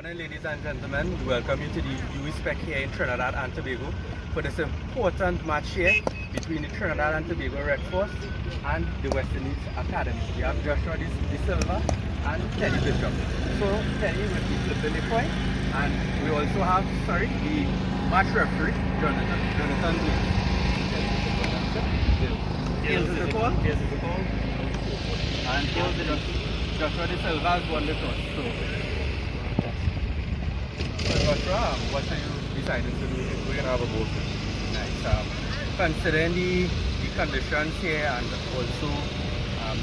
Morning, ladies and gentlemen. We welcome you to the UE Spec here in Trinidad and Tobago for this important match here between the Trinidad and Tobago Red Force and the West Indies Academy. We have Joshua De Silva and Teddy Bishop. So Teddy will be flipping the coin, and we also have, the match referee, Jonathan Lee. Here's the call. And Joshua De Silva has won the toss. So Joshua, what are you deciding to do? We're going to have a boat. Nice. Considering the conditions here and also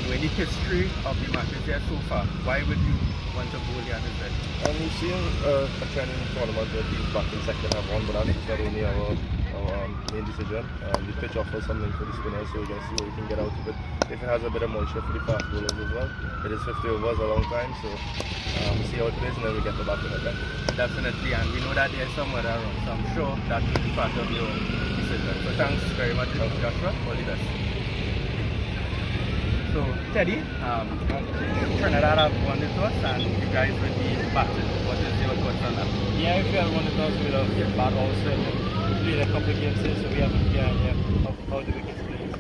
knowing the history of the matches here so far, why would you want to bowl here instead? We've seen a trend in the tournament where teams back in second have won, but that's not only our main decision. The pitch offers something for the spinners, so we can see what we can get out of it. If it has a bit of moisture for the fast bowlers as well. It is 50 overs, a long time, so we'll see how it plays and then we get the back in again. Definitely, and we know that there's some weather wrong, so I'm sure that will be part of your decision. So thanks very much, Joshua. All the best. So Teddy, Trinidad have won the toss and you guys will be batting. What is your thoughts on that? Yeah, if we had won the toss, we'd have get bat also. Played a couple of games here, so we have a good idea of how the wickets play. So.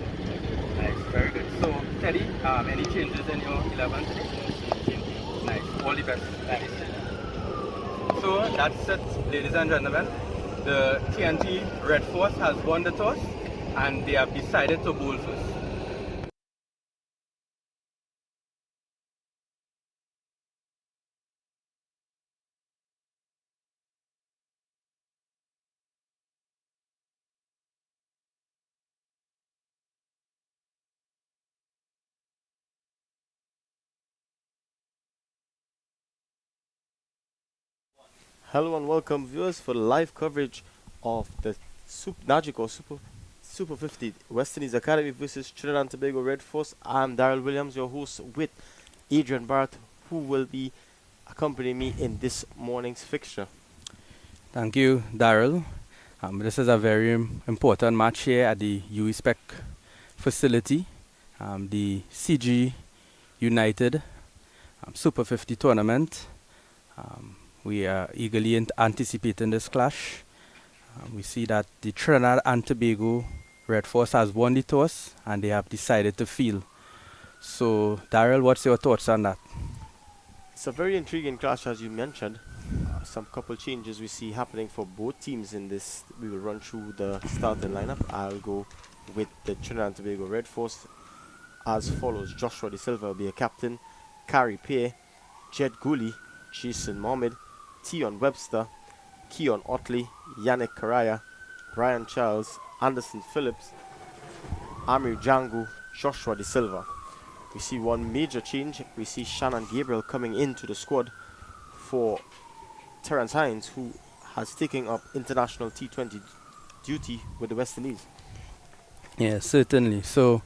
Nice, very good. So Teddy, any changes in your 11 today? Nice, all the best. Nice. So that's it, ladies and gentlemen. The TNT Red Force has won the toss and they have decided to bowl first. Hello and welcome viewers for the live coverage of the magical Super 50 West Indies Academy versus Trinidad and Tobago Red Force. I'm Daryl Williams, your host, with Adrian Barrett, who will be accompanying me in this morning's fixture. Thank you, Daryl. This is a very important match here at the UE Spec facility, the CG United Super 50 tournament. We are eagerly anticipating this clash. We see that the Trinidad and Tobago Red Force has won the toss and they have decided to field. So, Daryl, what's your thoughts on that? It's a very intriguing clash, as you mentioned. Some couple changes we see happening for both teams in this. We will run through the starting lineup. I'll go with the Trinidad and Tobago Red Force as follows. Joshua De Silva will be a captain. Kari Pay, Jed Gooley, Jason Mohammed, Tion Webster, Keon Otley, Yannick Karaya, Brian Charles, Anderson Phillips, Amir Django, Joshua De Silva. We see one major change. We see Shannon Gabriel coming into the squad for Terence Hines, who has taken up international T20 duty with the West Indies. Yes, certainly. So,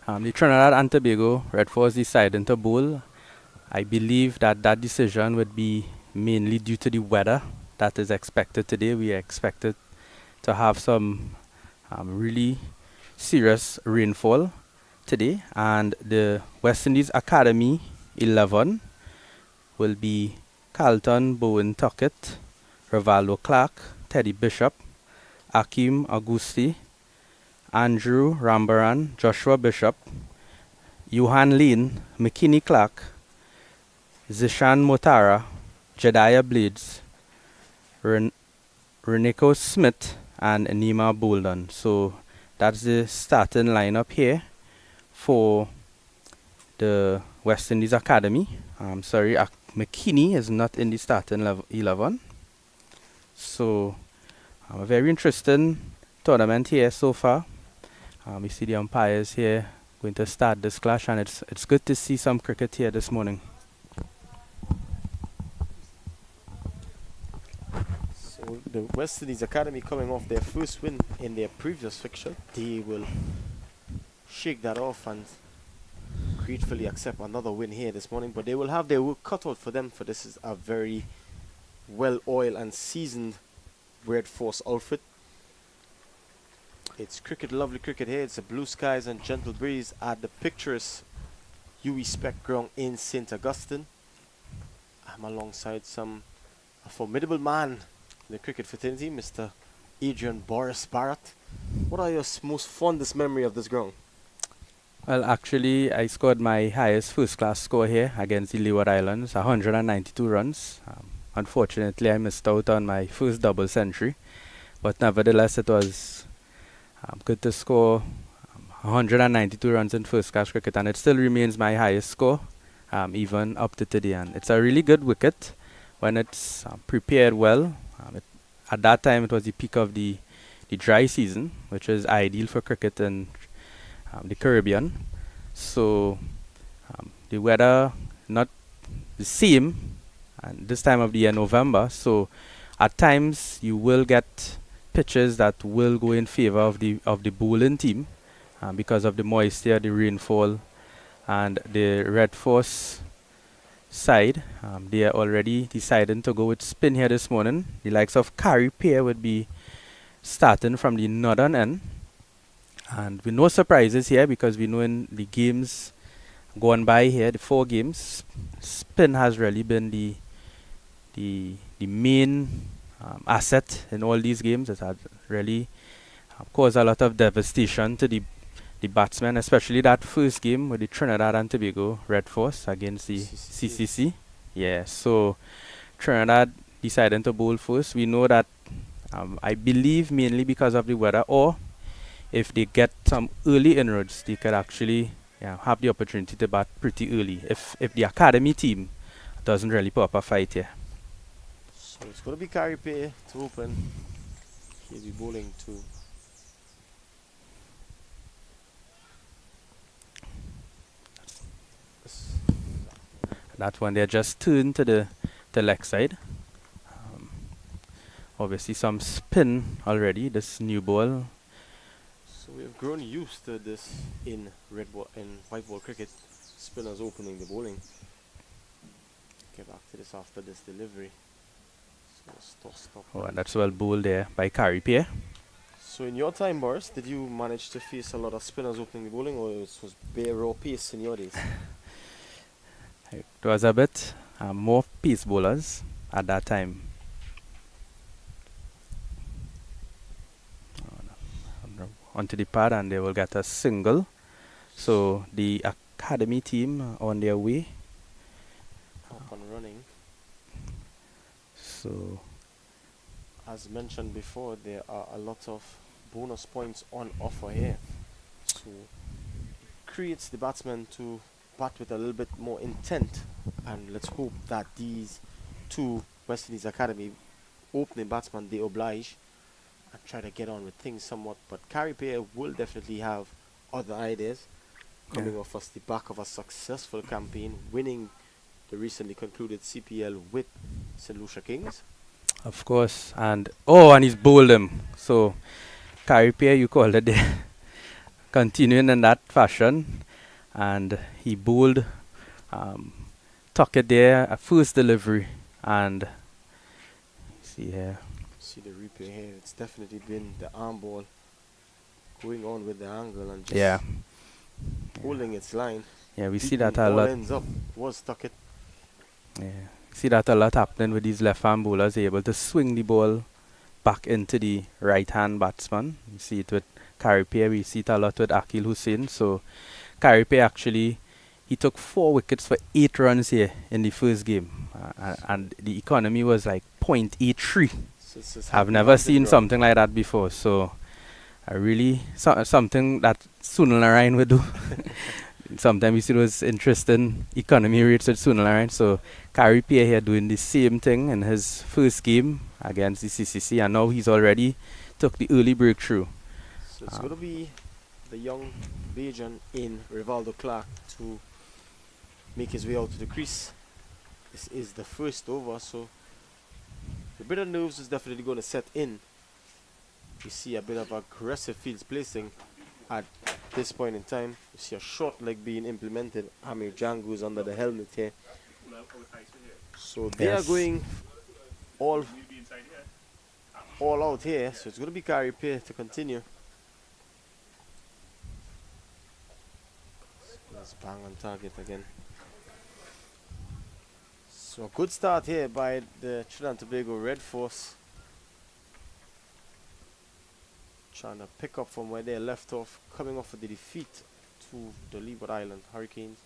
the Trinidad and Tobago Red Force deciding to bowl. I believe that decision would be mainly due to the weather that is expected today. We are expected to have some really serious rainfall today, and the West Indies Academy 11 will be Carlton Bowen Tuckett, Rivaldo Clark, Teddy Bishop, Akeem Augusti, Andrew Rambaran, Joshua Bishop, Johan Lane, McKinney Clark, Zishan Motara, Jediah Blades, Reneko Smith, and Nima Bolden. So that's the starting lineup here for the West Indies Academy. I'm sorry, McKinney is not in the starting 11. So a very interesting tournament here so far. We see the umpires here going to start this clash, and it's good to see some cricket here this morning. So the West Indies Academy coming off their first win in their previous fixture. They will shake that off and gratefully accept another win here this morning, but they will have their work cut out for them, for this is a very well-oiled and seasoned Red Force outfit. It's cricket, lovely cricket here. It's a blue skies and gentle breeze at the picturesque UE Spec ground in St. Augustine. I'm alongside some a formidable man in the cricket fraternity, Mr. Adrian Boris Barrett. What are your most fondest memory of this ground? Well, actually, I scored my highest first-class score here against the Leeward Islands, 192 runs. Unfortunately, I missed out on my first double century, but nevertheless, it was good to score 192 runs in first-class cricket, and it still remains my highest score, even up to today. And it's a really good wicket when it's prepared well. At that time, it was the peak of the dry season, which is ideal for cricket in the Caribbean. So the weather not the same, and this time of the year, November. So at times you will get pitches that will go in favor of the bowling team because of the moisture, the rainfall, and the Red Force side. They are already deciding to go with spin here this morning. The likes of Carrie Pair would be starting from the northern end. And with no surprises here, because we know in the games gone by here, the 4 games, spin has really been the main asset in all these games. It had really caused a lot of devastation to the batsmen, especially that first game with the Trinidad and Tobago Red Force against the CCC. Yeah, so Trinidad decided to bowl first. We know that I believe mainly because of the weather, or if they get some early inroads, they could actually have the opportunity to bat pretty early if the academy team doesn't really put up a fight here. So it's going to be Carrie Pay to open. He'll be bowling to that one. They just turned to the leg side. Obviously some spin already, this new ball. So we have grown used to this in white ball cricket. Spinners opening the bowling. Get back to this after this delivery. So stop. Oh, and that's well bowled there by Carrie Pierre. So in your time, Boris, did you manage to face a lot of spinners opening the bowling, or it was bare raw pace in your days? It was a bit more pace bowlers at that time. Onto the pad, and they will get a single. So the academy team on their way. Up and running. So, as mentioned before, there are a lot of bonus points on offer here. So it creates the batsman to bat with a little bit more intent, and let's hope that these 2 West Indies Academy opening batsmen, they oblige and try to get on with things somewhat. But Carrie Payer will definitely have other ideas coming off us the back of a successful campaign, winning the recently concluded CPL with St. Lucia Kings. of course, and he's bowled him. So Carrie Payer, you called it there. Continuing in that fashion, and he bowled Tuckett there, a first delivery, and see here. See the replay here, it's definitely been the arm ball going on with the angle and just holding its line. Yeah, we see that a ball lot. ends up was Tuckett. Yeah, see that a lot happening with these left-hand bowlers. They're able to swing the ball back into the right-hand batsman. You see it with Carrie Payer. We see it a lot with Akil Hussain. So Carrie Payer actually, he took 4 wickets for 8 runs here in the first game, and the economy was like 0.83. I've never seen something like that before. So I really something that Sunil Narayan would do. Sometimes you see those interesting economy rates with Sunil Narayan. So Carrie Payer here doing the same thing in his first game against the CCC, and now he's already took the early breakthrough. So it's going to be the young Bajan in Rivaldo Clark to make his way out to the crease. This is the first over, so a bit of nerves is definitely going to set in. You see a bit of aggressive fields placing at this point in time. You see a short leg being implemented. Amir Django is under the helmet here. So they are going all out here. So it's going to be Carrie Payer to continue. So let's bang on target again. So a good start here by the Trinidad and Tobago Red Force. Trying to pick up from where they left off, coming off of the defeat to the Leeward Island Hurricanes.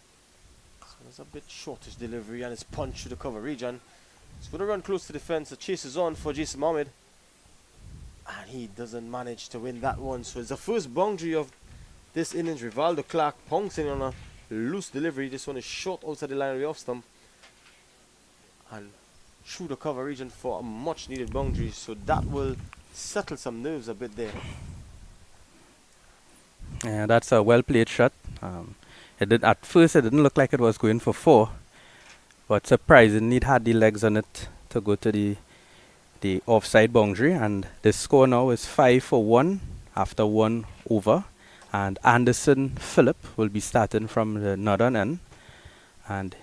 So there's a bit shortish delivery and it's punched through the cover region. He's going to run close to the fence. The chase is on for Jason Mohammed. And he doesn't manage to win that one. So it's the first boundary of this innings. Rivaldo Clark pouncing on a loose delivery. This one is short outside the line of the off stump. And through the cover region for a much needed boundary. So that will settle some nerves a bit there. Yeah, that's a well played shot. At first it didn't look like it was going for 4, but surprisingly it had the legs on it to go to the offside boundary, and the score now is 5-1 after 1 over, and Anderson Phillip will be starting from the northern end, and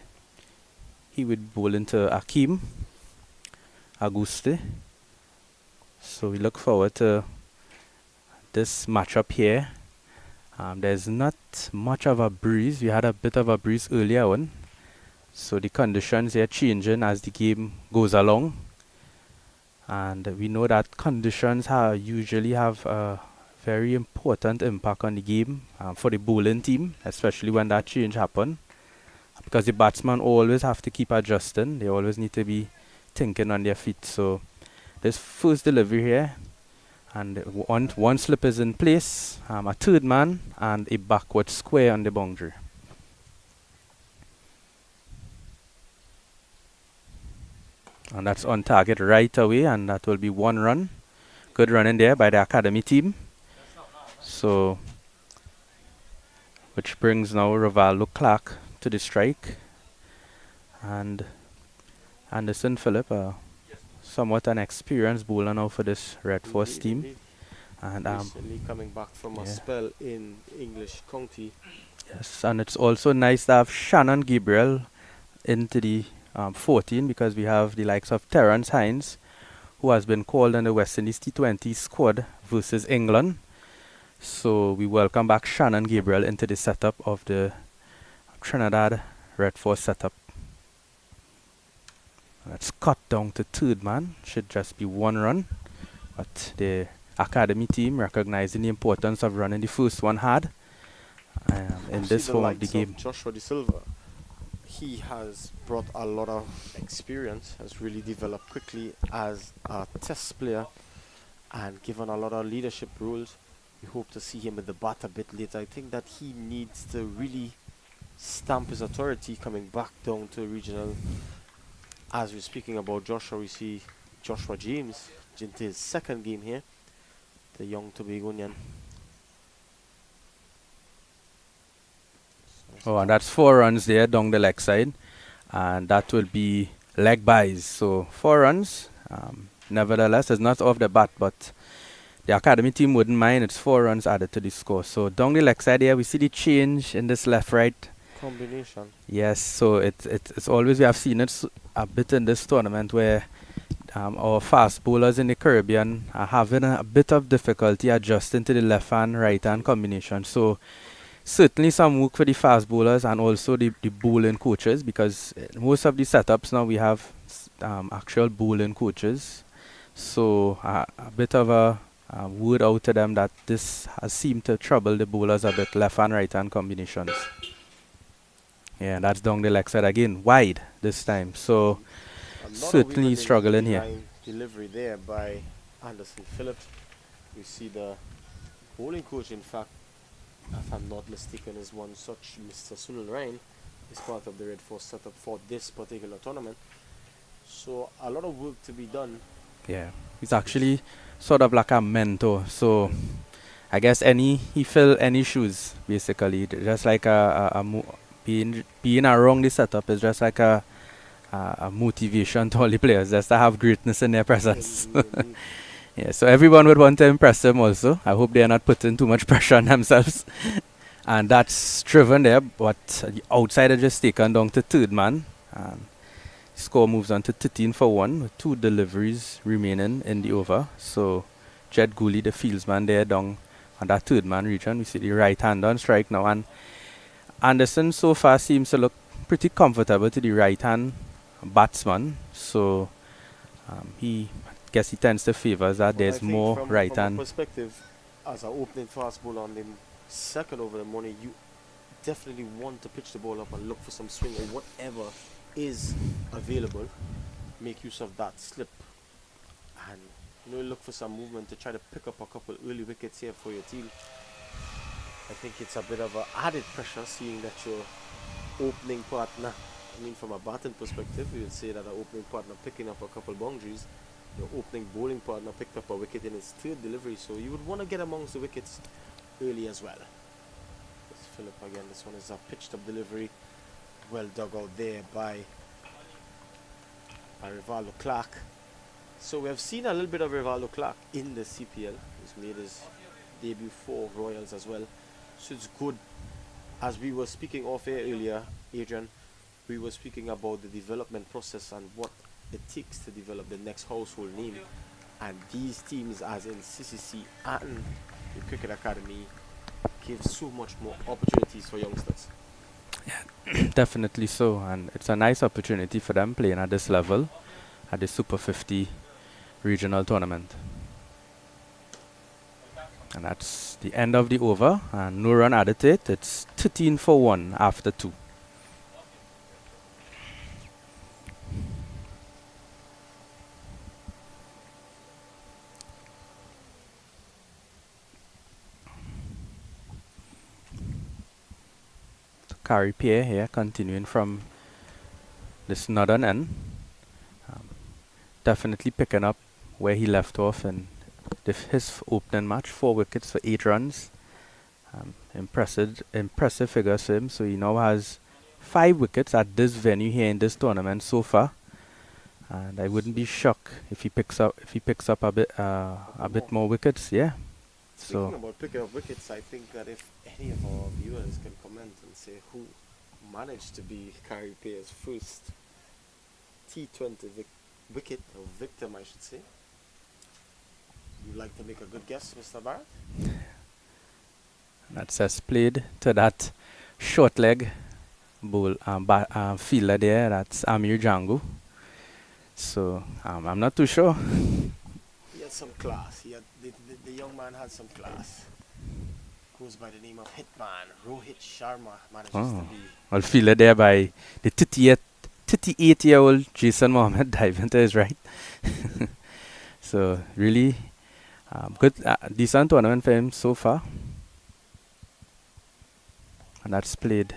he would bowl into Akeem Auguste. So we look forward to this matchup here. There's not much of a breeze. We had a bit of a breeze earlier on, so the conditions are changing as the game goes along, and we know that conditions usually have a very important impact on the game for the bowling team, especially when that change happens, because the batsmen always have to keep adjusting. They always need to be thinking on their feet. So this first delivery here, and one slip is in place, a third man and a backward square on the boundary. And that's on target right away, and that will be 1 run. Good run in there by the academy team. So, which brings now Rivaldo Clark to the strike, and Anderson Phillip, somewhat an experienced bowler now for this Red Force team. And recently coming back from a spell in English County. Yes, and it's also nice to have Shannon Gabriel into the 14, because we have the likes of Terence Hines, who has been called in the West Indies T20 squad versus England. So we welcome back Shannon Gabriel into the setup of the Trinidad Red Force setup. Let's cut down to third man. Should just be 1 run, but the academy team, recognizing the importance of running the first one hard in this form of the game. Joshua De Silva, he has brought a lot of experience, has really developed quickly as a test player and given a lot of leadership roles. We hope to see him with the bat a bit later. I think that he needs to really stamp his authority coming back down to regional. As we're speaking about Joshua, we see Joshua James into his second game here, the young Tobagonian. Oh, and that's 4 runs there down the leg side, and that will be leg byes. So 4 runs. Nevertheless, it's not off the bat, but the academy team wouldn't mind. It's 4 runs added to the score. So down the leg side here, we see the change in this left-right combination. Yes, so it's always, we have seen it a bit in this tournament where our fast bowlers in the Caribbean are having a bit of difficulty adjusting to the left hand right hand combination. So certainly some work for the fast bowlers and also the bowling coaches, because most of the setups now we have actual bowling coaches. So a bit of a word out to them that this has seemed to trouble the bowlers a bit, left hand right hand combinations. Yeah, that's down the leg side again, wide this time. So certainly struggling here. Delivery there by Anderson Phillip. You see the bowling coach, in fact, if I'm not mistaken, is one such Mr. Sunil Ryan, is part of the Red Force setup for this particular tournament. So a lot of work to be done. Yeah, he's actually sort of like a mentor. So I guess he fill any shoes basically. Just like being around the setup is just like a motivation to all the players, just to have greatness in their presence. Yeah, so everyone would want to impress them also. I hope they are not putting too much pressure on themselves. And that's driven there, but the outsider just taken down to third man. Score moves on to 13 for 1 with 2 deliveries remaining in the over. So Jed Gooley, the fieldsman there down on that third man region. We see the right hand on strike now, and Anderson so far seems to look pretty comfortable to the right hand batsman, so he guess he tends to favor that Well, I there's think more right from a hand. perspective, as an opening fast bowler on the second over the morning, you definitely want to pitch the ball up and look for some swing or whatever is available. Make use of that slip and look for some movement to try to pick up a couple early wickets here for your team. I think it's a bit of a added pressure seeing that your opening partner, I mean from a batting perspective, you would say that an opening partner picking up a couple boundaries, your opening bowling partner picked up a wicket in his third delivery, so you would want to get amongst the wickets early as well. Let's fill up again. This one is a pitched up delivery, well dug out there by Rivaldo Clark. So we have seen a little bit of Rivaldo Clark in the CPL. He's made his debut for Royals as well. So it's good. As we were speaking off air earlier, Adrian, we were speaking about the development process and what it takes to develop the next household name. And these teams, as in CCC and the Cricket Academy, give so much more opportunities for youngsters. Definitely so, and it's a nice opportunity for them playing at this level at the Super 50 regional tournament. And that's the end of the over, and no run added to it. It's 13 for 1 after 2. Carry Pierre here, continuing from this northern end. Definitely picking up where he left off in his opening match. 4 wickets for 8 runs. Impressive figures for him. So he now has 5 wickets at this venue here in this tournament so far. And I wouldn't be shocked if he picks up a bit more wickets. Yeah. Speaking about picking up wickets, I think that if any of our viewers can comment and say who managed to be Carrie Pierre's first T20 wicket, or victim I should say. You'd like to make a good guess, Mr. Barrett? That's just played to that short leg fielder there. That's Amir Django. So I'm not too sure. He had some class. The young man had some class. Goes by the name of Hitman. Rohit Sharma manages to be. Well, fielded there by the 38-year-old Jason Mohammed diving to his right. So really good, decent tournament for him so far. And that's played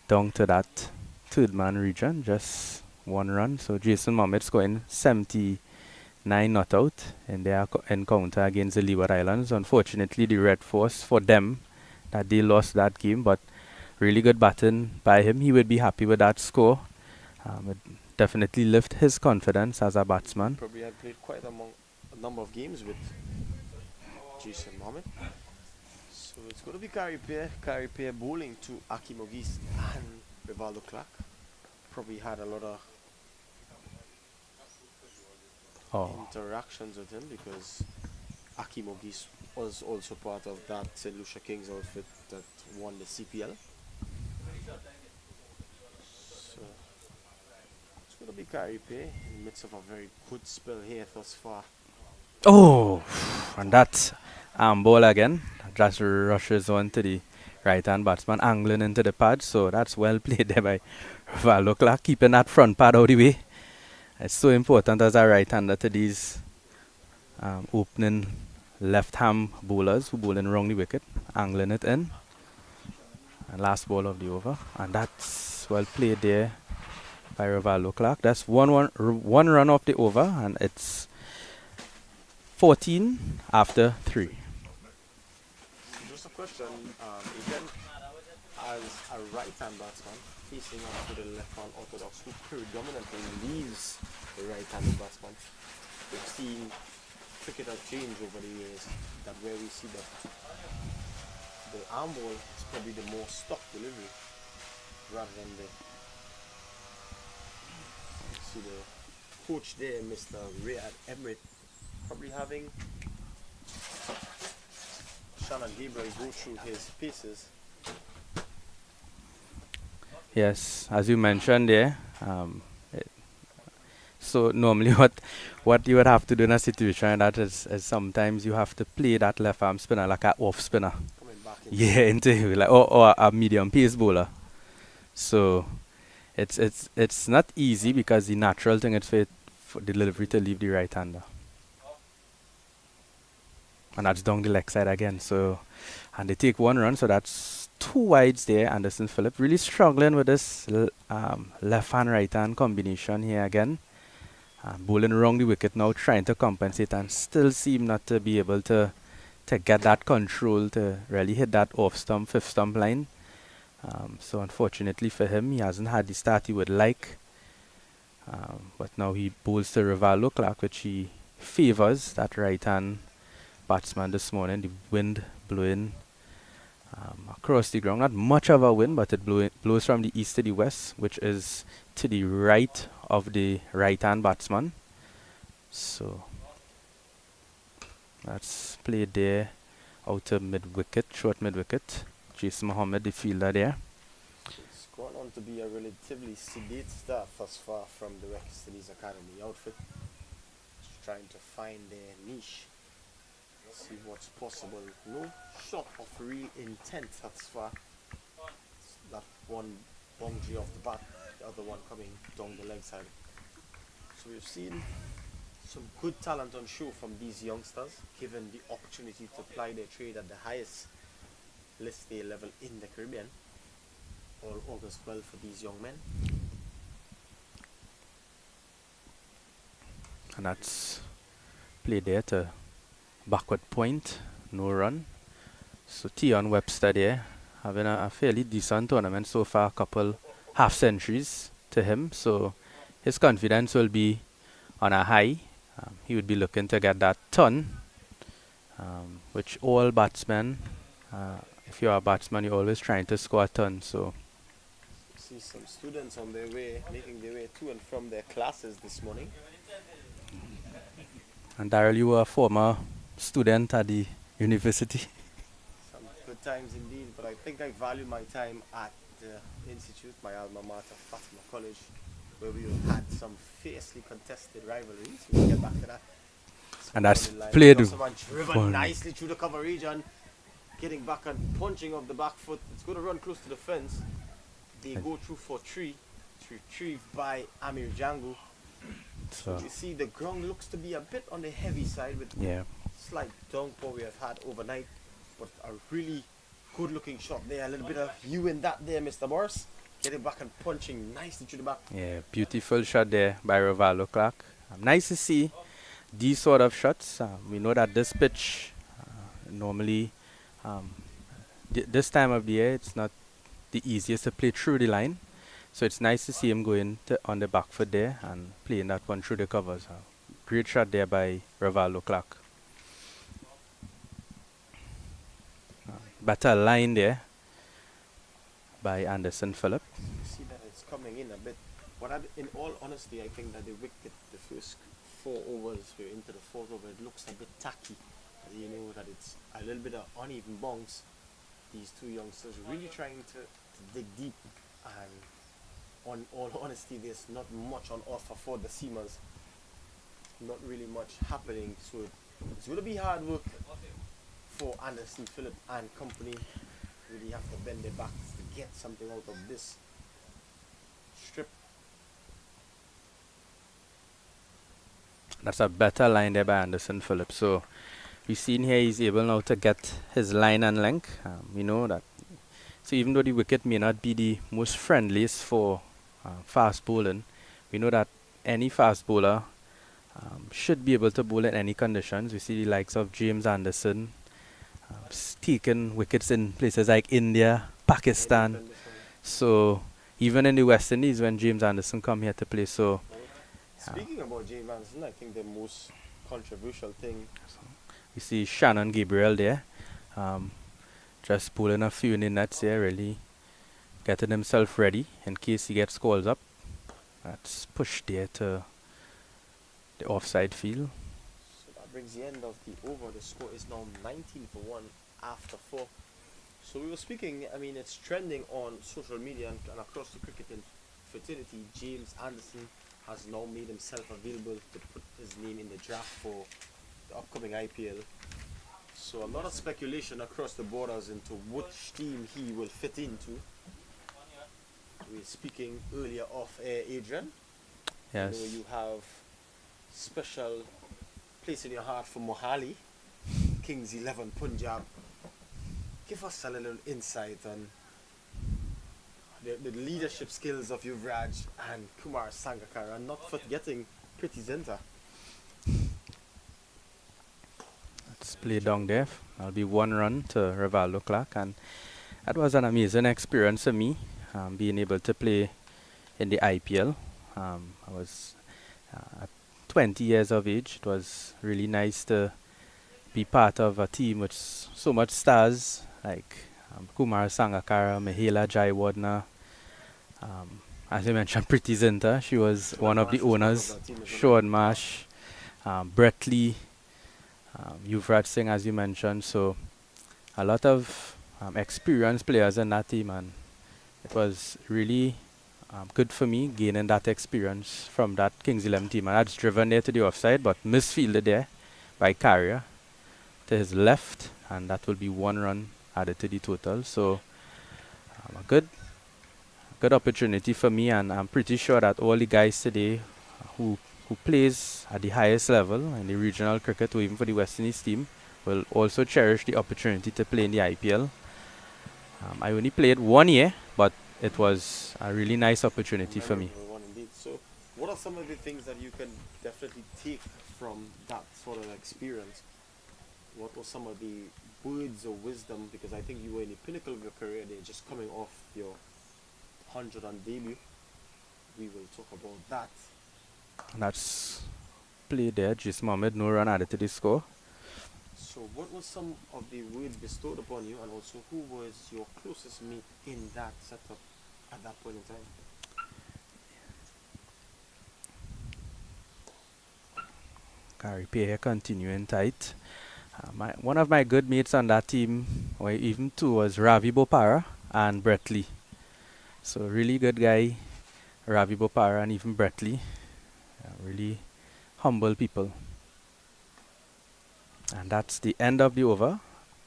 down to that third man region, just 1 run. So Jason Mohammed scoring 79 not out in their encounter against the Leeward Islands. Unfortunately, the Red Force, for them, that they lost that game, but really good batting by him. He would be happy with that score. It definitely lift his confidence as a batsman. Probably had played quite a number of games with Jason Mohammed. So it's going to be Carrie Pierre bowling to Aki Mogis and Rivaldo Clark. Probably had a lot of interactions with him because Aki Mogis was also part of that St. Lucia Kings outfit that won the CPL. So it's going to be Carrie Pierre in the midst of a very good spell here thus far. Oh, and that ball again just rushes on to the right hand batsman, angling into the pad. So that's well played there by Rivaldo Clark, keeping that front pad out of the way. It's so important as a right-hander to these opening left-hand bowlers who bowl in wrong the wicket, angling it in. And last ball of the over, and that's well played there by Rivaldo Clark. That's one run off the over, and it's 14 after 3. Just a question, again, as a right-hand batsman facing off to the left-hand orthodox, who predominantly leaves the right-handed batsman, we've seen cricket has changed over the years. That where we see that the arm ball is probably the more stock delivery rather than the. See the coach there, Mr. Riyad Emrit, probably having Shannon Gabriel go through his pieces. Yes, as you mentioned there, So normally what you would have to do in a situation like that is sometimes you have to play that left arm spinner like an off spinner. Coming back in. Yeah, into you, like or a medium pace bowler. So it's not easy because the natural thing is for delivery to leave the right hander. And that's down the leg side again. So and they take one run, so that's two wides there. Anderson Phillip really struggling with this left hand right hand combination here again. Bowling around the wicket now, trying to compensate and still seem not to be able to get that control to really hit that off stump, fifth stump line. So unfortunately for him, he hasn't had the start he would like. But now he bowls to Rivaldo Clark, which he favors that right hand batsman this morning. The wind blowing across the ground. Not much of a wind, but it blows from the east to the west, which is to the right of the right hand batsman. So that's played there out to mid wicket, short mid wicket. Jason Mohammed, the fielder there. It's gone on to be a relatively sedate start thus far from the West Indies Academy outfit. Just trying to find their niche, see what's possible. No shot of real intent thus far. That one boundary off the bat, the other one coming down the leg side. So we've seen some good talent on show from these youngsters, given the opportunity to ply their trade at the highest list A level in the Caribbean. All augurs well for these young men. And that's played there to backward point, no run. So Tion Webster there having a fairly decent tournament so far, a couple half centuries to him. So his confidence will be on a high. He would be looking to get that ton, which all batsmen, if you're a batsman, you're always trying to score a ton. So See some students on their way, making their way to and from their classes this morning. and Daryl, you were a former student at the university. Some good times indeed, but I think I value my time at the institute, my alma mater, Fatima College, where we had some fiercely contested rivalries. We'll get back to that. And that's Down the line, played Someone driven fun. nicely through the cover region, getting back and punching off the back foot. It's going to run close to the fence. They go through for three. It's retrieved by Amir Jangu. So You see the ground looks to be a bit on the heavy side with yeah, slight downpour we have had overnight, but a really good looking shot there. A little bit of you in that there, Mr. Morris. Getting back and punching nicely through the back. yeah, beautiful shot there by Rivaldo Clark. Nice to see these sort of shots. We know that this pitch normally this time of the year it's not the easiest to play through the line, so it's nice to see him going on the back foot there and playing that one through the covers. Great shot there by Rivaldo Clark. Better line there by Anderson Phillip. You see that it's coming in a bit. In all honesty, I think that the wicket, the first 4 overs, we're into the 4th over, it looks a bit tacky. You know that it's a little bit of uneven bounce. These two youngsters really trying to dig deep, and on all honesty, there's not much on offer for the seamers. Not really much happening, so it's going to be hard work for Anderson Phillip and company. Really have to bend their backs to get something out of this strip. That's a better line there by Anderson Phillip. So we've seen here he's able now to get his line and length. We know that. So even though the wicket may not be the most friendliest for fast bowling, we know that any fast bowler should be able to bowl in any conditions. We see the likes of James Anderson taking wickets in places like India, Pakistan. So even in the West Indies when James Anderson come here to play. So Speaking about James Anderson, I think the most controversial thing, we see Shannon Gabriel there, just pulling a few in the nets here, really getting himself ready in case he gets calls up. That's pushed there to the offside field. so that brings the end of the over. The score is now 19 for 1 after 4. So we were speaking, I mean, it's trending on social media and across the cricketing fraternity. James Anderson has now made himself available to put his name in the draft for the upcoming IPL. So a lot of speculation across the borders into which team he will fit into. We were speaking earlier off air, Adrian. Yes. I know you have special place in your heart for Mohali, Kings 11 Punjab. Give us a little insight on the leadership skills of Yuvraj and Kumar Sangakkara, and not forgetting Pretty Zinta. Let's play down there. I'll be 1 run to Rivaldo Clark, and that was an amazing experience for me, being able to play in the IPL. I was 20 years of age. It was really nice to be part of a team with so much stars like Kumar Sangakkara, Mahela Jaiwardena, as you mentioned, Priti Zinta. She was one of the owners. Sean Marsh, Brett Lee, Yuvraj Singh, as you mentioned. So a lot of experienced players in that team, and it was really good for me gaining that experience from that Kings 11 team. And that's driven there to the offside, but misfielded there by Carrier to his left, and that will be 1 run added to the total. So a good opportunity for me, and I'm pretty sure that all the guys today who plays at the highest level in the regional cricket or even for the West Indies team will also cherish the opportunity to play in the IPL. I only played 1 year, but it was a really nice opportunity for me. Memorable one indeed. So what are some of the things that you can definitely take from that sort of experience? What were some of the words of wisdom? Because I think you were in the pinnacle of your career there, just coming off your 100 on debut. We will talk about that. And that's played there. Jis Mohammed, no run added to the score. So what was some of the words bestowed upon you, and also who was your closest mate in that setup at that point in time? Gary Pierre continuing tight. One of my good mates on that team, or even two, was Ravi Bopara and Brett Lee. So really good guy, Ravi Bopara and even Brett Lee. Really humble people. And that's the end of the over.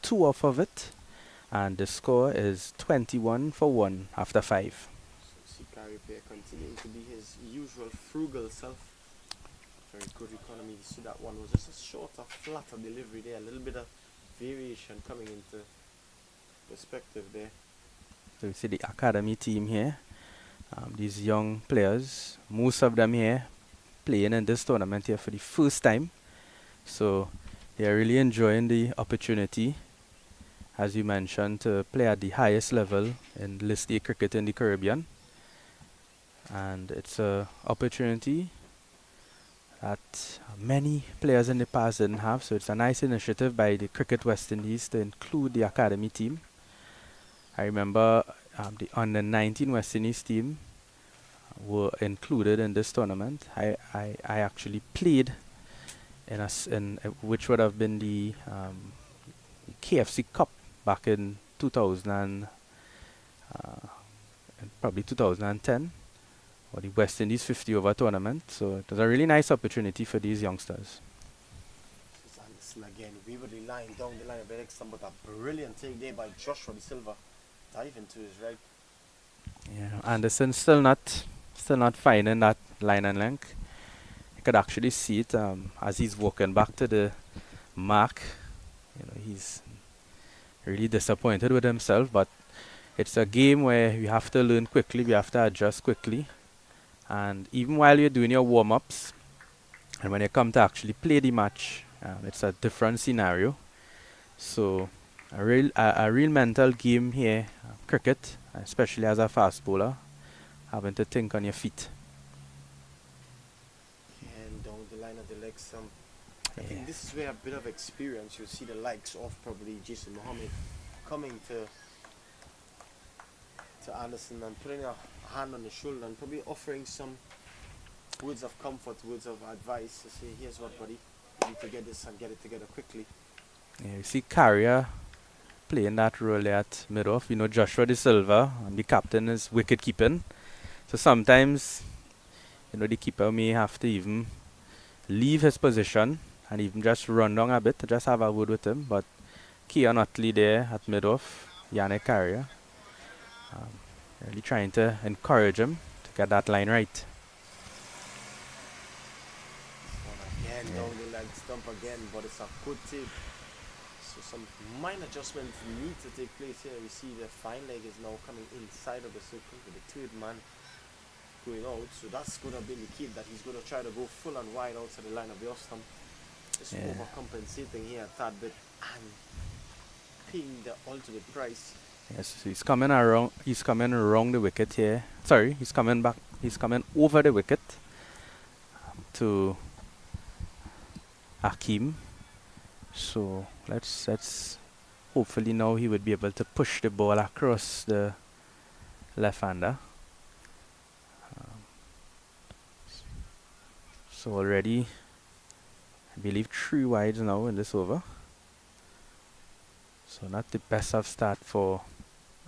2 off of it. And the score is 21 for 1 after 5. So see Gary Pierre continuing to be his usual frugal self. Very good economy. You see that one was just a shorter, flatter delivery there. A little bit of variation coming into perspective there. So you see the academy team here. These young players, most of them here playing in this tournament here for the first time. So they are really enjoying the opportunity, as you mentioned, to play at the highest level in List A cricket in the Caribbean. And it's an opportunity that many players in the past didn't have. So it's a nice initiative by the Cricket West Indies to include the academy team. I remember the under 19 West Indies team were included in this tournament. I actually played in which would have been the KFC Cup back in 2000 probably 2010, or the West Indies 50 over tournament. So it was a really nice opportunity for these youngsters. Anderson again, we were relying down the line of Ericsson, but a brilliant take there by Joshua De Silva, diving to his right. Yeah, Anderson still not finding that line and length. You could actually see it as he's walking back to the mark. You know, he's really disappointed with himself, but it's a game where you have to learn quickly, we have to adjust quickly. And even while you're doing your warm-ups, and when you come to actually play the match, it's a different scenario. So a real mental game here, cricket, especially as a fast bowler, having to think on your feet. And down the line of the legs, I think this is where a bit of experience, you see the likes of probably Jason Mohammed coming to Anderson and putting a hand on his shoulder and probably offering some words of comfort, words of advice to say, here's what, buddy, you need to get this and get it together quickly. Yeah, you see Carrier playing that role there at mid-off. You know, Joshua De Silva, the captain, is wicket keeping. So sometimes the keeper may have to even leave his position and even just run down a bit to just have a word with him. But Keon Utley there at mid-off, Yannick Carrier, really trying to encourage him to get that line right. Again, down the leg stump again, but it's a good tip. So some minor adjustments need to take place here. We see the fine leg is now coming inside of the circle with the third man going out. So that's going to indicate that he's going to try to go full and wide outside the line of the off stump. Just overcompensating here a tad bit and paying the ultimate price. Yes, so he's coming around. He's coming around the wicket here. Sorry, he's coming back. He's coming over the wicket to Hakim. So let's hopefully now he would be able to push the ball across the left-hander. So already, I believe 3 wides now in this over. So not the best of start for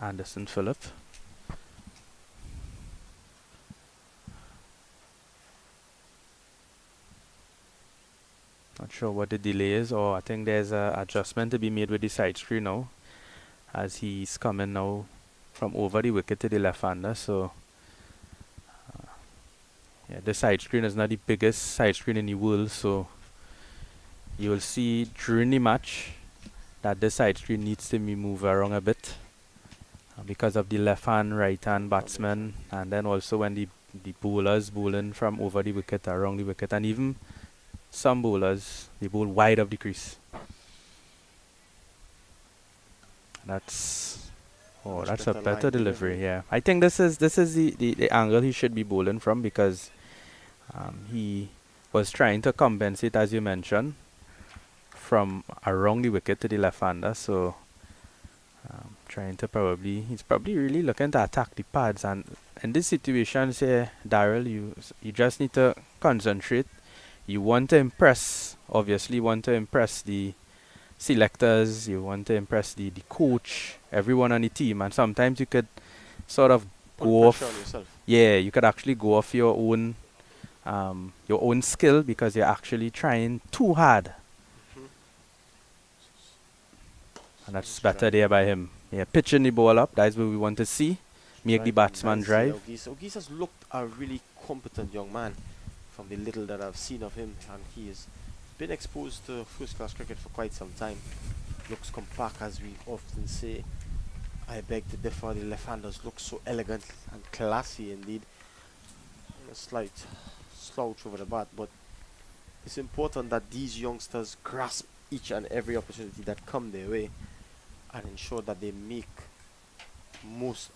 Anderson Phillip. Not sure what the delay is, or I think there's a adjustment to be made with the side screen now, as he's coming now from over the wicket to the left-hander. So yeah, the side screen is not the biggest side screen in the world, so you will see during the match that the side screen needs to be moved around a bit because of the left hand, right hand batsman, and then also when the bowlers bowling from over the wicket, around the wicket, and even some bowlers, they bowl wide of the crease. That's a better delivery. Yeah, I think this is the angle he should be bowling from, because he was trying to compensate, as you mentioned, from around the wicket to the left-hander. So he's probably really looking to attack the pads. And in this situation, say, Daryl, you just need to concentrate. You want to impress, obviously want to impress the selectors, you want to impress the coach, everyone on the team, and sometimes you could sort of go off. Yeah, you could actually go off your own skill, because you're actually trying too hard. And that's better there by him. Yeah, pitching the ball up, that's what we want to see. Make the batsman drive. Ogis has looked a really competent young man from the little that I've seen of him, and he has been exposed to first-class cricket for quite some time. Looks compact, as we often say. I beg to differ, the left-handers look so elegant and classy indeed. A slight slouch over the bat, but it's important that these youngsters grasp each and every opportunity that come their way and ensure that they make most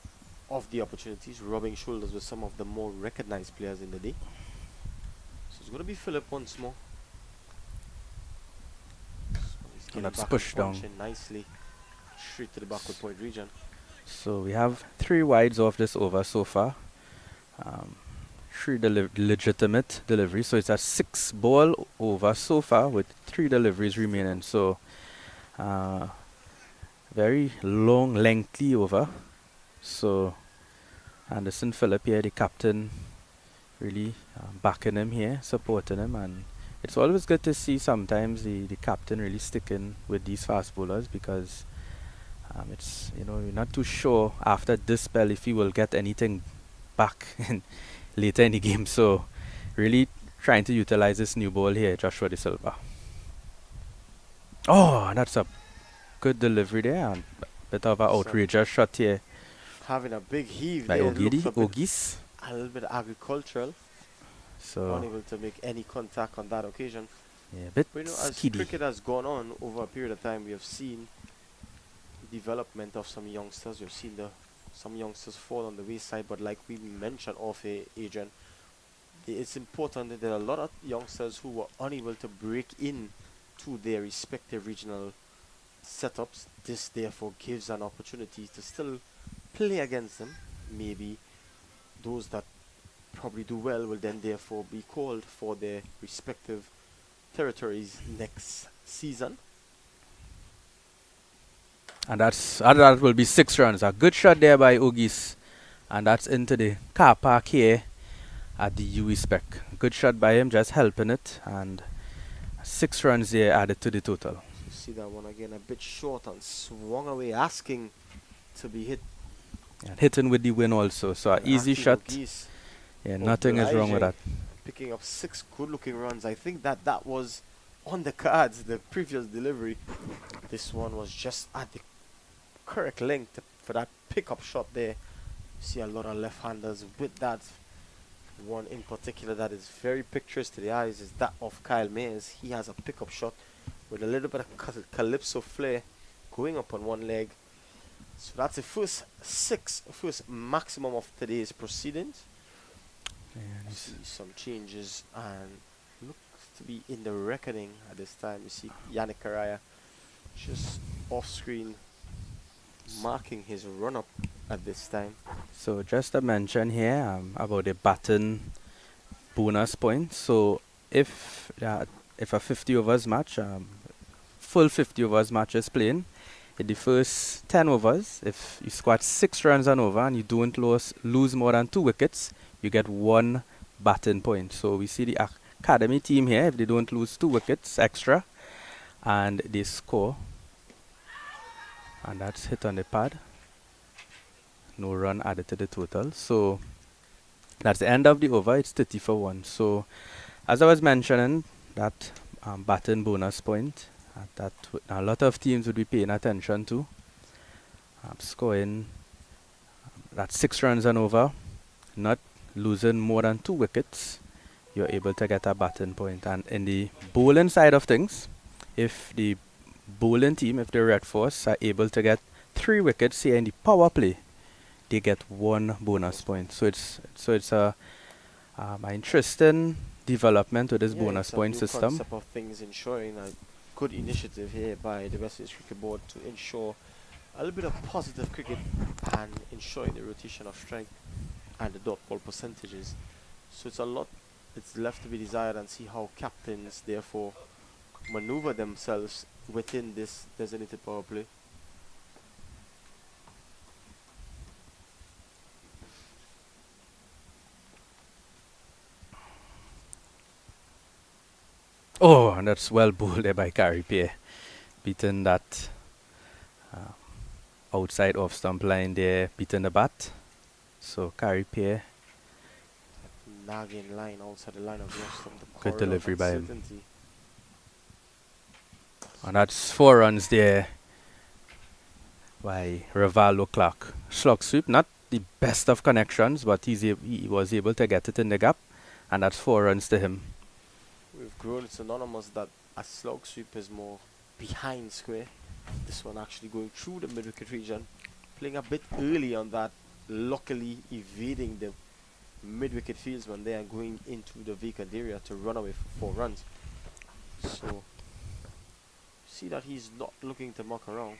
of the opportunities, rubbing shoulders with some of the more recognized players in the day. So it's going to be Phillip once more. And that's pushed down nicely straight to the backward point region. So we have 3 wides off this over so far. 3 legitimate deliveries. So it's a 6 ball over so far with 3 deliveries remaining. So very long, lengthy over. So Anderson Phillip here, the captain, really backing him here, supporting him, and it's always good to see sometimes the captain really sticking with these fast bowlers, because it's, you're not too sure after this spell if he will get anything back later in the game. So really trying to utilize this new ball here, Joshua De Silva. Oh, that's a good delivery there, and a bit of an outrageous shot here. Having a big heave by there. Ogis. A little bit agricultural. So unable to make any contact on that occasion. Yeah, a bit but as skiddy. Cricket has gone on over a period of time, we have seen development of some youngsters. We've seen some youngsters fall on the wayside, but like we mentioned off Adrian, it's important that there are a lot of youngsters who were unable to break in to their respective regional setups. This therefore gives an opportunity to still play against them. Maybe those that probably do well will then therefore be called for their respective territories next season. And that will be 6 runs. A good shot there by Ogis, and that's into the car park here at the UE spec. Good shot by him, just helping it, and 6 runs there added to the total. You see that one again, a bit short and swung away, asking to be hit. And hitting with the win also, so an easy Anthony shot. Geese Yeah, nothing is wrong with that. picking up 6 good-looking runs. I think that was on the cards, the previous delivery. This one was just at the correct length for that pickup shot there. You see a lot of left-handers with that. One in particular that is very picturesque to the eyes is that of Kyle Mayers. He has a pickup shot with a little bit of calypso flair going up on one leg. So that's the first maximum of today's proceedings. You see some changes and looks to be in the reckoning at this time. You see Yannick Karaya just off screen marking his run up at this time. So just a mention here about the batting bonus point. So if a 50 overs match, full 50 overs match is playing, in the first 10 overs, if you squat 6 runs and over and you don't lose more than 2 wickets, you get 1 batting point. So we see the academy team here, if they don't lose 2 wickets extra and they score, and that's hit on the pad, no run added to the total. So that's the end of the over. It's 30 for 1. So as I was mentioning, that batting bonus point that a lot of teams would be paying attention to, scoring that's 6 runs and over, not losing more than 2 wickets, you're able to get a batting point. And in the bowling side of things, if the bowling team, if the Red Force are able to get 3 wickets here in the power play, they get 1 bonus point. So it's a interesting development with this bonus point system. Concept of things, ensuring a good initiative here by the West Indies Cricket Board to ensure a little bit of positive cricket and ensuring the rotation of strength and the dot ball percentages. So it's a lot. It's left to be desired, and see how captains therefore maneuver themselves within this designated power play. Oh, and that's well bowled there by Gary Pierre, beating that outside off stump line there, beating the bat. So Gary Pierre, Nagging line outside the line of the good delivery by him. certainty. And that's 4 runs there by Rivaldo Clark. Slug sweep, not the best of connections, but he was able to get it in the gap, and that's 4 runs to him. We've grown synonymous that a slog sweep is more behind square. This one actually going through the mid-wicket region, playing a bit early on that, luckily evading the mid-wicket fieldsman there and going into the vacant area to run away for 4 runs. So see that he's not looking to muck around.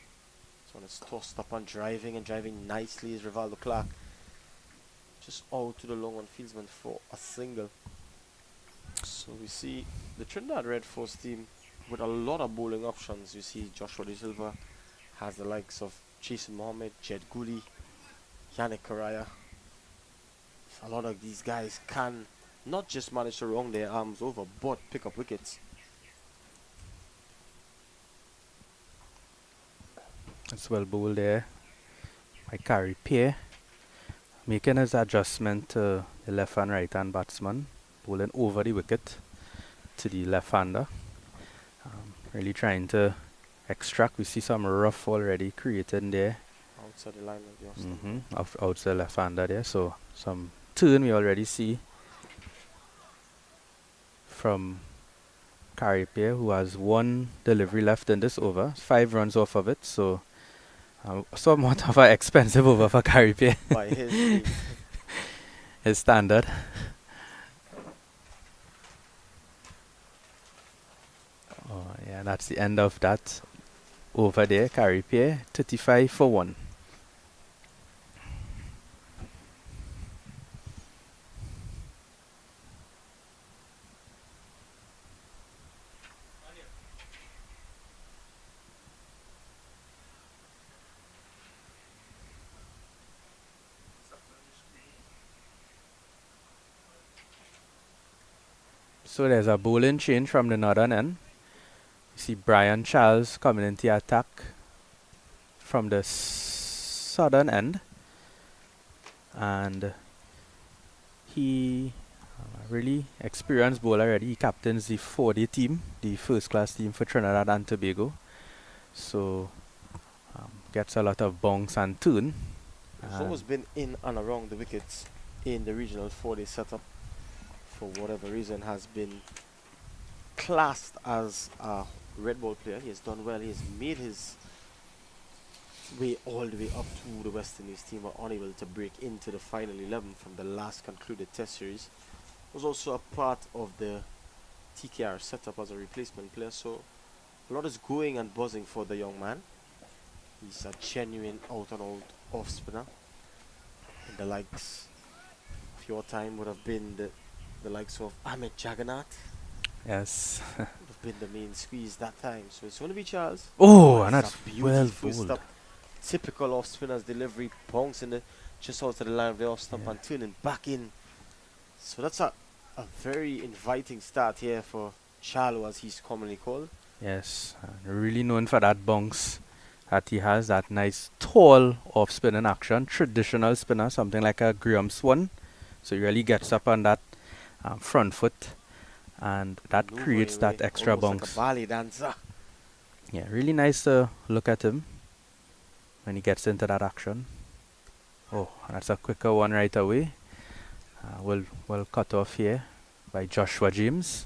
This one is tossed up and driving nicely is Rivaldo Clark. Just out to the long on fieldsman for a single. So we see the Trinidad Red Force team with a lot of bowling options. You see Joshua De Silva has the likes of Jason Mohammed, Jed Gooley, Yannick Karaya. A lot of these guys can not just manage to run their arms over, but pick up wickets. That's well bowled there by Gary Pierre, making his adjustment to the left and right hand batsman, bowling over the wicket to the left-hander. Really trying to extract. We see some rough already created there. Outside the line of the Outside the left-hander there. So some turn we already see from Gary Pierre, who has 1 delivery left in this over. 5 runs off of it. So somewhat of an expensive over for Gary Pierre. by his His standard. Oh yeah, that's the end of that over there. Gary Pierre, 35 for 1. So there's a bowling change from the northern end. You see Brian Charles coming into the attack from the southern end. And he really experienced bowler already. He captains the 4-day team, the first class team for Trinidad and Tobago. So gets a lot of bounce and turn. He's always been in and around the wickets in the regional 4-day setup. For whatever reason, has been classed as a red ball player. He has done well. He has made his way all the way up to the West Indies team, were unable to break into the final 11 from the last concluded test series. Was also a part of the TKR setup as a replacement player, so a lot is going and buzzing for the young man. He's a genuine out and out off spinner. And the likes of your time would have been the likes of Ahmed Jagannath. Yes. Would have been the main squeeze that time. So it's going to be Charles. Oh, and It's that's a beautiful well first bowled. stop. Typical off spinner's delivery, bouncing it just out to the line of the off stump Yeah. and turning back in. So that's a very inviting start here for Charlo, as he's commonly called. Yes, really known for that bounce that he has, that nice tall off spinning action, traditional spinner, something like a Graham Swan. So he really gets up on that front foot, and that Maneuvering creates that away, extra almost bounce. like a ballet dancer. Yeah, really nice to look at him when he gets into that action. Oh, that's a quicker one right away. We'll cut off here by Joshua James.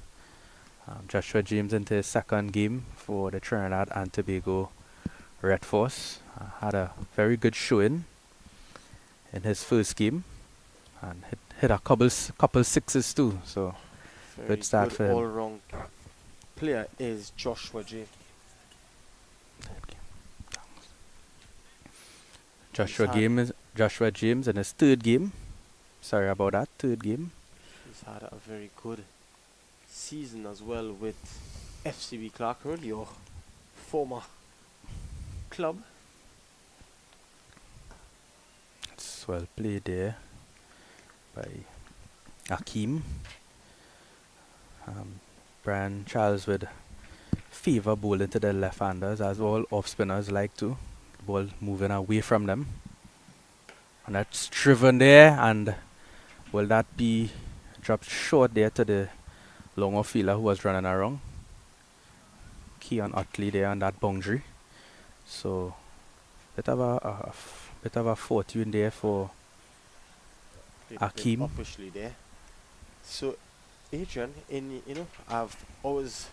Joshua James into his second game for the Trinidad and Tobago Red Force. Had a very good showing in his first game and hit a couple sixes too. So Very good start for him. all-round player is Joshua J. Joshua James in his third game. Sorry about that, third game. He's had a very good season as well with FCB Clarkhill, your former club. It's well played there by Akeem. Brian Charles with favor ball into the left-handers, as all off-spinners like to. Ball moving away from them. And that's driven there, and will that be dropped short there to the long off fielder who was running around? Keon Utley there on that boundary. So bit of a fortune there for Bit Akeem. uppishly there. So, Adrian, I've always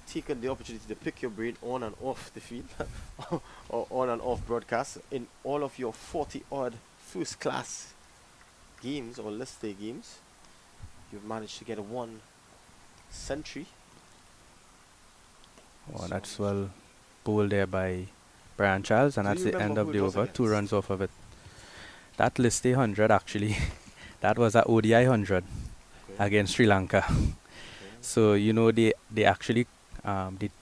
taken the opportunity to pick your brain on and off the field, or on and off broadcast. In all of your 40-odd first-class games or list day games, you've managed to get a 1 century. Oh, that's well bowled there by Brian Charles, and Do that's you the end remember of who the it was over. 2 against? runs off of it. That list day 100 actually, that was a ODI 100 Okay. against Sri Lanka. Okay. So they actually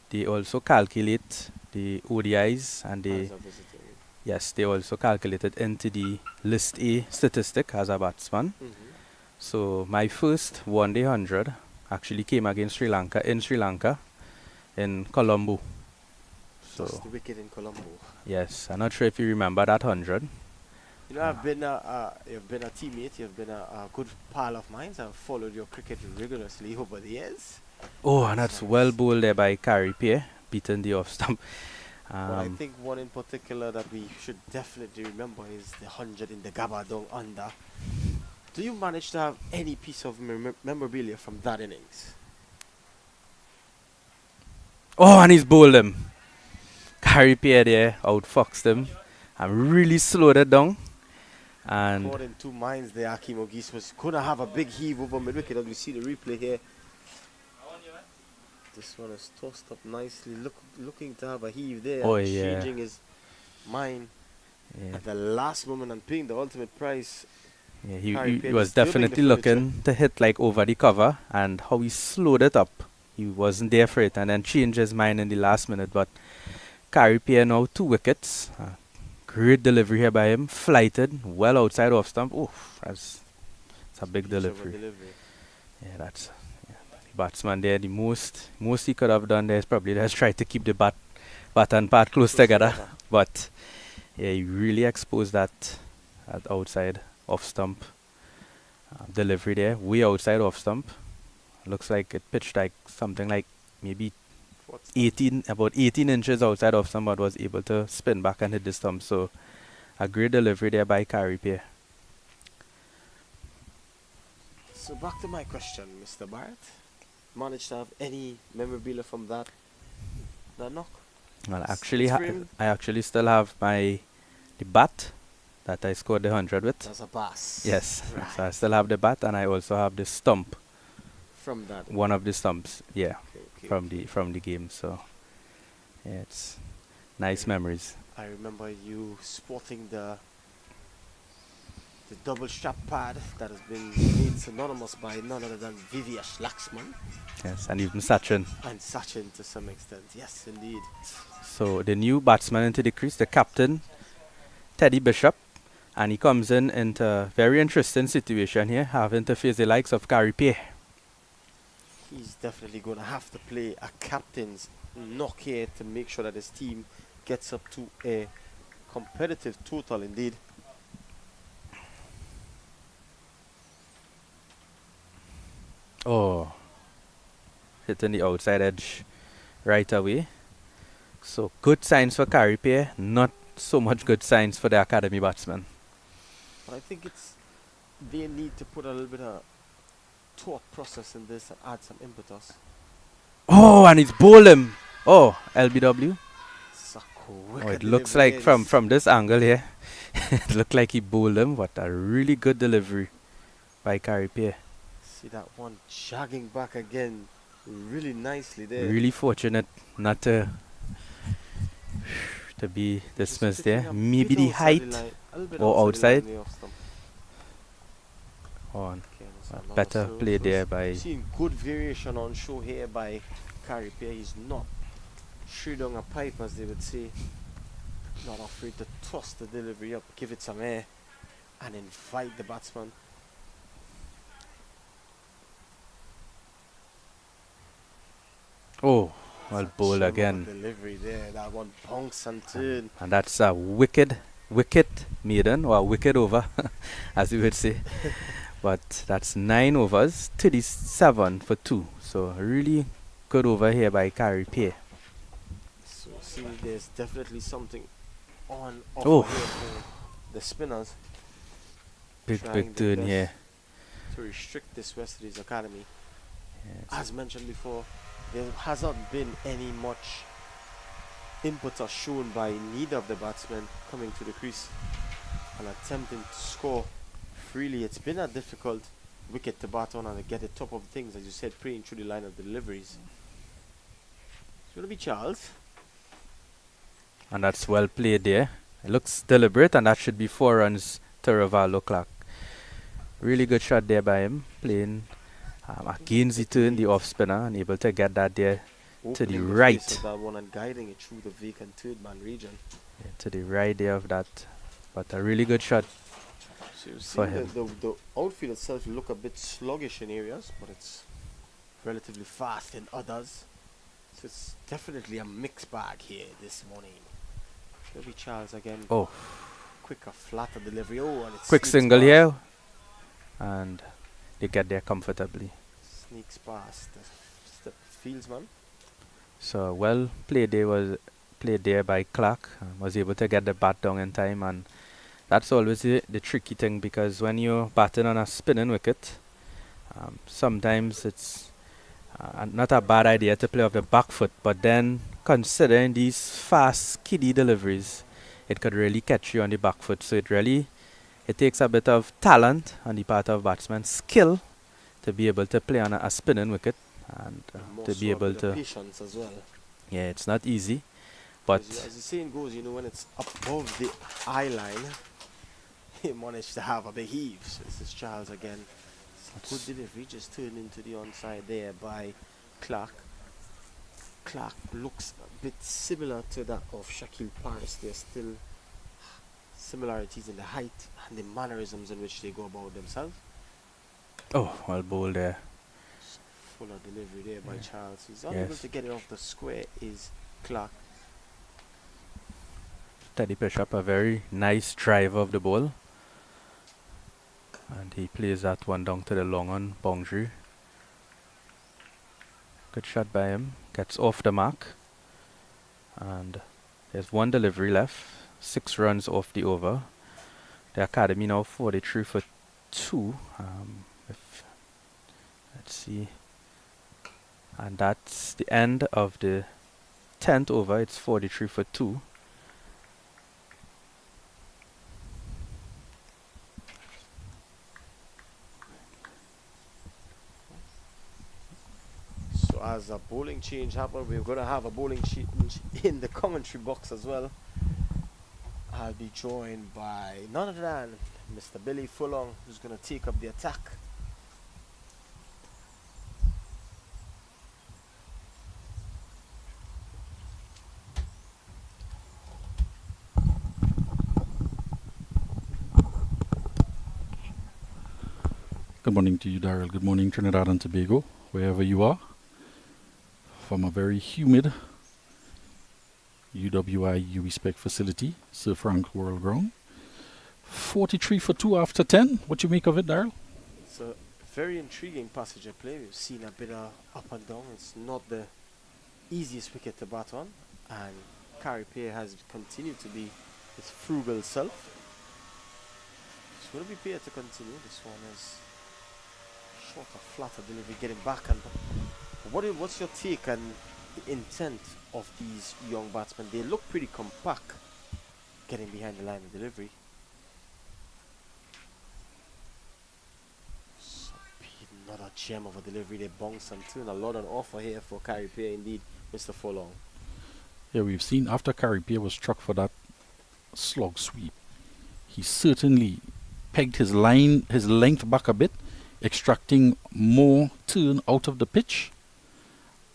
they also calculate the ODIs, and As a visitor. yes, they also calculated into the list A statistic as a batsman. So my first 1-day 100 actually came against Sri Lanka in Colombo. Just So the wicket in Colombo. yes, I'm not sure if you remember that 100. You know, you've been a teammate, you've been a good pal of mine. I've followed your cricket rigorously over the years. Oh, and that's Nice. well bowled there by Carrie Pierre, beating the off stump. But I think one in particular that we should definitely remember is the 100 in the Gabadong under. Do you manage to have any piece of memorabilia from that innings? Oh, and he's bowled him. Carrie Pierre there outfoxed him and really slowed it down. And Caught in two minds there, Akeem Ogis was gonna have a big heave over mid wicket as we see the replay here. This one is tossed up nicely, looking to have a heave there, Oh, and yeah. changing his mind yeah, at the last moment and paying the ultimate price. yeah, Harry he Pierre was disturbing the definitely furniture. looking to hit like over the cover, and how he slowed it up. He wasn't there for it, and then changed his mind in the last minute. But Carrie Pierre now 2 wickets. Great delivery here by him, flighted well outside off stump. Oh, that's a big Speech of a delivery. Yeah, batsman there, the most he could have done there is probably just try to keep the bat and pad close together. But yeah, he really exposed that at outside off stump delivery there, way outside off stump. Looks like it pitched like something like maybe 18 inches outside of stump, but was able to spin back and hit the stump. So a great delivery there by Carripier. So back to my question, Mr. Barrett. Managed to have any memorabilia from that knock? Well, Experience? I actually still have the bat that I scored the 100 with. That's a pass. Yes, Right. so I still have the bat, and I also have the stump, From that. one of the stumps, yeah, Okay. from the game. So yeah, it's nice memories. I remember you sporting the double strap pad that has been made synonymous by none other than Viviash Laxman Yes, and even Sachin. and Sachin to some extent. Yes, indeed. So the new batsman into the crease, the captain, Teddy Bishop, and he comes into a very interesting situation here, having to face the likes of Carripier. He's definitely going to have to play a captain's knock here to make sure that his team gets up to a competitive total indeed. Oh, hitting the outside edge right away. So good signs for Carripier, not so much good signs for the academy batsman. But I think they need to put a little bit of thought process in this and add some impetus. Oh, and he's bowled him. Oh, LBW. Oh, it looks like from this angle here, it looked like he bowled him. What a really good delivery by Carripier. See that one jogging back again really nicely there. Really fortunate not to be dismissed there. Maybe the height or outside. On better play there by. Seeing good variation on show here by Carripier. He's not straight down a pipe, as they would say. Not afraid to toss the delivery up, give it some air, and invite the batsman. Oh, well That's a bowled gem of a again. Delivery there. That one bounce and turn. And that's a wicked maiden, or a wicked over, as we would say. But that's 9 overs, 37 for 2. So a really good over here by Carripier. So see, there's definitely something on Oh. offer here for the spinners. Big Trying their turn best here. to restrict this West Indies academy. Yes. As mentioned before, there hasn't been any much impetus shown by neither of the batsmen coming to the crease and attempting to score freely. It's been a difficult wicket to bat on and to get the top of things, as you said, praying through the line of deliveries. It's going to be Charles. And that's well played there. It looks deliberate, and that should be 4 runs to Rivaldo Clark. Really good shot there by him, playing against the turn, the off spinner, and able to get that there to the Opening right. face of that one and guiding it through the vacant third man region. Yeah, to the right there of that. But a really good shot. So you For see him. the outfield itself look a bit sluggish in areas, but it's relatively fast in others. So it's definitely a mixed bag here this morning. Maybe Charles again. Oh, Quicker, flatter delivery. Oh, and it quick sneaks single past. here. And they get there comfortably. Sneaks past the fieldsman. So well played there by Clark. Was able to get the bat down in time, and that's always the tricky thing, because when you're batting on a spinning wicket, sometimes it's not a bad idea to play off the back foot, but then considering these fast kiddie deliveries, it could really catch you on the back foot. So it takes a bit of talent on the part of batsman, skill, to be able to play on a spinning wicket, and More to so be a able bit of to. patience as well. Yeah, it's not easy, but As the saying goes, when it's above the eye line, he managed to have a big heave. So this is Charles again. Good delivery, just turned into the onside there by Clark. Clark looks a bit similar to that of Shakil Paris. There's still similarities in the height and the mannerisms in which they go about themselves. oh, well bowled there. Fuller delivery there by Charles. He's unable Yes. to get it off the square is Clark. Teddy Bishop, a very nice driver of the ball. And he plays that one down to the long on boundary. Good shot by him. Gets off the mark. And there's one delivery left. 6 runs off the over. The Academy now 43 for 2. Let's see. And that's the end of the 10th over. It's 43 for 2. So as a bowling change happens, we're going to have a bowling change in the commentary box as well. I'll be joined by none other than Mr. Billy Furlong, who's going to take up the attack. Good morning to you, Daryl. Good morning, Trinidad and Tobago, wherever you are. From a very humid UWI U-Respect facility, Sir Frank World Ground. 43 for 2 after 10. What you make of it, Daryl? It's a very intriguing passage of play. We've seen a bit of up and down. It's not the easiest wicket to bat on, and Carey Pear has continued to be his frugal self. It's going to be Pear to continue. This one is shorter, flatter delivery, getting back. And what's your take on the intent of these young batsmen? They look pretty compact, getting behind the line of delivery. So, another gem of a delivery. They bounce and turn. A lot on offer here for Carey Pear, indeed, Mr. Furlong. Yeah, we've seen after Carey Pear was struck for that slog sweep, he certainly pegged his length back a bit, extracting more turn out of the pitch.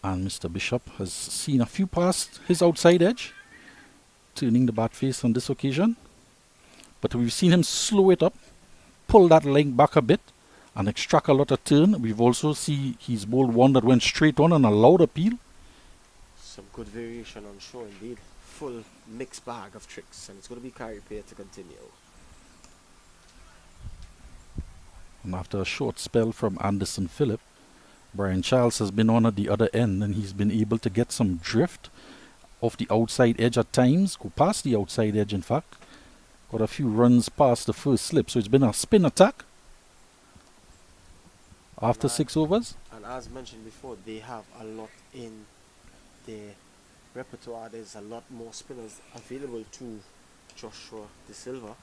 And Mr. Bishop has seen a few past his outside edge, turning the bat face on this occasion. But we've seen him slow it up, pull that length back a bit, and extract a lot of turn. We've also seen he's bowled one that went straight on and allowed appeal. Some good variation on show, indeed. Full mixed bag of tricks, and it's going to be Carey Pear to continue. And after a short spell from Anderson Phillip, Brian Charles has been on at the other end, and he's been able to get some drift off the outside edge at times, go past the outside edge in fact. Got a few runs past the first slip, so it's been a spin attack after 6 overs. And as mentioned before, they have a lot in their repertoire. There's a lot more spinners available to Joshua De Silva.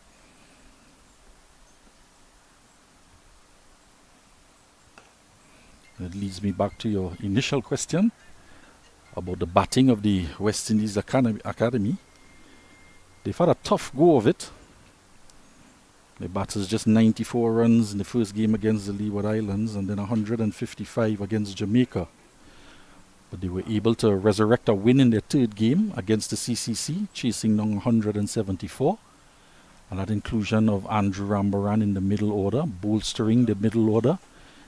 That leads me back to your initial question about the batting of the West Indies Academy. They've had a tough go of it. The batters just 94 runs in the first game against the Leeward Islands and then 155 against Jamaica. But they were able to resurrect a win in their third game against the CCC, chasing down 174. And that inclusion of Andrew Rambaran in the middle order, bolstering the middle order.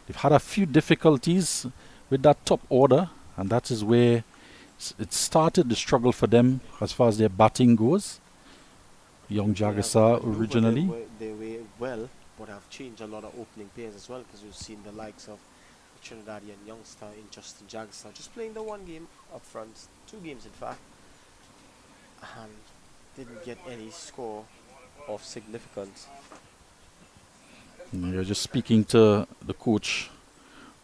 They've had a few difficulties with that top order, and that is where it started the struggle for them as far as their batting goes. Young Jagassar originally. They were well, but have changed a lot of opening pairs as well, because we've seen the likes of the Trinidadian youngster in Justin Jagassar just playing the one game up front, 2 games in fact, and didn't get any score of significance. You're just speaking to the coach,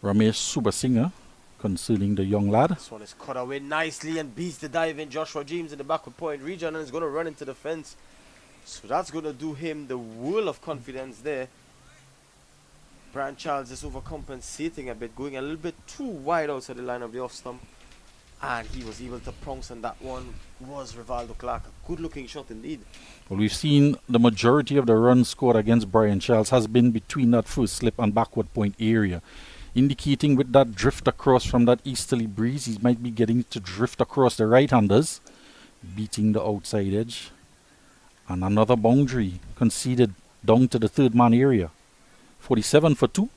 Ramesh Subasinghe, concerning the young lad. This one is cut away nicely and beats the dive in Joshua James in the backward point region, and is going to run into the fence. So that's going to do him the world of confidence there. Brian Charles is overcompensating a bit, going a little bit too wide outside the line of the off stump. And he was able to pounce on that one. Was Rivaldo Clark. A good looking shot indeed. Well, we've seen the majority of the runs scored against Brian Charles has been between that first slip and backward point area, indicating with that drift across from that easterly breeze, he might be getting to drift across the right-handers, beating the outside edge. And another boundary conceded down to the third man area. 47 for 2.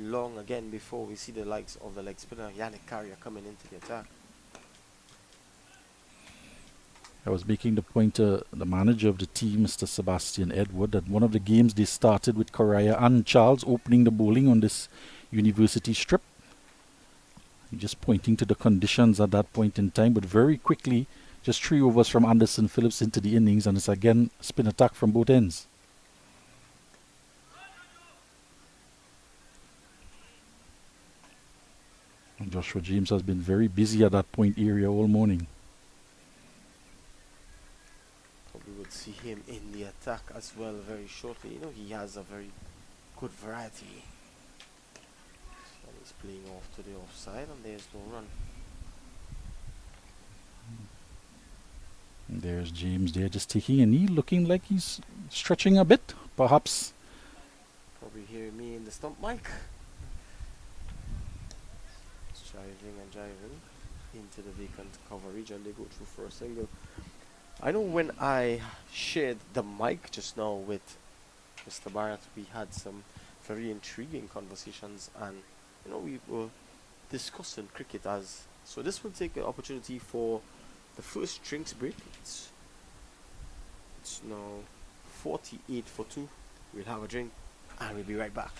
long again before we see the likes of the leg spinner Yannick Carrier coming into the attack. I was making the point to the manager of the team, Mr. Sebastian Edward, that one of the games they started with Correa and Charles opening the bowling on this university strip. Just pointing to the conditions at that point in time, but very quickly, just 3 overs from Anderson Phillips into the innings, and it's again spin attack from both ends. And Joshua James has been very busy at that point area all morning. We would see him in the attack as well very shortly. You know, he has a very good variety. And he's playing off to the offside, and there's no run. And there's James there just taking a knee, looking like he's stretching a bit, perhaps. Probably hear me in the stump mic. Driving and driving into the vacant coverage, and they go through for a single. I know when I shared the mic just now with Mr. Barrett, we had some very intriguing conversations, and you know, we were discussing cricket as so. This will take an opportunity for the first drinks break. It's now 48 for 2. We'll have a drink and we'll be right back.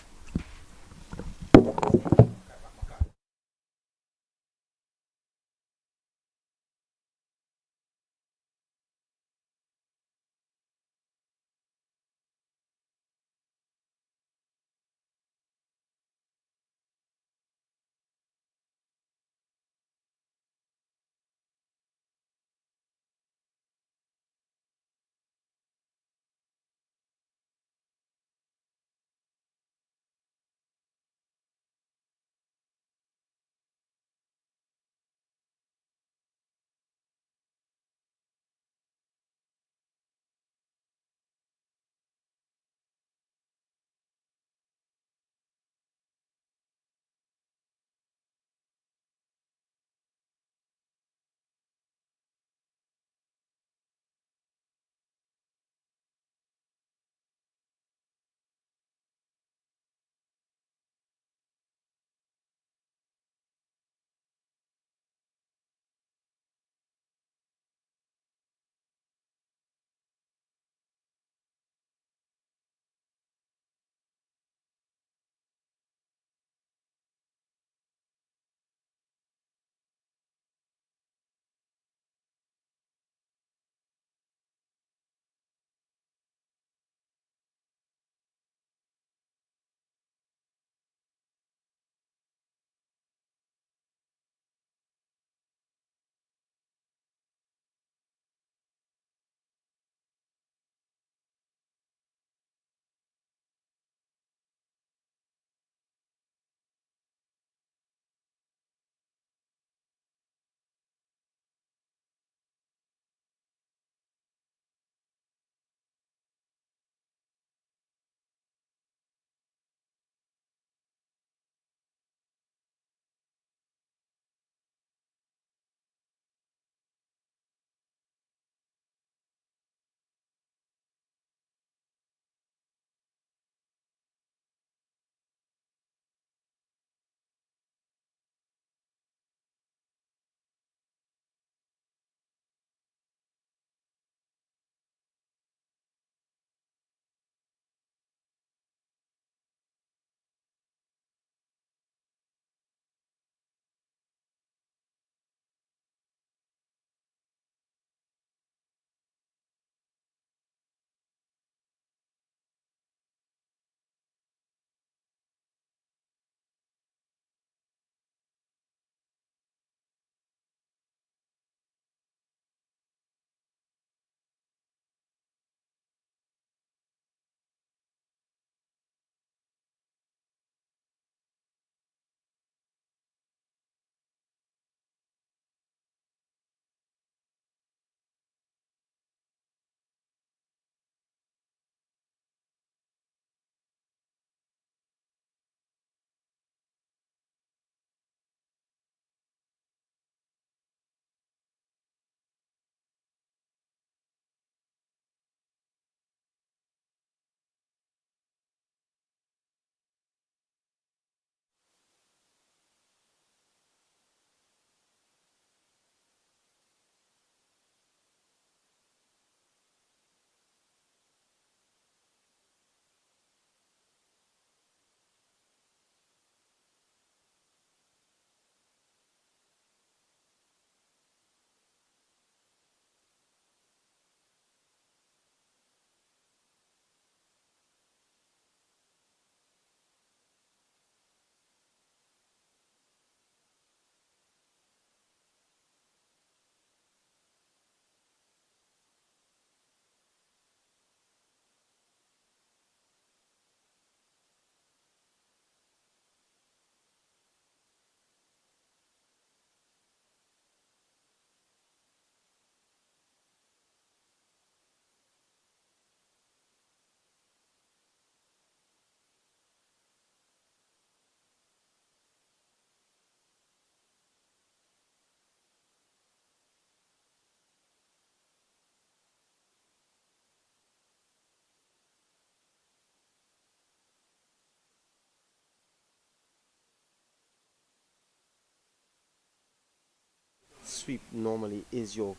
sweep normally is your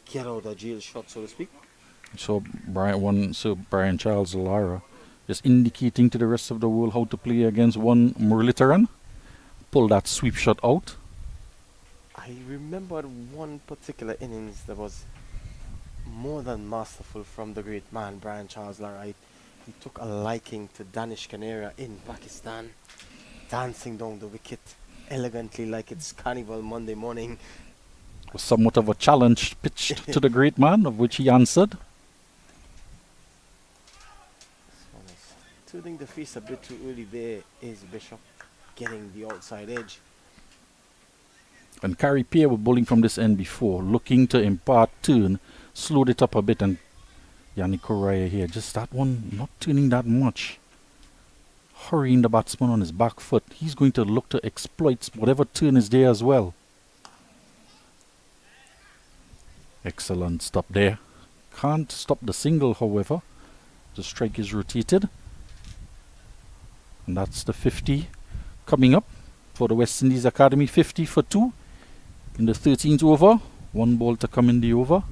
get out of jail shot, so to speak. So Brian Charles Lara just indicating to the rest of the world how to play against one Murlitaran. Pull that sweep shot out. I remember one particular innings that was more than masterful from the great man Brian Charles Lara. He took a liking to Danish Canara in Pakistan, dancing down the wicket elegantly like it's Carnival Monday morning. Was somewhat of a challenge pitched to the great man, of which he answered. Turning the face a bit too early there is Bishop getting the outside edge. And Carrie Peer were bowling from this end before, looking to impart turn, slowed it up a bit, and Yannick Correa here, just that one not turning that much. Hurrying the batsman on his back foot. He's going to look to exploit whatever turn is there as well. Excellent stop there. Can't stop the single, however. The strike is rotated. And that's the 50 coming up for the West Indies Academy. 50 for 2 in the 13th over. 1 ball to come in the over.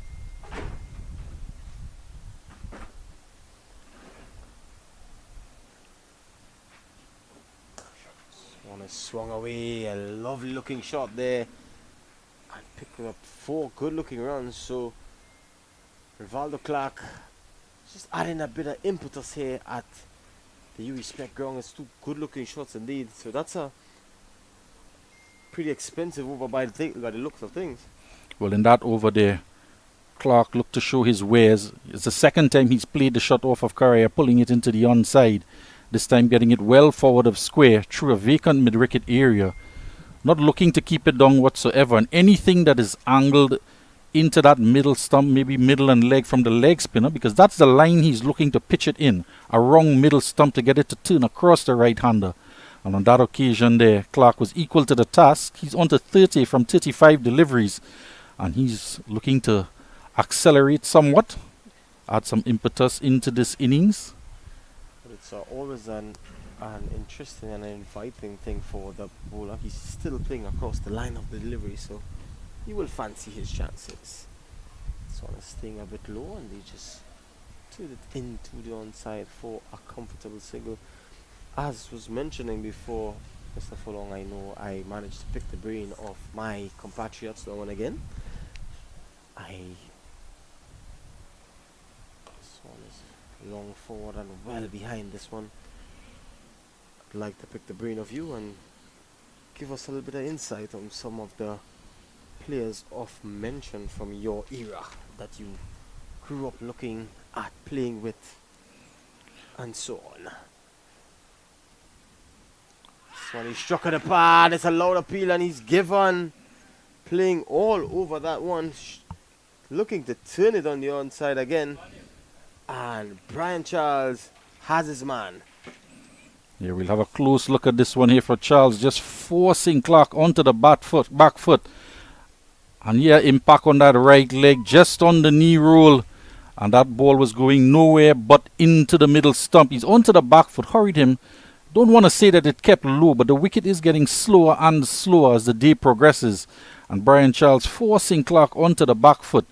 One is swung away, a lovely looking shot there, and picking up 4 good looking runs. So Rivaldo Clark just adding a bit of impetus here at the UE Spec ground. It's 2 good looking shots indeed. So that's a pretty expensive over by the looks of things. Well, in that over there, Clark looked to show his wares. It's the second time he's played the shot off of Correa, pulling it into the onside. This time getting it well forward of square through a vacant mid-wicket area. Not looking to keep it down whatsoever. And anything that is angled into that middle stump, maybe middle and leg from the leg spinner, because that's the line he's looking to pitch it in. A wrong middle stump to get it to turn across the right-hander. And on that occasion there, Clark was equal to the task. He's on to 30 from 35 deliveries. And he's looking to accelerate somewhat, add some impetus into this innings. But it's always an interesting and an inviting thing for the bowler. He's still playing across the line of the delivery, so he will fancy his chances. This one is staying a bit low, and they just turned it into the onside for a comfortable single. As was mentioning before, Mr. Furlong, I know I managed to pick the brain of my compatriots now and again. This one is long forward and well behind this one. I'd like to pick the brain of you and give us a little bit of insight on some of the players of mention from your era that you grew up looking at, playing with, and so on. This one, he struck at the pad. It's a loud appeal, and he's given. Playing all over that one, looking to turn it on the onside again. And Brian Charles has his man. Yeah, we'll have a close look at this one here for Charles, just forcing Clark onto the back foot. And yeah, impact on that right leg, just on the knee roll. And that ball was going nowhere but into the middle stump. He's onto the back foot, hurried him. Don't want to say that it kept low, but the wicket is getting slower and slower as the day progresses. And Brian Charles forcing Clark onto the back foot.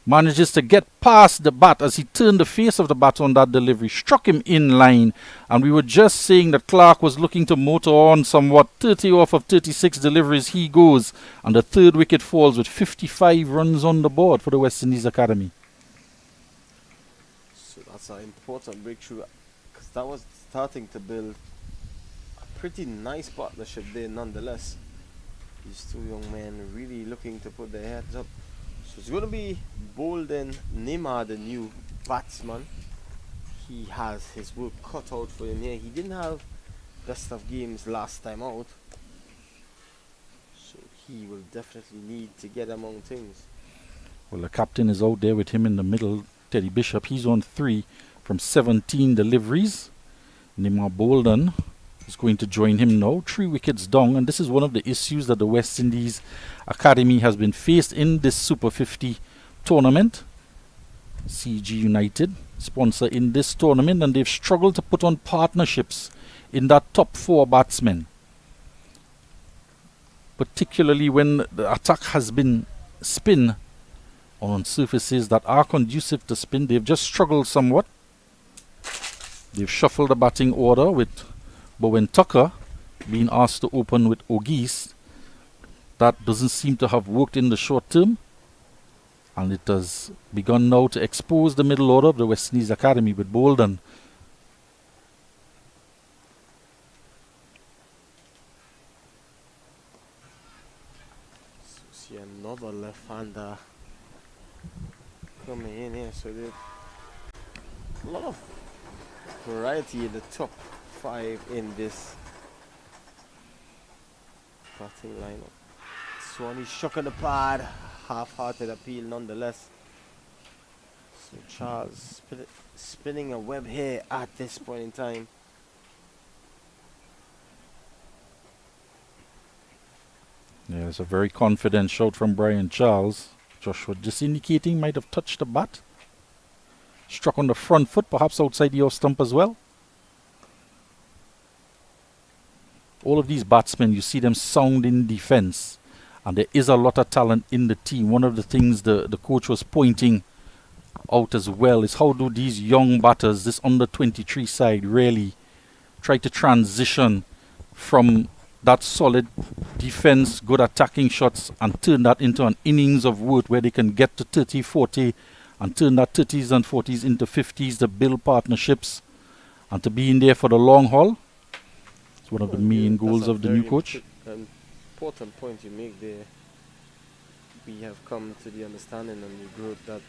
Manages to get past the bat as he turned the face of the bat on that delivery. Struck him in line. And we were just saying that Clark was looking to motor on somewhat. 30 off of 36 deliveries he goes. And the 3rd wicket falls with 55 runs on the board for the West Indies Academy. So that's an important breakthrough, because that was starting to build a pretty nice partnership there nonetheless. These 2 young men really looking to put their heads up. So it's going to be Bolden Nima, the new batsman. He has his work cut out for him here. He didn't have best of games last time out, so he will definitely need to get among things. Well, the captain is out there with him in the middle, Teddy Bishop. He's on 3 from 17 deliveries. Nima Bolden is going to join him now. 3 wickets down, and this is one of the issues that the West Indies Academy has been faced in this Super 50 tournament. CG United sponsor in this tournament, and they've struggled to put on partnerships in that top 4 batsmen, particularly when the attack has been spin on surfaces that are conducive to spin. They've just struggled somewhat. They've shuffled the batting order with Bowen Tucker being asked to open with O'Geese. That doesn't seem to have worked in the short term, and it has begun now to expose the middle order of the West Indies Academy with Bolden. See another left-hander coming in here, so there's a lot of variety in the top 5 in this batting lineup. Swanee shook on the pad, half-hearted appeal nonetheless. So Charles spinning a web here at this point in time. Yeah, it's a very confident shot from Brian Charles. Joshua just indicating might have touched the bat. Struck on the front foot, perhaps outside the off stump as well. All of these batsmen, you see them sound in defense. And there is a lot of talent in the team. One of the things the coach was pointing out as well is how do these young batters, this under 23 side, really try to transition from that solid defense, good attacking shots, and turn that into an innings of work where they can get to 30, 40, and turn that 30s and 40s into 50s to build partnerships and to be in there for the long haul. It's one of the main goals of the new coach. Important point you make there. We have come to the understanding and the growth that.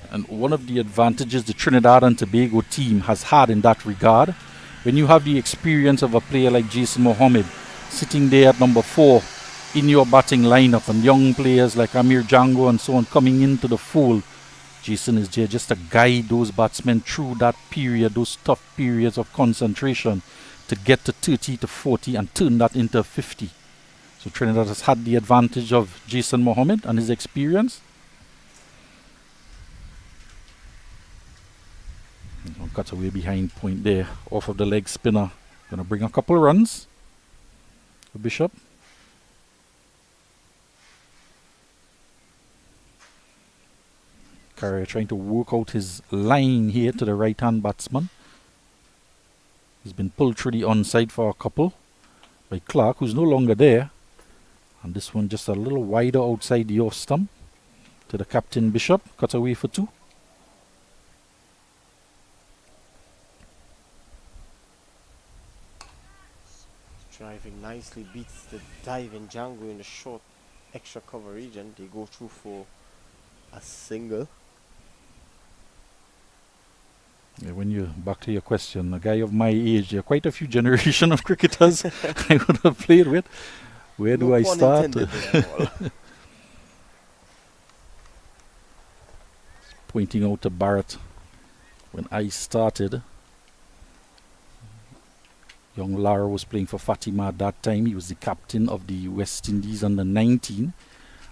And one of the advantages the Trinidad and Tobago team has had in that regard, when you have the experience of a player like Jason Mohammed sitting there at number 4 in your batting lineup, and young players like Amir Django and so on coming into the fold, Jason is there just to guide those batsmen through that period, those tough periods of concentration, to get to 30 to 40 and turn that into 50. So Trinidad has had the advantage of Jason Mohammed and his experience. Cut away behind point there, off of the leg spinner. Gonna bring a couple of runs for Bishop. Carrier trying to work out his line here to the right hand batsman. He's been pulled through the onside for a couple by Clark, who's no longer there. And this one just a little wider outside the off stump to the captain Bishop. Cut away for 2. Driving nicely, beats the diving Django in the short extra cover region. They go through for a single. Yeah, when you back to your question, a guy of my age, there are quite a few generation of cricketers I would have played with. Where do I start? Pointing out to Barrett, when I started, young Lara was playing for Fatima at that time. He was the captain of the West Indies under 19.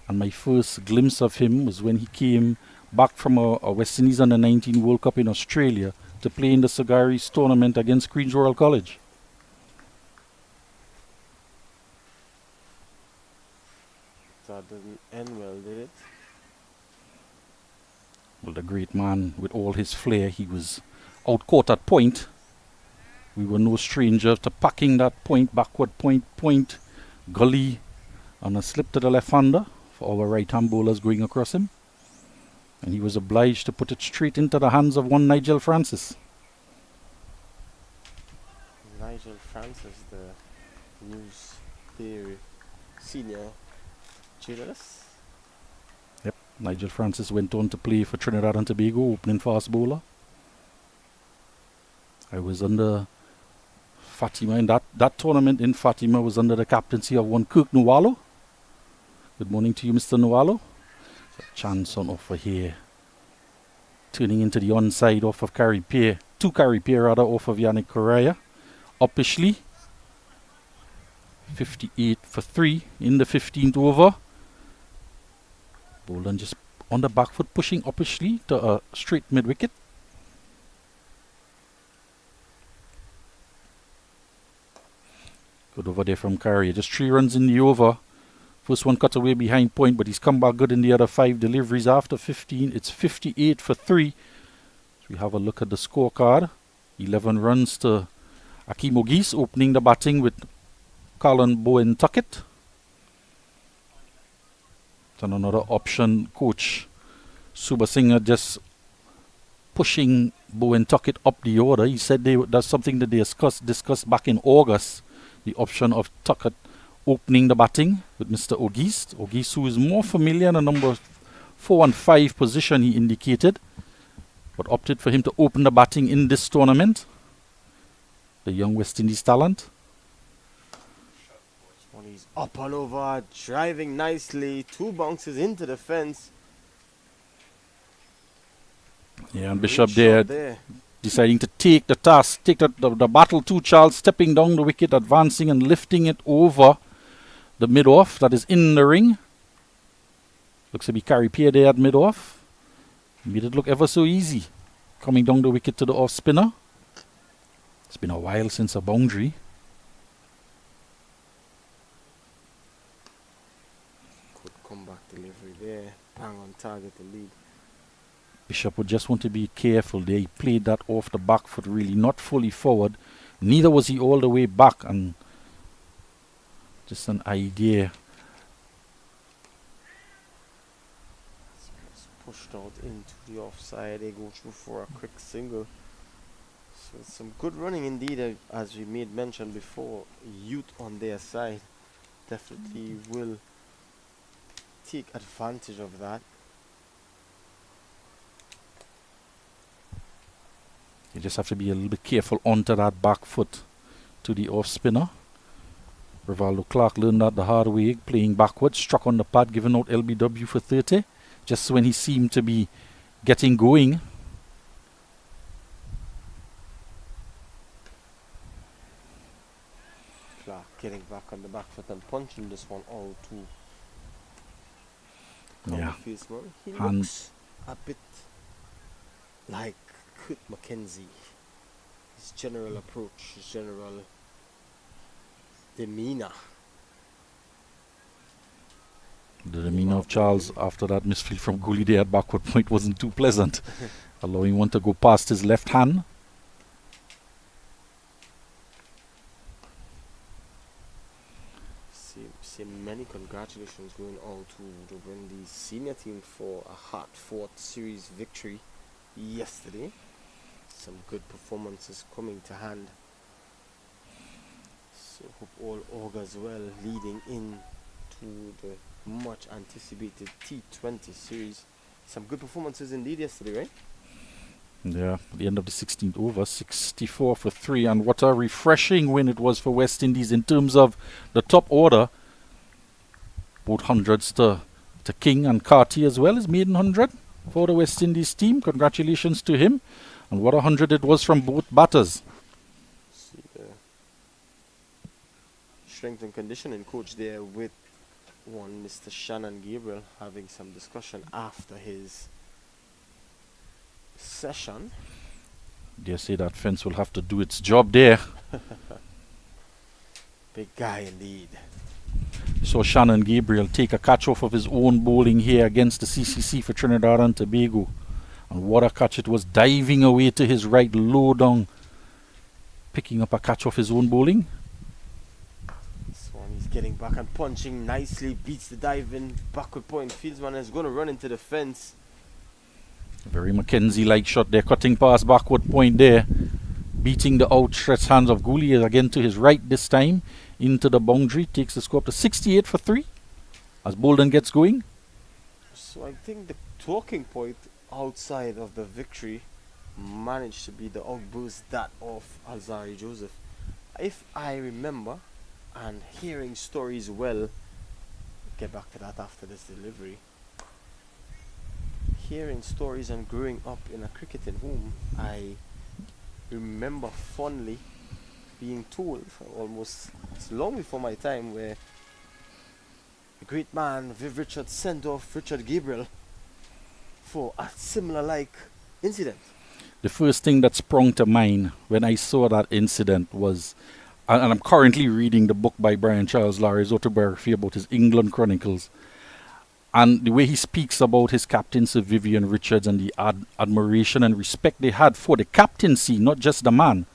And my first glimpse of him was when he came back from a West Indies under 19 World Cup in Australia to play in the Sagaris tournament against Queen's Royal College. That didn't end well, did it? Well, the great man, with all his flair, he was out caught at point. We were no stranger to packing that point, backward point, gully, and a slip to the left-hander for our right-hand bowlers going across him. And he was obliged to put it straight into the hands of one Nigel Francis. Nigel Francis, the news theory senior journalist. Yep, Nigel Francis went on to play for Trinidad and Tobago, opening fast bowler. I was under Fatima, and that tournament in Fatima was under the captaincy of one Kirk Nuwalo. Good morning to you, Mr. Nuwalo. A chance on offer here. Turning into the onside off of Carey Peer. 2 Carey Peer rather off of Yannick Correa. Uppishly. 58 for 3 in the 15th over. Bolden just on the back foot pushing Uppishly to a straight mid wicket. Good over there from Carey. Just 3 runs in the over First one cut away behind point, but he's come back good in the other 5 deliveries after 15. It's 58 for 3. So we have a look at the scorecard. 11 runs to Akeem Ogis, opening the batting with Colin Bowen Tuckett. And another option, coach Suba Singer just pushing Bowen Tuckett up the order. He said that's something that they discussed back in August, the option of Tuckett opening the batting with Mr. Ogis. Ogis, who is more familiar in the number 4 and 5 position, he indicated, but opted for him to open the batting in this tournament. The young West Indies talent. Well, he's up and over, driving nicely. 2 bounces into the fence. Yeah, and Great Bishop shot there deciding to take the task, take the battle to Charles, stepping down the wicket, advancing and lifting it over the mid-off that is in the ring. Looks to be Carey Pierre there at mid-off. Made it look ever so easy. Coming down the wicket to the off-spinner. It's been a while since a boundary. Good comeback delivery there. Bang on target to lead. Bishop would just want to be careful there. He played that off the back foot, really not fully forward. Neither was he all the way back, and just an idea. It's pushed out into the offside. They go through for a quick single. So it's some good running indeed, as we made mention before. Youth on their side definitely will take advantage of that. You just have to be a little bit careful onto that back foot to the off spinner. Rivaldo Clark learned that the hard way, playing backwards, struck on the pad, giving out LBW for 30. Just when he seemed to be getting going. Clark getting back on the back foot and punching this one all too. Yeah. He And looks a bit like Kurt Mackenzie. His general approach, his general demeanor. the demeanor of Charles after that misfield from Gooley there at backward point wasn't too pleasant. Allowing one to go past his left hand. See many congratulations going out to the Windies senior team for a hard-fought series victory yesterday. Some good performances coming to hand. So hope all augurs well leading into the much anticipated T20 series. Some good performances indeed yesterday, right? Yeah, at the end of the 16th over, 64 for 3, and what a refreshing win it was for West Indies in terms of the top order. Both hundreds to King and Carty as well, his maiden 100 for the West Indies team. Congratulations to him. And what a 100 it was from both batters. See the strength and conditioning coach there with one Mr. Shannon Gabriel having some discussion after his session. They say that fence will have to do its job there. Big guy indeed. So Shannon Gabriel take a catch off of his own bowling here against the CCC for Trinidad and Tobago. And what a catch it was, diving away to his right, low down, picking up a catch off his own bowling. This one he's getting back and punching nicely, beats the diving backward point fieldsman, is going to run into the fence. Very Mackenzie-like shot there, cutting past backward point there, beating the outstretched hands of Gooley again to his right this time, into the boundary, takes the score up to 68 for 3 as Bolden gets going. So I think the talking point outside of the victory managed to be the outburst that of Alzari Joseph. If I remember, and hearing stories well, get back to that after this delivery. Hearing stories and growing up in a cricketing home, I remember fondly being told, almost it's long before my time, where the great man Viv Richards sent off Richard Gabriel for a similar like incident. The first thing that sprung to mind when I saw that incident was and I'm currently reading the book by Brian Charles Lowry's autobiography about his England Chronicles. And the way he speaks about his captain, Sir Vivian Richards, and the admiration and respect they had for the captaincy, not just the man.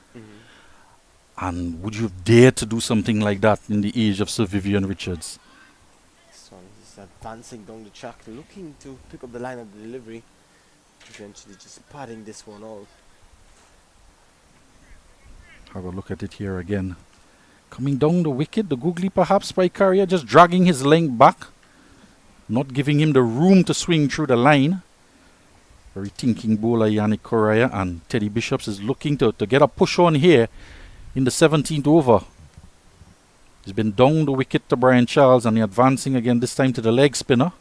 And would you have dared to do something like that in the age of Sir Vivian Richards? This one is advancing down the track, looking to pick up the line of the delivery. Eventually just padding this one out. Have a look at it here again. Coming down the wicket, the googly perhaps by Carrier, just dragging his length back. Not giving him the room to swing through the line. Very thinking bowler Yannick Correa, and Teddy Bishops is looking to get a push on here in the 17th over. He's been down the wicket to Brian Charles, and he's advancing again, this time to the leg spinner.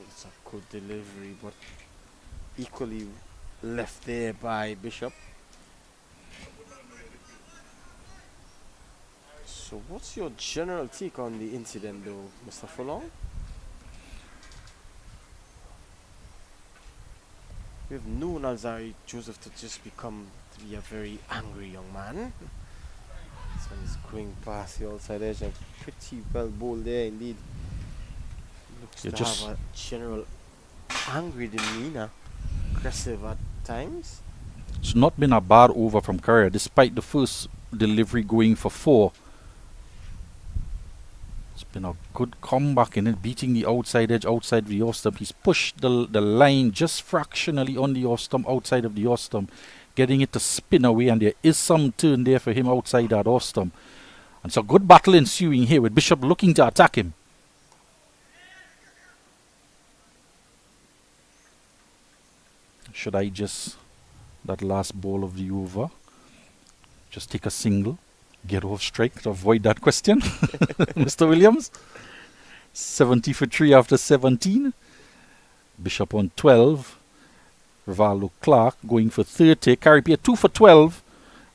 It's a good delivery, but equally left there by Bishop. So what's your general take on the incident though, Mr. Furlong? We've known Alzari Joseph to just become to be a very angry young man. This one is going past the outside edge and pretty well bowled there indeed. Looks to have a general angry demeanor, aggressive at times. It's not been a bad over from Carrier, despite the first delivery going for 4. It's been a good comeback in it, beating the outside edge, outside the off stump. He's pushed the line just fractionally on the off stump, outside of the off stump, getting it to spin away, and there is some turn there for him outside that off stump. And so good battle ensuing here with Bishop looking to attack him. Should I just, that last ball of the over, just take a single, get off strike to avoid that question, Mr. Williams? 70 for 3 after 17. Bishop on 12. Rivaldo Clark going for 30. Carrier 2 for 12.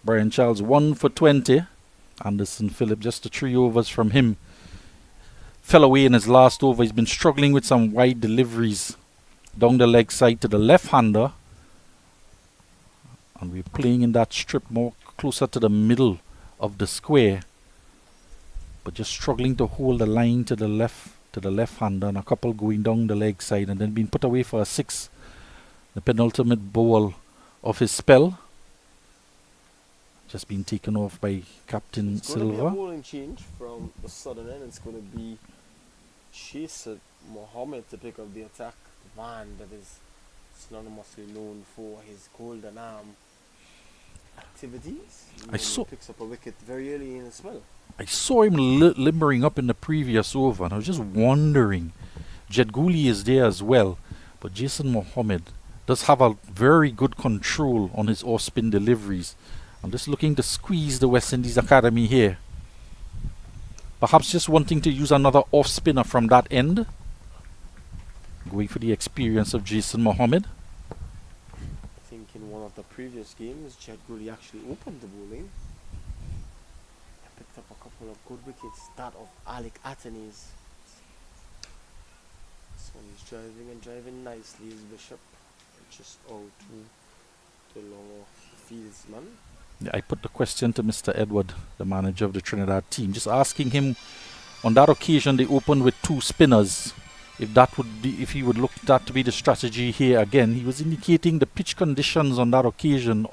Brian Charles 1 for 20. Anderson Phillip just the 3 overs from him. Fell away in his last over. He's been struggling with some wide deliveries down the leg side to the left-hander. And we're playing in that strip more closer to the middle of the square. But just struggling to hold the line to the left-hander, and a couple going down the leg side and then being put away for a 6. The penultimate ball of his spell. Just been taken off by Captain It's going to be a Silva. bowling change from the southern end. It's going to be Chaser Mohammed to pick up the attack. The man that is synonymously known for his golden arm activities. He picks up a wicket very early in the spell. I saw him limbering up in the previous over, and I was just wondering. Jed Gooley is there as well, but Jason Mohammed does have a very good control on his off-spin deliveries. I'm just looking to squeeze the West Indies Academy here. Perhaps just wanting to use another off-spinner from that end. Going for the experience of Jason Mohammed. I think in one of the previous games, Jed Gooley actually opened the bowling. Picked up a couple of good wickets. That of Alec Attorneys. This one is driving and driving nicely is Bishop. Just out to the long fieldsman. Yeah, I put the question to Mr. Edward, the manager of the Trinidad team, just asking him, on that occasion they opened with 2 spinners. If he would look that to be the strategy here again. He was indicating the pitch conditions on that occasion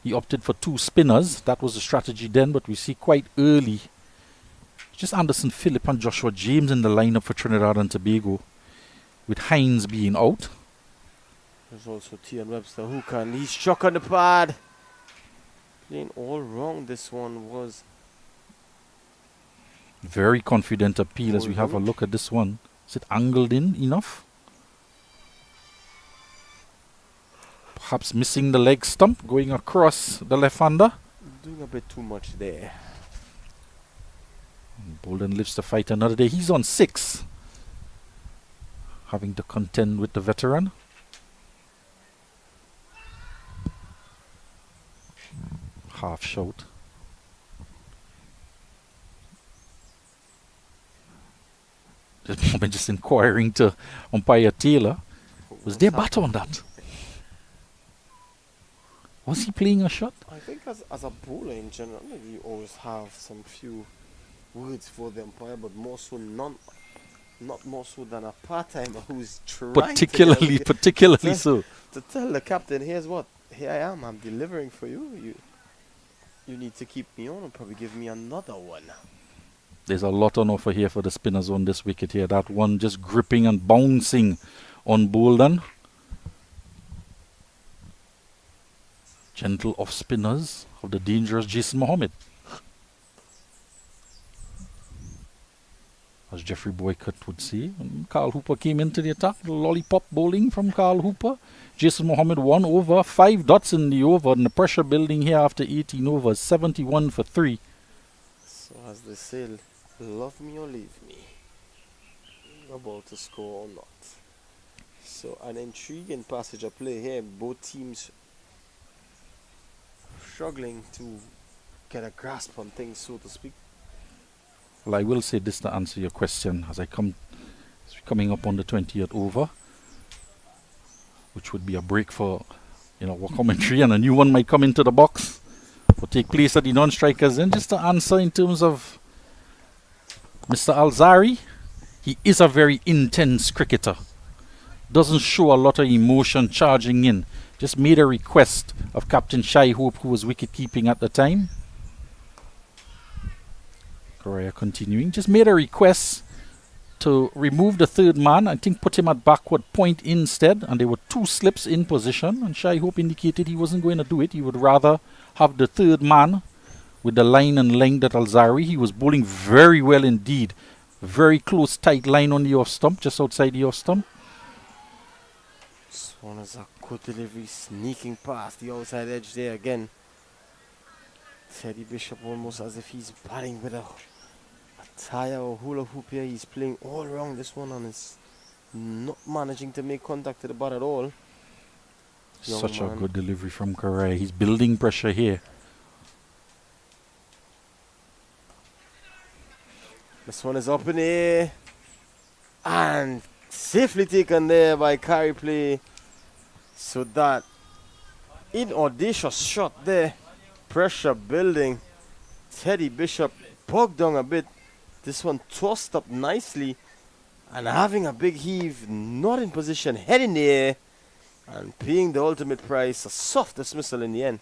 he opted for 2 spinners. That was the strategy then, but we see quite early just Anderson Phillip and Joshua James in the lineup for Trinidad and Tobago, with Hines being out. There's also Tian Webster who can. He's struck on the pad. Playing all wrong. This one was very confident appeal as we have a look at this one. Is it angled in enough? Perhaps missing the leg stump, going across the left-hander. doing a bit too much there. Bolden lives to fight another day. He's on 6. Having to contend with the veteran. Half shout. This moment just inquiring to umpire Taylor. Was there bat on that? Was he playing a shot? I think as a bowler in general, you always have some few words for the umpire, but more so not more so than a part-timer who's trying Particularly to, so. to tell the captain, here's what, here I am, I'm delivering for you. You need to keep me on and probably give me another one. There's a lot on offer here for the spinners on this wicket here. That one just gripping and bouncing on Bolden. Gentle off spinners of the dangerous Jason Mohammed. As Jeffrey Boycott would say, Carl Hooper came into the attack. Lollipop bowling from Carl Hooper. Jason Mohammed 1 over, 5 dots in the over, and the pressure building here after 18 overs, 71 for 3. So as they say, love me or leave me. About to score or not. So an intriguing passage of play here. Both teams struggling to get a grasp on things, so to speak. Well, I will say this to answer your question as coming up on the 20th over, which would be a break for our commentary, and a new one might come into the box or take place at the non-strikers. And just to answer in terms of Mr. Alzari, he is a very intense cricketer. Doesn't show a lot of emotion charging in. Just made a request of Captain Shai Hope, who was wicket keeping at the time. Correa continuing. Just made a request to remove the third man. I think put him at backward point instead. And there were 2 slips in position. And Shai Hope indicated he wasn't going to do it. He would rather have the third man with the line and length that Alzari. He was bowling very well indeed. Very close, tight line on the off stump, just outside the off stump. This one is a good delivery, sneaking past the outside edge there again. Teddy Bishop almost as if he's batting with a tire or hula hoop here. He's playing all around this one and is not managing to make contact to the bat at all. Such a good delivery from Correa. He's building pressure here. This one is up in the air and safely taken there by carry play. So that inaudacious shot there, pressure building. Teddy Bishop bogged down a bit. This one tossed up nicely and having a big heave, not in position, head in the air and paying the ultimate price, a soft dismissal in the end.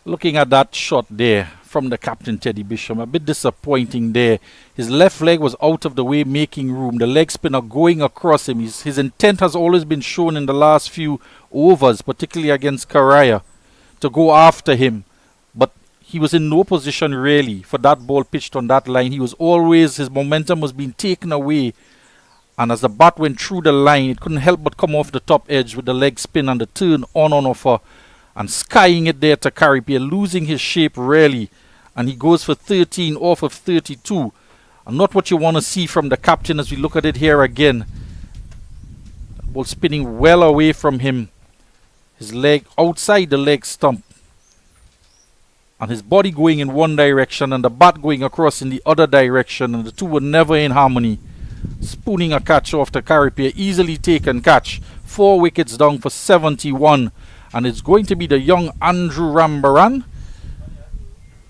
Looking at that shot there from the captain, Teddy Bishop, a bit disappointing there. His left leg was out of the way, making room. The leg spinner going across him. His intent has always been shown in the last few overs, particularly against Correa, to go after him. But he was in no position really for that ball pitched on that line. His momentum was being taken away. And as the bat went through the line, it couldn't help but come off the top edge with the leg spin and the turn on offer. And skying it there to Carripier, losing his shape really. And he goes for 13 off of 32. And not what you want to see from the captain as we look at it here again. Ball spinning well away from him. His leg outside the leg stump. And his body going in one direction and the bat going across in the other direction. And the two were never in harmony. Spooning a catch off to Carripier. Easily taken catch. 4 wickets down for 71. And it's going to be the young Andrew Rambaran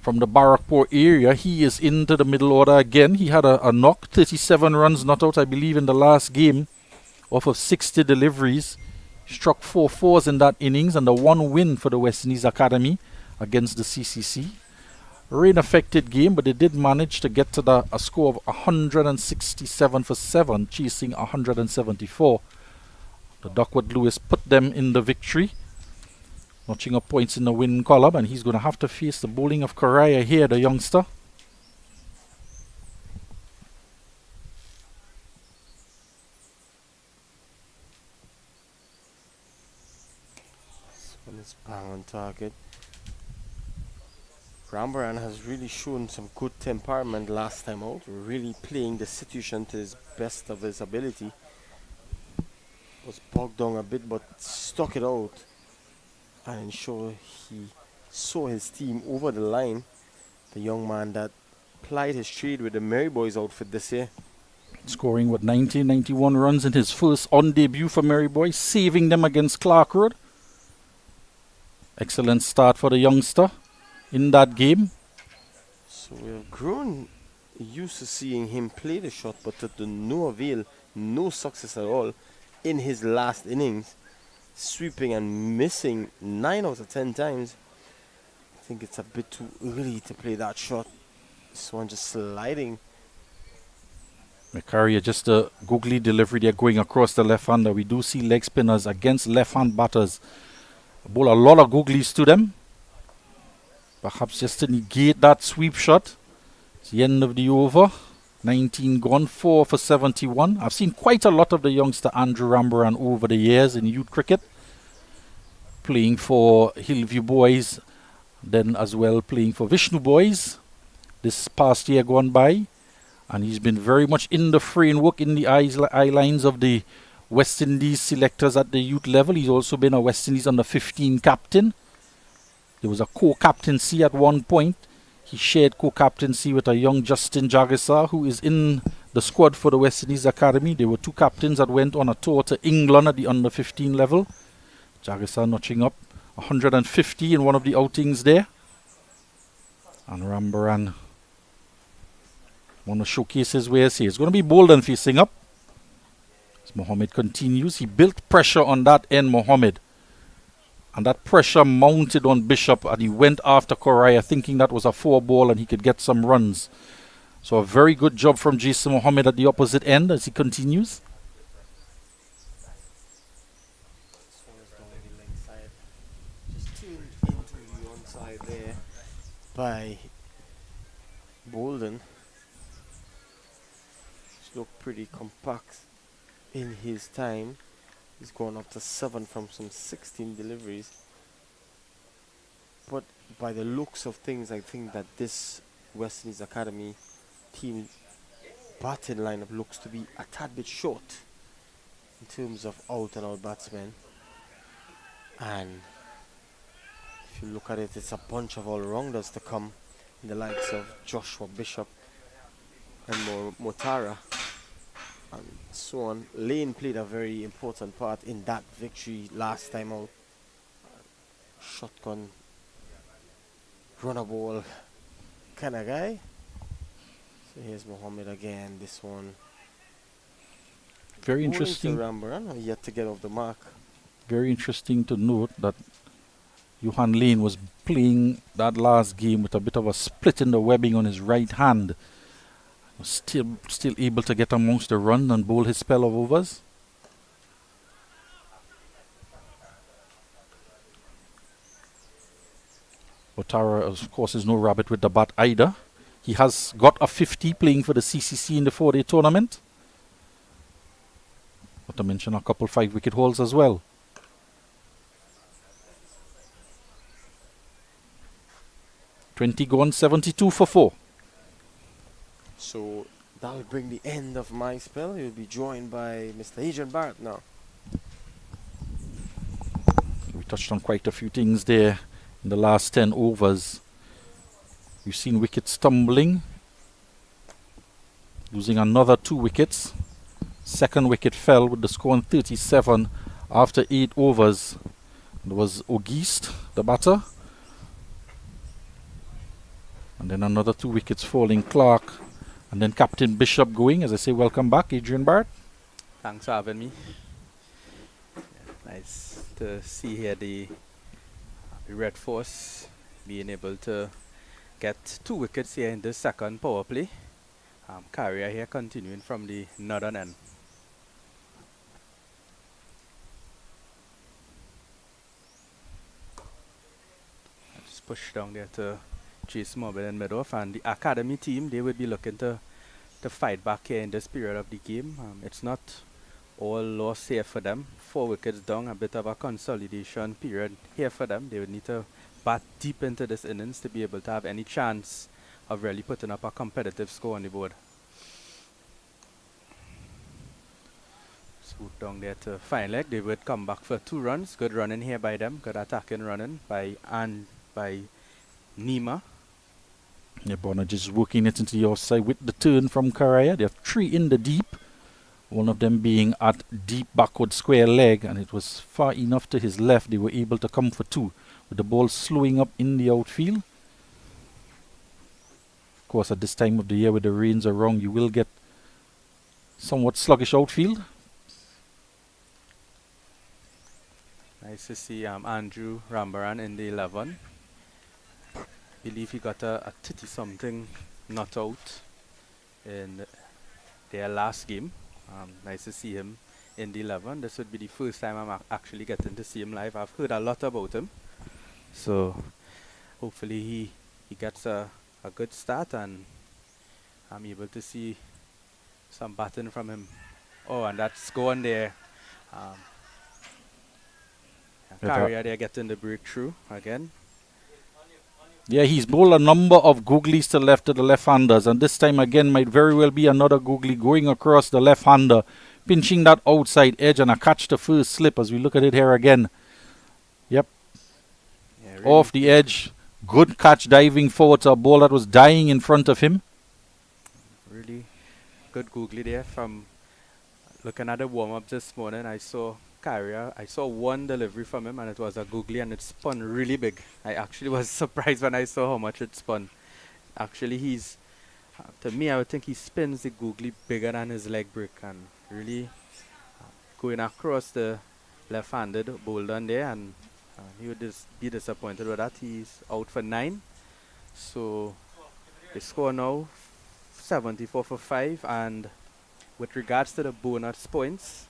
from the Barakpur area. He is into the middle order again. He had a knock, 37 runs not out, I believe, in the last game, off of 60 deliveries. Struck 4 fours in that innings and the 1 win for the West Indies Academy against the CCC. Rain-affected game, but they did manage to get to a score of 167 for 7, chasing 174. The Duckworth Lewis put them in the victory. Notching up points in the win column, and he's going to have to face the bowling of Correa here, the youngster. This one is bang on target. Rambaran has really shown some good temperament last time out, really playing the situation to his best of his ability. Was bogged down a bit, but stuck it out and ensure he saw his team over the line. The young man that plied his trade with the Mary Boys outfit this year. Scoring 91 runs in his first on debut for Mary Boys, saving them against Clark Road. Excellent start for the youngster in that game. So we have grown used to seeing him play the shot, but to no avail, no success at all in his last innings, sweeping and missing 9 out of 10 times. I think it's a bit too early to play that shot. This one just sliding. Macaria, just a googly delivery there going across the left-hander. We do see leg spinners against left-hand batters bowl a lot of googlies to them. Perhaps just to negate that sweep shot. It's the end of the over. 19 gone, 4 for 71. I've seen quite a lot of the youngster Andrew Rambaran over the years in youth cricket, playing for Hillview Boys, then as well playing for Vishnu Boys this past year gone by. And he's been very much in the framework, in the eye lines of the West Indies selectors at the youth level. He's also been a West Indies under 15 captain. There was a co-captaincy at one point. He shared co-captaincy with a young Justin Jagisar, who is in the squad for the West Indies Academy. There were two captains that went on a tour to England at the under 15 level. Jagisar notching up 150 in one of the outings there. And Rambaran want to showcase his wares here. It's going to be bold and facing up. As Mohammed continues, he built pressure on that end, Mohammed. And that pressure mounted on Bishop, and he went after Koraya thinking that was a 4-ball and he could get some runs. So a very good job from Jason Mohammed at the opposite end as he continues. This one is down the leg side. Just tuned into the onside there by Bolden. Just looked pretty compact in his time. He's gone up to 7 from some 16 deliveries. But by the looks of things, I think that this West Indies Academy team batting lineup looks to be a tad bit short in terms of out-and-out batsmen. And if you look at it, it's a bunch of all-rounders to come in the likes of Joshua Bishop and Motara and so on. Lane played a very important part in that victory last time out. Shotgun, runner ball kind of guy. So here's Mohammed again. This one Very interesting. Rambaran, yet to get off the mark. Very interesting to note that Johan Lane was playing that last game with a bit of a split in the webbing on his right hand. Still able to get amongst the run and bowl his spell of overs. Otara, of course, is no rabbit with the bat either. He has got a 50 playing for the CCC in the 4-day tournament. Not to mention a couple 5-wicket hauls as well. $20 gone, 72 for 4. So that'll bring the end of my spell. You'll be joined by Mr. Adrian Barrett now. We touched on quite a few things there in the last 10 overs. We've seen wickets tumbling, losing another 2 wickets. Second wicket fell with the score on 37 after 8 overs. There was Auguste, the batter. And then another 2 wickets falling, Clark. And then Captain Bishop going. As I say, welcome back, Adrian Barrett. Thanks for having me. Nice to see here the Red Force being able to get 2 wickets here in the second power play. Carrier here continuing from the northern end. I just push down there to chase Mobile and mid-off, and the academy team, they would be looking to fight back here in this period of the game. It's not all lost here for them. 4 wickets down, a bit of a consolidation period here for them. They would need to bat deep into this innings to be able to have any chance of really putting up a competitive score on the board. Swoop down there to fine leg. They would come back for 2 runs. Good running here by them. Good attacking running by Nima. Yeah, Bonner just working it into the offside with the turn from Karaya. They have 3 in the deep. One of them being at deep backward square leg, and it was far enough to his left. They were able to come for 2. with the ball slowing up in the outfield. Of course, at this time of the year with the rains around, you will get somewhat sluggish outfield. Nice to see Andrew Rambaran in the 11. Believe he got a 30-something not out in their last game. Nice to see him in the 11. This would be the first time I'm actually getting to see him live. I've heard a lot about him. So hopefully he gets a good start and I'm able to see some batting from him. Oh, and that's going there. Carrier there getting the breakthrough again. Yeah, he's bowled a number of googlies to the left-handers, and this time again might very well be another googly going across the left-hander, pinching that outside edge, and a catch the first slip as we look at it here again. Yep. Yeah, really Off the edge, good catch diving forward to a ball that was dying in front of him. really good googly there. From looking at the warm-up this morning, I saw Carrier. I saw one delivery from him and it was a googly and it spun really big. I actually was surprised when I saw how much it spun. Actually, he's to me, I would think he spins the googly bigger than his leg break and really going across the left-handed bowler there, and he would be disappointed with that. He's out for 9. So the score now 74 for 5, and with regards to the bonus points,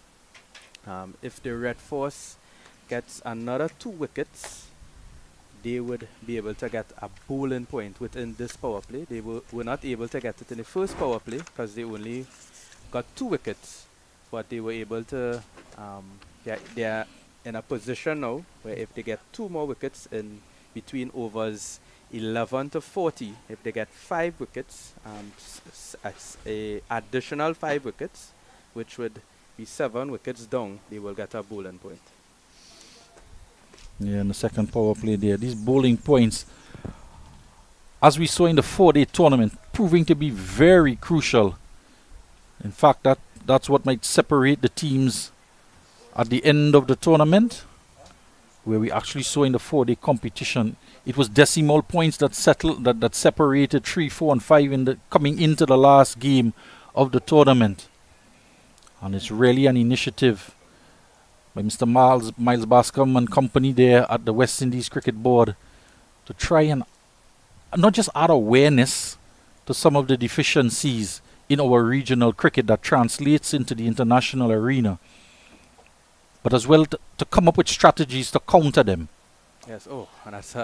if the Red Force gets another 2 wickets, they would be able to get a bowling point within this power play. They were not able to get it in the first power play because they only got 2 wickets, but they were able to, they're in a position now where if they get 2 more wickets in between overs 11 to 40, if they get 5 wickets, a additional 5 wickets, which would be 7 wickets down, they will get a bowling point. Yeah, in the second power play there, these bowling points, as we saw in the 4-day tournament, proving to be very crucial. In fact, that's what might separate the teams at the end of the tournament, where we actually saw in the 4-day competition, it was decimal points that settled, that separated 3, 4, and 5 coming into the last game of the tournament. And it's really an initiative by Mr. Miles Bascom and company there at the West Indies Cricket Board to try and not just add awareness to some of the deficiencies in our regional cricket that translates into the international arena, but as well to come up with strategies to counter them. Yes, oh, and that's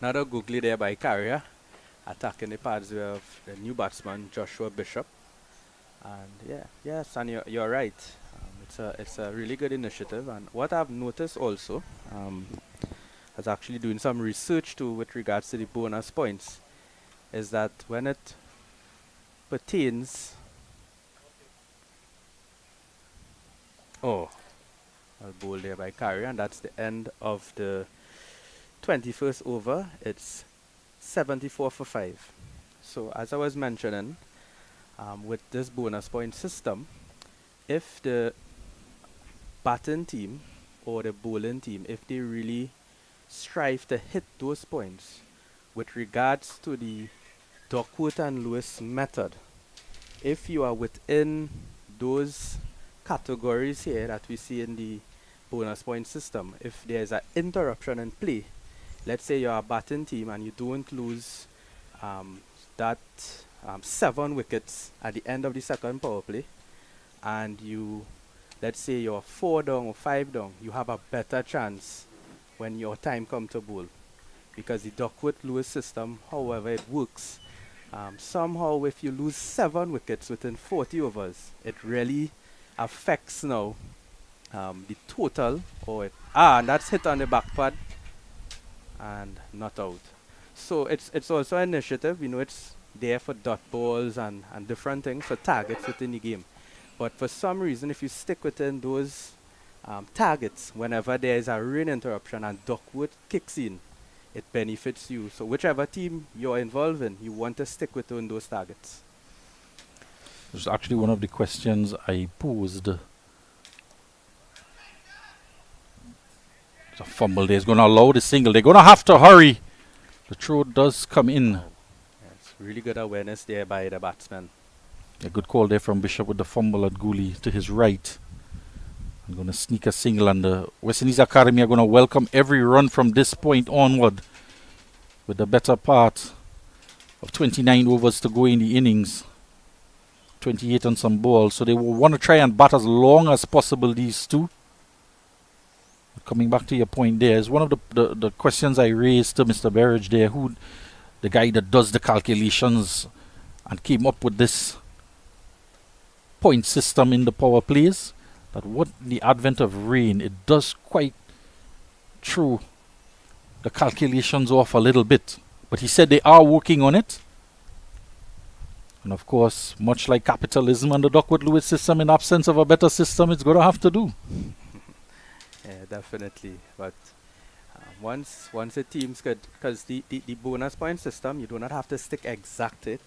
another googly there by Carrier, attacking the pads of the new batsman Joshua Bishop. And yes, and you're right. It's a really good initiative. And what I've noticed also, as actually doing some research too with regards to the bonus points, is that when it pertains, I'll bowl there by Carrier, and that's the end of the 21st over. It's 74 for 5. So as I was mentioning, with this bonus point system, if the batting team or the bowling team, if they really strive to hit those points with regards to the Duckworth and Lewis method, if you are within those categories here that we see in the bonus point system, if there's an interruption in play, let's say you're a batting team and you don't lose that 7 wickets at the end of the second power play, and let's say you're 4 down or 5 down, you have a better chance when your time comes to bowl, because the Duckworth-Lewis system, however it works, somehow if you lose 7 wickets within 40 overs, it really affects now the total, and that's hit on the back pad and not out. So it's also an initiative, it's there for dot balls and different things for targets within the game. But for some reason, if you stick within those targets, whenever there is a rain interruption and Duckworth kicks in, it benefits you. So whichever team you're involved in, you want to stick within those targets. It was actually one of the questions I posed It's a fumble there. It's going to allow the single. They're going to have to hurry. The throw does come in. It's really good awareness there by the batsman. A good call there from Bishop with the fumble at Gooley to his right. I'm going to sneak a single, and the West Indies Academy are going to welcome every run from this point onward with the better part of 29 overs to go in the innings. 28 on some balls. So they will want to try and bat as long as possible, these two. Coming back to your point there, is one of the questions I raised to Mr. Berridge there, who the guy that does the calculations and came up with this point system in the power plays, that what the advent of rain, it does quite throw the calculations off a little bit. But he said they are working on it. And of course, much like capitalism and the Duckworth-Lewis system, in absence of a better system, it's going to have to do. Yeah, definitely. But once the teams could, because the bonus point system, you do not have to stick exact it.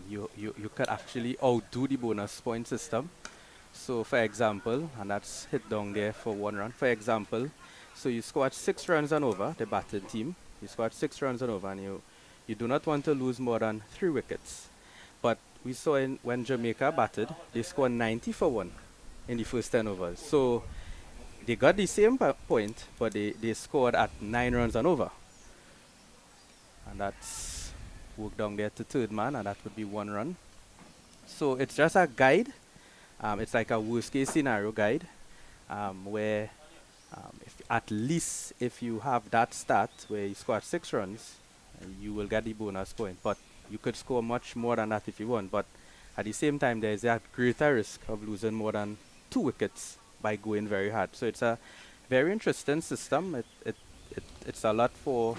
You could actually outdo the bonus point system. So for example, and that's hit down there for 1 run. For example, so you scored 6 runs and over, the batting team. You scored 6 runs and over, and you do not want to lose more than 3 wickets. But we saw when Jamaica batted, they scored 90 for 1 in the first 10 overs. So they got the same point, but they scored at 9 runs and over. And that's worked down there to third man, and that would be 1 run. So it's just a guide. It's like a worst case scenario guide, where at least if you have that stat where you scored 6 runs, you will get the bonus point. But you could score much more than that if you want. But at the same time, there's that greater risk of losing more than 2 wickets by going very hard. So it's a very interesting system. It's a lot for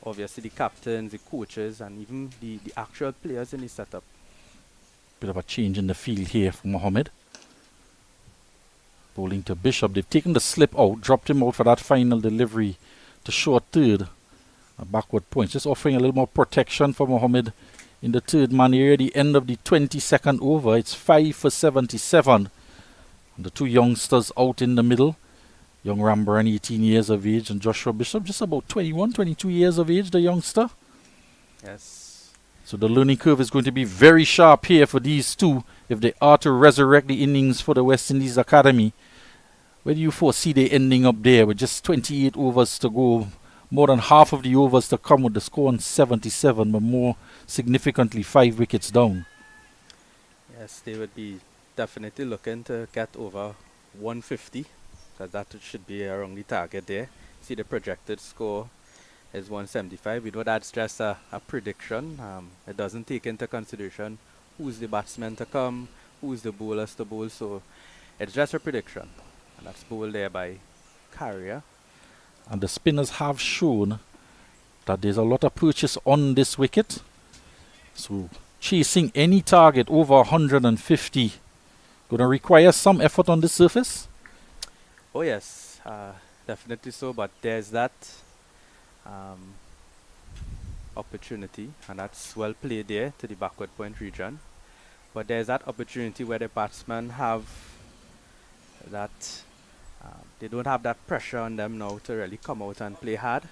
obviously the captains, the coaches, and even the actual players in the setup. Bit of a change in the field here for Mohammed. Bowling to Bishop. They've taken the slip out, dropped him out for that final delivery to short third. A backward point. Just offering a little more protection for Mohammed in the third man area. The end of the 22nd over. It's 5 for 77. And the 2 youngsters out in the middle. Young Rambaran, 18 years of age, and Joshua Bishop, just about 21, 22 years of age, the youngster. Yes. So the learning curve is going to be very sharp here for these two if they are to resurrect the innings for the West Indies Academy. Where do you foresee they ending up there with just 28 overs to go? More than half of the overs to come with the score on 77, but more significantly 5 wickets down. Yes, they would be definitely looking to get over 150, because that should be around the target there. See, the projected score is 175. We know that's just a prediction. It doesn't take into consideration who's the batsman to come, who's the bowlers to bowl. So it's just a prediction. And that's bowled there by Carrier. And the spinners have shown that there's a lot of purchase on this wicket. So chasing any target over 150 going to require some effort on this surface. Oh yes, definitely so. But there's that opportunity, and that's well played there to the backward point region. But there's that opportunity where the batsmen have that they don't have that pressure on them now to really come out and play hard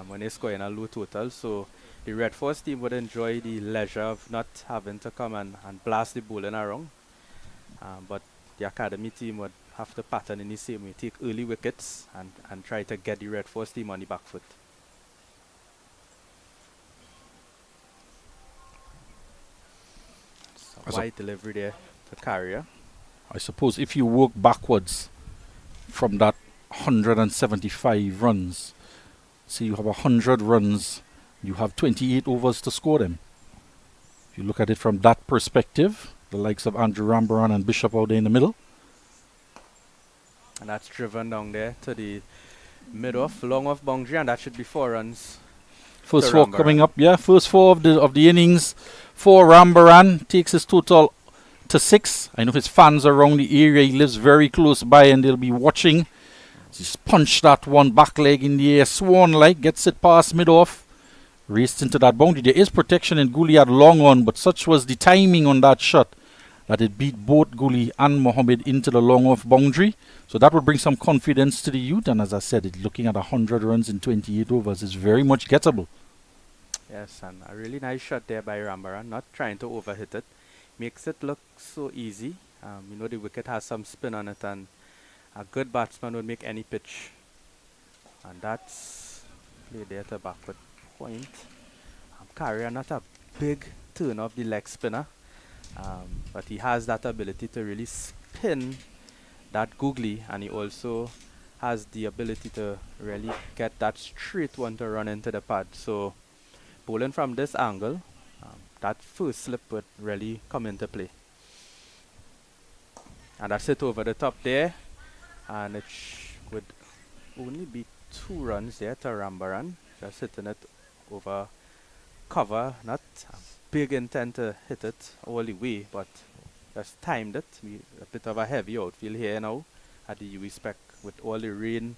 when they score in a low total. So the Red Force team would enjoy the leisure of not having to come and blast the bowling around. But the academy team would have to pattern in the same way, take early wickets and try to get the Red Force team on the back foot. So wide delivery there to Carrier. I suppose if you work backwards from that 175 runs, say you have 100 runs, you have 28 overs to score them. If you look at it from that perspective, the likes of Andrew Rambaran and Bishop out there in the middle. And that's driven down there to the mid-off, long-off boundary, and that should be 4 runs. First 4 coming up, yeah. First 4 of the innings for Rambaran. Takes his total to 6. I know his fans around the area. He lives very close by and they'll be watching. He's punched that one back leg in the air, swan-like, gets it past mid-off. Raced into that boundary. There is protection in Gouliad long on, but such was the timing on that shot that it beat both Guli and Mohammed into the long off boundary. So that will bring some confidence to the youth. And as I said, looking at 100 runs in 28 overs is very much gettable. Yes, and a really nice shot there by Rambaran, not trying to overhit it. Makes it look so easy. The wicket has some spin on it, and a good batsman would make any pitch. And that's played there to backward point. Carrier, not a big turn of the leg spinner, but he has that ability to really spin that googly, and he also has the ability to really get that straight one to run into the pad. So bowling from this angle, that first slip would really come into play. And that's it over the top there, and it would only be 2 runs there to Rambaran, just hitting it over cover, not a big intent to hit it all the way, but just timed it. A bit of a heavy outfield here now at the UE Spec with all the rain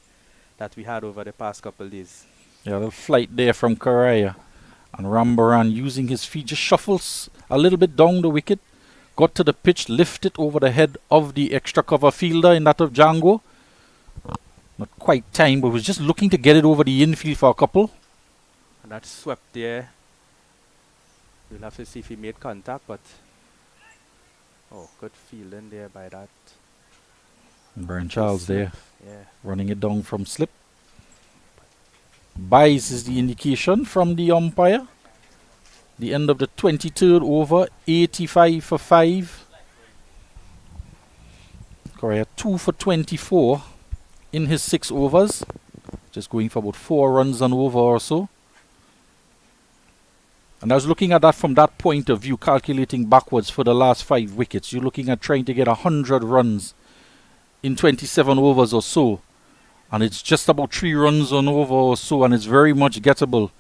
that we had over the past couple of days. Yeah, the flight there from Karaya. And Rambaran using his feet just shuffles a little bit down the wicket, got to the pitch, lifted over the head of the extra cover fielder in that of Django. Not quite timed, but was just looking to get it over the infield for a couple. And that swept there. We'll have to see if he made contact, but good fielding there by that. And Brian Charles there, Yeah. running it down from slip. Buys is the indication from the umpire. The end of the 23rd over, 85 for 5. Correa 2 for 24 in his 6 overs. Just going for about 4 runs an over or so. And I was looking at that from that point of view, calculating backwards for the last 5 wickets. You're looking at trying to get 100 runs in 27 overs or so. And it's just about 3 runs on over or so, and it's very much gettable,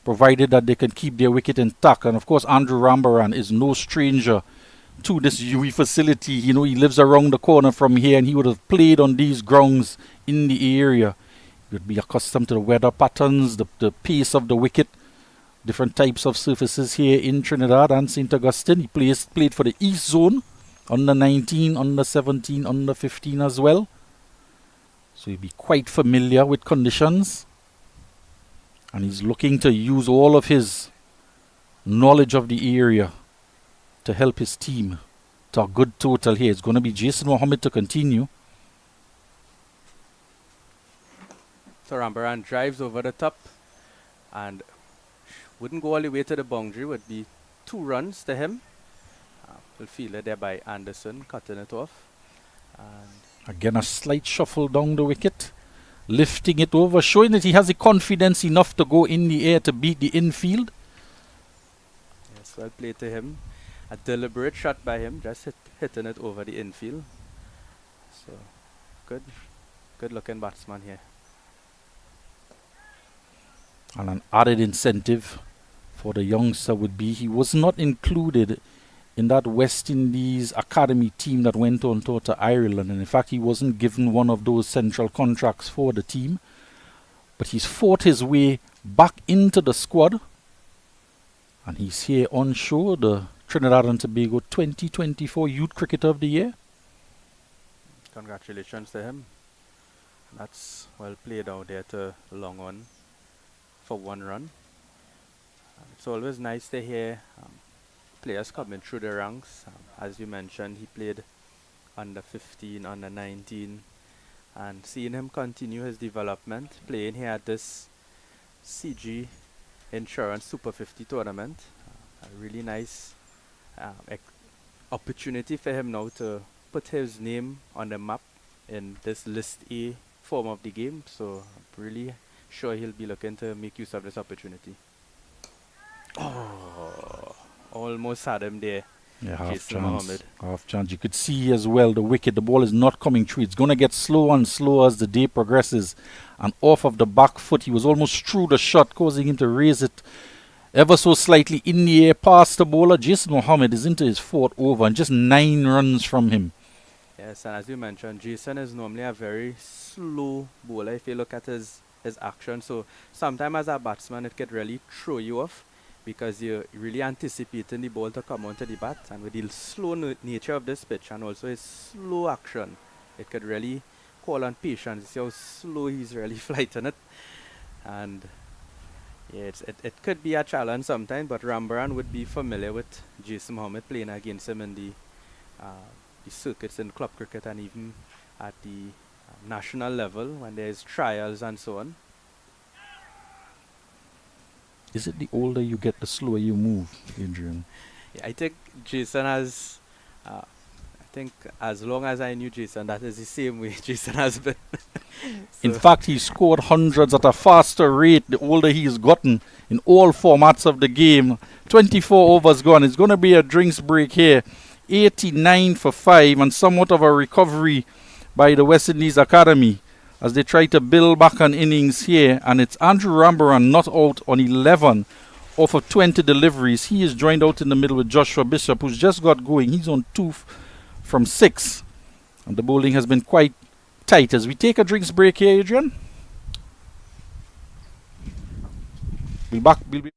provided that they can keep their wicket intact. And of course, Andrew Rambaran is no stranger to this UE facility. He lives around the corner from here, and he would have played on these grounds in the area. He would be accustomed to the weather patterns, the pace of the wicket, different types of surfaces here in Trinidad and St. Augustine. He played for the East Zone, under 19, under 17, under 15 as well. So he'll be quite familiar with conditions. And he's looking to use all of his knowledge of the area to help his team to a good total here. It's going to be Jason Mohammed to continue. So Rambaran drives over the top and wouldn't go all the way to the boundary, would be 2 runs to him. We'll feel it there by Anderson, cutting it off. And again, a slight shuffle down the wicket, lifting it over, showing that he has the confidence enough to go in the air to beat the infield. yes, well played to him. A deliberate shot by him, just hitting it over the infield. So good looking batsman here. And an added incentive for the youngster would be he was not included in that West Indies academy team that went on tour to Ireland. And in fact, he wasn't given one of those central contracts for the team. But he's fought his way back into the squad. And he's here on show, the Trinidad and Tobago 2024 Youth Cricketer of the Year. Congratulations to him. That's well played out there to long on for 1 run. It's always nice to hear players coming through the ranks. As you mentioned, he played under 15, under 19, and seeing him continue his development, playing here at this CG Insurance Super50 tournament. A really nice opportunity for him now to put his name on the map in this List A form of the game. So I'm really sure he'll be looking to make use of this opportunity. Oh, almost had him there. Yeah, half Jason Mohammed. chance. You could see as well the wicket, the ball is not coming through. It's going to get slower and slower as the day progresses. And off of the back foot, he was almost through the shot, causing him to raise it ever so slightly in the air past the bowler. Jason Mohammed is into his 4th over and just 9 runs from him. Yes, and as you mentioned, Jason is normally a very slow bowler if you look at his action. So sometimes as a batsman, it could really throw you off because you're really anticipating the ball to come onto the bat, and with the slow nature of this pitch and also his slow action, it could really call on patience. See how slow he's really flighting it, and yeah, it could be a challenge sometimes, but Rambaran would be familiar with Jason Mohammed playing against him in the circuits in club cricket and even at the national level when there's trials and so on. Is it the older you get, the slower you move, Adrian? Yeah, I think Jason has, I think as long as I knew Jason, that is the same way Jason has been. In fact, he scored hundreds at a faster rate the older he's gotten in all formats of the game. 24 overs gone. It's going to be a drinks break here. 89 for 5 and somewhat of a recovery by the West Indies Academy as they try to build back an innings here. And it's Andrew Rambaran not out on 11 off of 20 deliveries. He is joined out in the middle with Joshua Bishop, who's just got going. He's on 2 from 6. And the bowling has been quite tight. As we take a drinks break here, Adrian. We'll be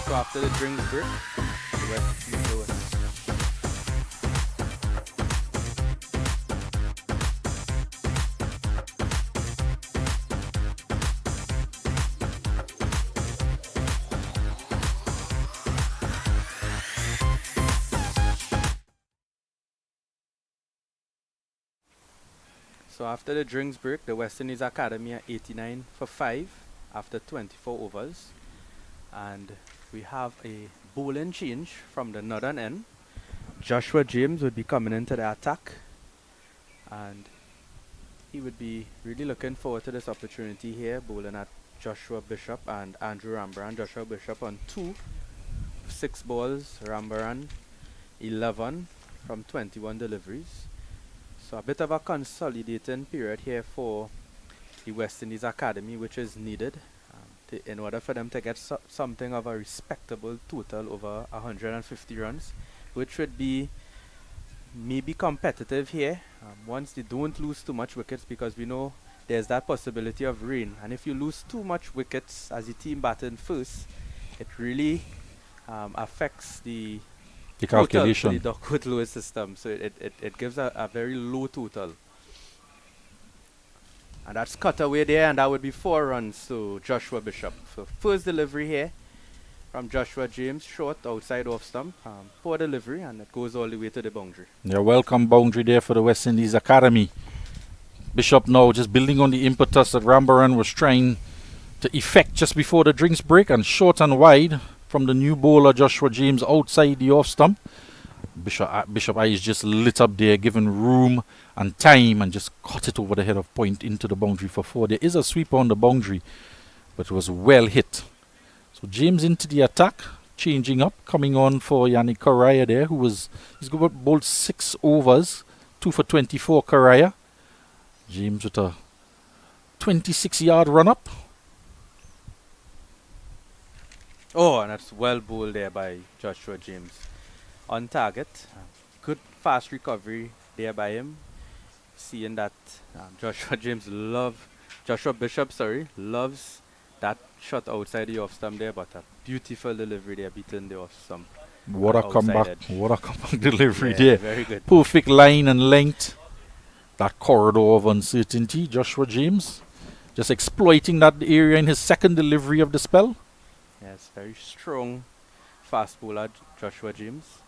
So after the drinks break, the West Indies go in. So after the drinks break, the West Indies Academy are 89 for 5 after 24 overs. And we have a bowling change from the northern end. Joshua James would be coming into the attack. And he would be really looking forward to this opportunity here, bowling at Joshua Bishop and Andrew Rambaran. Joshua Bishop on 6 balls, Rambaran 11 from 21 deliveries. So a bit of a consolidating period here for the West Indies Academy, which is needed in order for them to get something of a respectable total over 150 runs, which would be maybe competitive here once they don't lose too much wickets, because we know there's that possibility of rain, and if you lose too much wickets as the team batting first, it really affects the calculation, the Duckworth Lewis system. So it gives a very low total. And that's cut away there, and that would be 4 runs to Joshua Bishop. So first delivery here from Joshua James, short outside off stump. Poor delivery, and it goes all the way to the boundary. Yeah, welcome boundary there for the West Indies Academy. Bishop now just building on the impetus that Rambaran was trying to effect just before the drinks break, and short and wide from the new bowler Joshua James outside the off stump. Bishop eyes just lit up there, given room and time, and just caught it over the head of point into the boundary for 4. There is a sweeper on the boundary, but it was well hit. So James into the attack, changing up, coming on for Yannick Correa there, he's bowled 6 overs, 2 for 24 Correa. James with a 26-yard run up. Oh, and that's well bowled there by Joshua James. On target. Good fast recovery there by him. Seeing that Joshua Bishop loves that shot outside the off stump there, but a beautiful delivery there, beating the off stump. What a comeback delivery Yeah, there. very good. Perfect line and length. That corridor of uncertainty. Joshua James just exploiting that area in his second delivery of the spell. Yes, very strong fast bowler, Joshua James.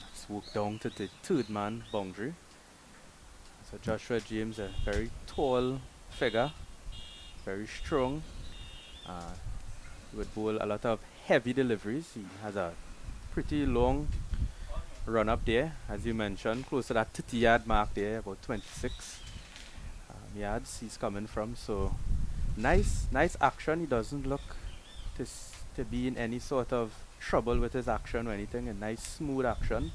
Let's walk down to the third man boundary. So Joshua James, a very tall figure, very strong. He would bowl a lot of heavy deliveries. He has a pretty long run up there, as you mentioned, close to that 30-yard mark there, about 26 yards he's coming from. So nice action. He doesn't look to be in any sort of trouble with his action or anything. A nice smooth action.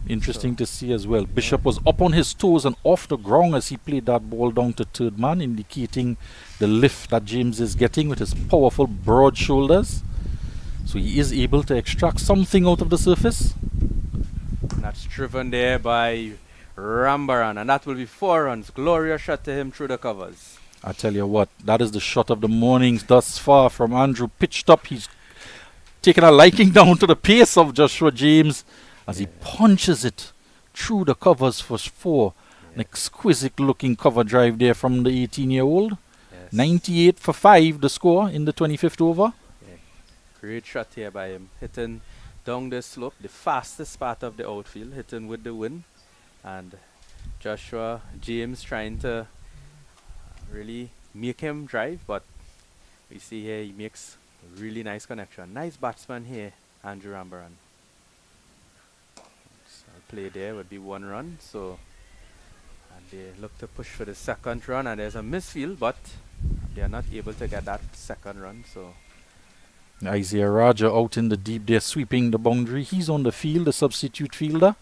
Interesting to see as well. Bishop was up on his toes and off the ground as he played that ball down to third man, indicating the lift that James is getting with his powerful broad shoulders. So he is able to extract something out of the surface. And that's driven there by Rambaran, and that will be 4 runs. Glorious shot to him through the covers. I tell you what, that is the shot of the mornings thus far from Andrew. Pitched up, he's taken a liking down to the pace of Joshua James as he punches it through the covers for 4. An exquisite looking cover drive there from the 18-year-old. Yes. 98 for 5 the score in the 25th over. Yeah. Great shot here by him, hitting down the slope, the fastest part of the outfield, hitting with the wind. And Joshua James trying to really make him drive, but we see here he makes a really nice connection. Nice batsman here, Andrew Rambaran. So play there would be 1 run. So and they look to push for the second run, and there's a misfield, but they are not able to get that second run. So Isaiah Raja out in the deep there, sweeping the boundary. He's on the field, the substitute fielder,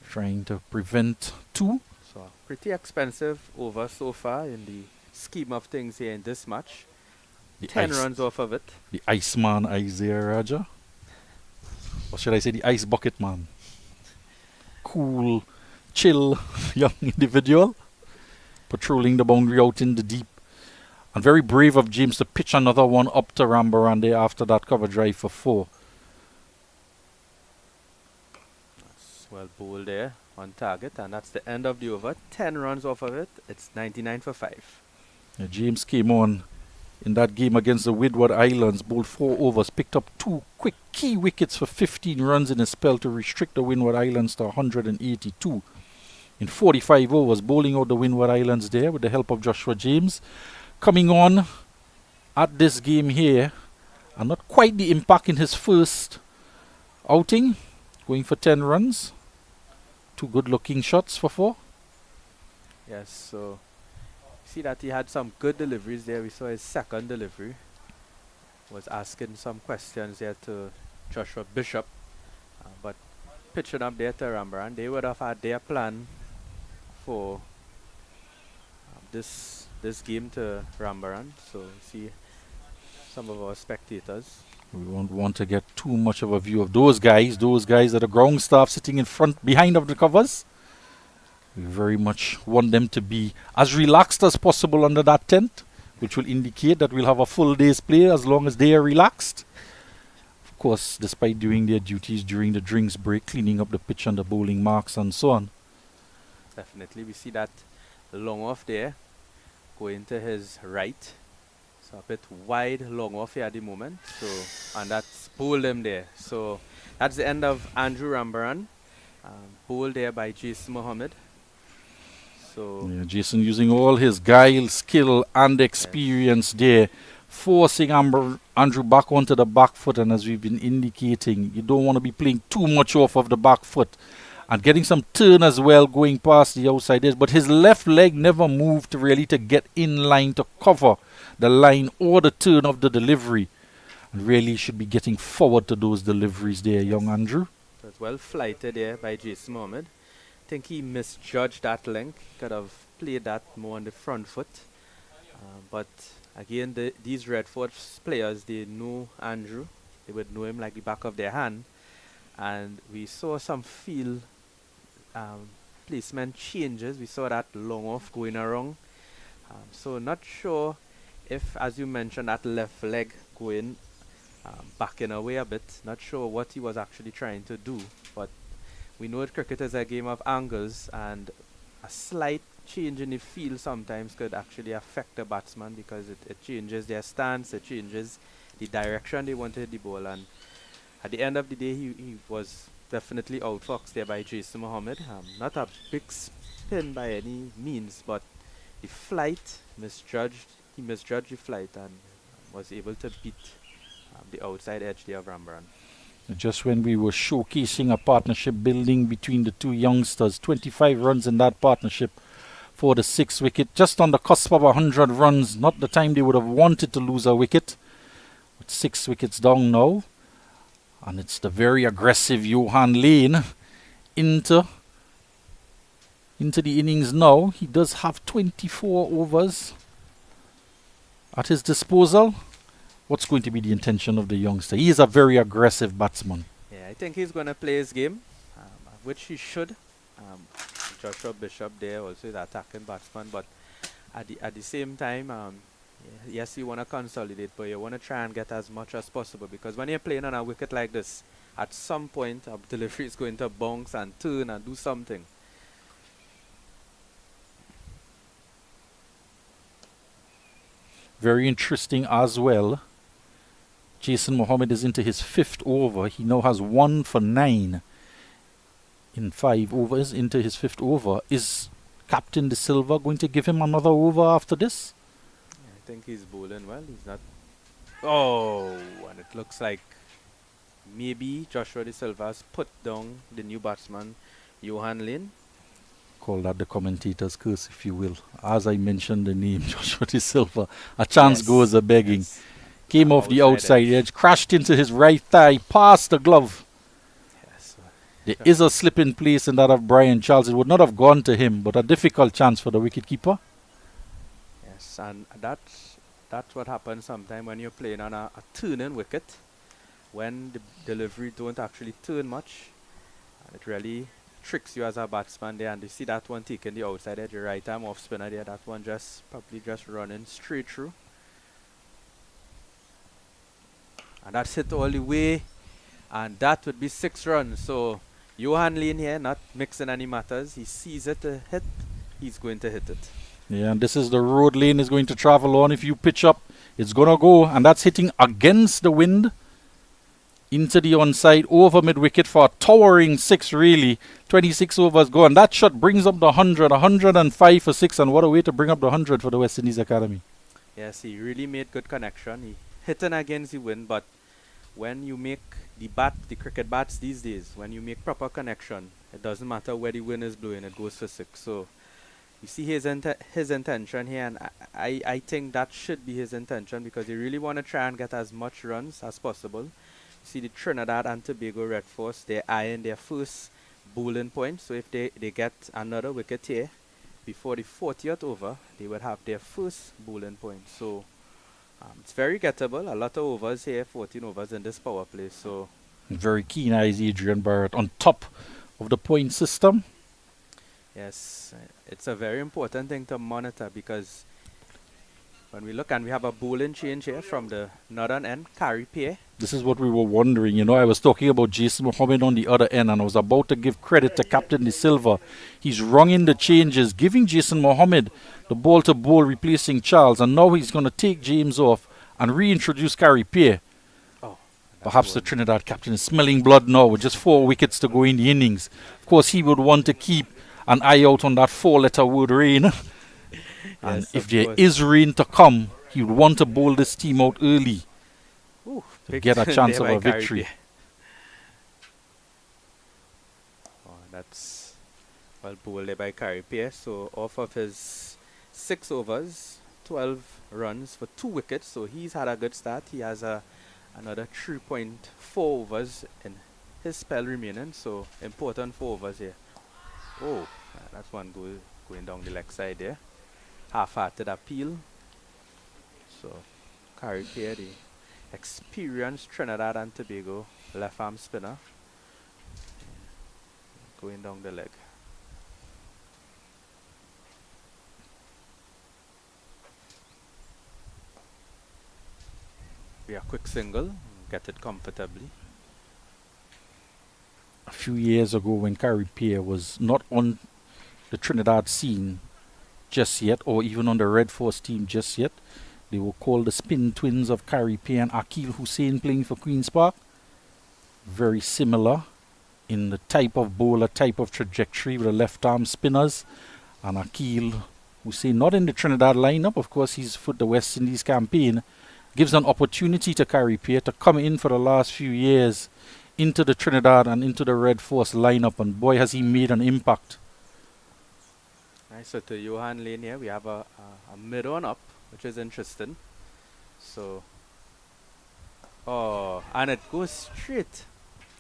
trying to prevent 2. So pretty expensive over so far in the scheme of things here in this match. 10 runs off of it. The Iceman Isaiah Raja. Or should I say the Ice Bucket Man? Cool, chill, young individual. Patrolling the boundary out in the deep. And very brave of James to pitch another one up to Rambaran there after that cover drive for 4. That's well bowled there on target, and that's the end of the over. 10 runs off of it. It's 99 for 5. Yeah, James came on in that game against the Windward Islands, bowled 4 overs, picked up 2 quick key wickets for 15 runs in a spell to restrict the Windward Islands to 182. In 45 overs, bowling out the Windward Islands there with the help of Joshua James. Coming on at this game here, and not quite the impact in his first outing, going for 10 runs. 2 good-looking shots for 4. Yes, so see that he had some good deliveries there. We saw his second delivery was asking some questions there to Joshua Bishop, but pitching up there to Rambaran, they would have had their plan for this game to Rambaran. So see some of our spectators. We won't want to get too much of a view of those guys. Those guys are the ground staff sitting in front, behind of the covers. We very much want them to be as relaxed as possible under that tent, which will indicate that we'll have a full day's play as long as they are relaxed. Of course, despite doing their duties during the drinks break, cleaning up the pitch and the bowling marks and so on. Definitely, we see that long off there, going to his right. So a bit wide, long off here at the moment. So, and that's bowled him there. So that's the end of Andrew Rambaran, bowled there by Jason Mohammed. So yeah, Jason using all his guile, skill and experience there, forcing Andrew back onto the back foot. And as we've been indicating, you don't want to be playing too much off of the back foot. And getting some turn as well, going past the outside edge. But his left leg never moved really to get in line to cover the line or the turn of the delivery. And really should be getting forward to those deliveries there, young Andrew. it was well flighted there by Jason Mohammed. I think he misjudged that link. Could have played that more on the front foot. But again, these Red Force players, they know Andrew. They would know him like the back of their hand. And we saw some field placement changes. We saw that long off going around. So not sure if, as you mentioned, that left leg going backing away a bit. Not sure what he was actually trying to do. But we know that cricket is a game of angles, and a slight change in the field sometimes could actually affect the batsman because it changes their stance, it changes the direction they want to hit the ball. And at the end of the day, he was definitely outfoxed there by Jason Mohammed. Not a big spin by any means, but the flight he misjudged the flight and was able to beat the outside edge there of Rambaran. Just when we were showcasing a partnership building between the two youngsters, 25 runs in that partnership for the 6th wicket, just on the cusp of 100 runs, not the time they would have wanted to lose a wicket. With 6 wickets down now. And it's the very aggressive Johan Lane into the innings now. He does have 24 overs at his disposal. What's going to be the intention of the youngster? He is a very aggressive batsman. Yeah, I think he's going to play his game, which he should. Joshua Bishop there also is attacking batsman, but at the same time, yes, you want to consolidate, but you want to try and get as much as possible, because when you're playing on a wicket like this, at some point a delivery is going to bounce and turn and do something. Very interesting as well. Jason Mohammed is into his 5th over. He now has 1 for 9 in 5 overs into his 5th over. Is Captain De Silva going to give him another over after this? Yeah, I think he's bowling well. He's not. Oh, and it looks like maybe Joshua De Silva has put down the new batsman, Johan Lane. Call that the commentator's curse, if you will. As I mentioned the name, Joshua De Silva, a chance goes a begging. Yes. Came off the outside edge, crashed into his right thigh, past the glove. Yes. There is a slip in place in that of Brian Charles. It would not have gone to him, but a difficult chance for the wicketkeeper. Yes, and that's what happens sometimes when you're playing on a turning wicket, when the delivery don't actually turn much. And it really tricks you as a batsman there, and you see that one taking the outside edge, your right arm off spinner there, that one probably just running straight through. And that's hit all the way, and that would be 6 runs. So Johan Lane here, not mixing any matters. He sees it to hit, he's going to hit it. Yeah, and this is the road Lane is going to travel on. If you pitch up It's going to go, and that's hitting against the wind into the onside over mid-wicket for a towering 6, really. 26 overs gone. That shot brings up the 100, 105 for 6, and what a way to bring up the 100 for the West Indies Academy. Yes, he really made good connection. He hitting against the wind, but when you make the cricket bats these days, when you make proper connection, it doesn't matter where the wind is blowing, it goes for 6. So you see his intention here, and I think that should be his intention, because they really want to try and get as much runs as possible. See the Trinidad and Tobago Red Force, they're eyeing their first bowling point. So if they get another wicket here before the 40th over, they would have their first bowling point. So it's very gettable. A lot of overs here, 14 overs in this power play. So very keen eyes, Adrian Barrett, on top of the point system. yes, it's a very important thing to monitor, because when we look, and we have a bowling change here from the northern end, Carey Pierre. This is what we were wondering. You know, I was talking about Jason Mohammed on the other end, and I was about to give credit to Captain De Silva. He's rung in the changes, giving Jason Mohammed the ball to bowl, replacing Charles, and now he's going to take James off and reintroduce Carey Pierre. Oh, perhaps the Trinidad captain is smelling blood now with just 4 wickets to go in the innings. Of course, he would want to keep an eye out on that 4-letter word rain. And yes, if there is rain to come, he would want to bowl this team out early. Ooh, to get a chance of there a by Carey victory. Pierre. Oh, that's well bowled there by Carey Pierre. So off of his 6 overs, 12 runs for 2 wickets. So he's had a good start. He has another 3.4 overs in his spell remaining. So important 4 overs here. Oh, that's one going down the leg side there. Half-hearted appeal. So Carey Pierre, the experienced Trinidad and Tobago left arm spinner, going down the leg. Be a quick single, get it comfortably. A few years ago, when Carey Pierre was not on the Trinidad scene just yet, or even on the Red Force team just yet, they were called the spin twins of Carey Pierre and Akil Hussain, playing for Queen's Park. Very similar in the type of bowler, type of trajectory, with the left arm spinners. And Akil Hussain, not in the Trinidad lineup, of course, he's for the West Indies campaign, gives an opportunity to Carey Pierre to come in for the last few years into the Trinidad and into the Red Force lineup, and boy, has he made an impact. Right, so to Johan Lane here, we have a mid-on up, which is interesting. So, oh, and it goes straight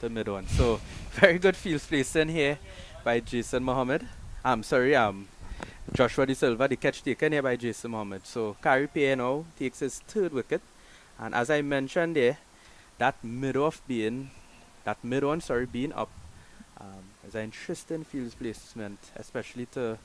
to mid-on. So, very good field placing here by Jason Mohammed. I'm sorry, Joshua De Silva, the catch taken here by Jason Mohammed. So, Carey Pierre now takes his 3rd wicket. And as I mentioned there, that mid-on being up is an interesting field placement, especially to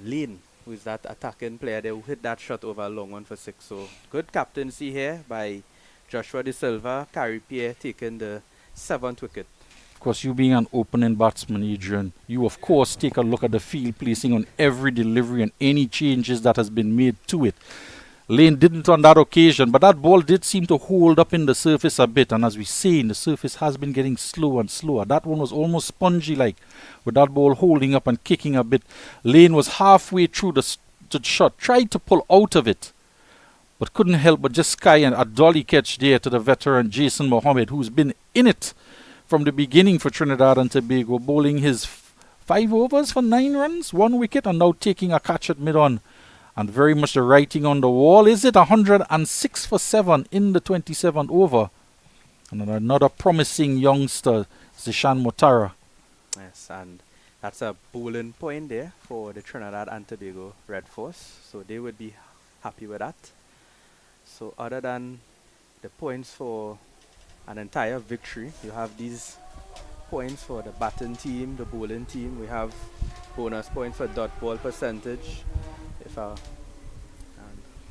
Lane, who is that attacking player there who hit that shot over a long one for 6. So good captaincy here by Joshua De Silva. Carey Pierre taking the 7th wicket. Of course, you being an opening batsman, Adrian, you of course take a look at the field placing on every delivery and any changes that has been made to it. Lane didn't on that occasion, but that ball did seem to hold up in the surface a bit, and as we say, the surface has been getting slower and slower. That one was almost spongy-like, with that ball holding up and kicking a bit. Lane was halfway through the shot, tried to pull out of it, but couldn't help but just sky and a dolly catch there to the veteran Jason Mohammed, who's been in it from the beginning for Trinidad and Tobago, bowling his 5 overs for 9 runs, 1 wicket, and now taking a catch at mid-on. And very much the writing on the wall. Is it 106 for 7 in the 27th over? And another promising youngster, Zishan Motara. Yes, and that's a bowling point there for the Trinidad and Tobago Red Force. So they would be happy with that. So other than the points for an entire victory, you have these points for the batting team, the bowling team. We have bonus points for dot ball percentage. And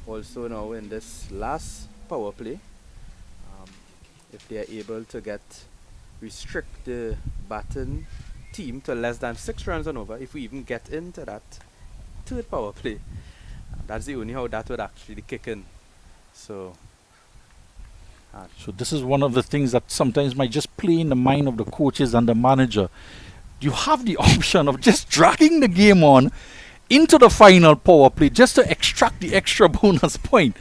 also now in this last power play, if they are able to restrict the batting team to less than 6 runs and over, if we even get into that 3rd power play, That's the only how that would actually kick in. So So this is one of the things that sometimes might just play in the mind of the coaches and the manager. You have the option of just dragging the game on into the final power play just to extract the extra bonus point.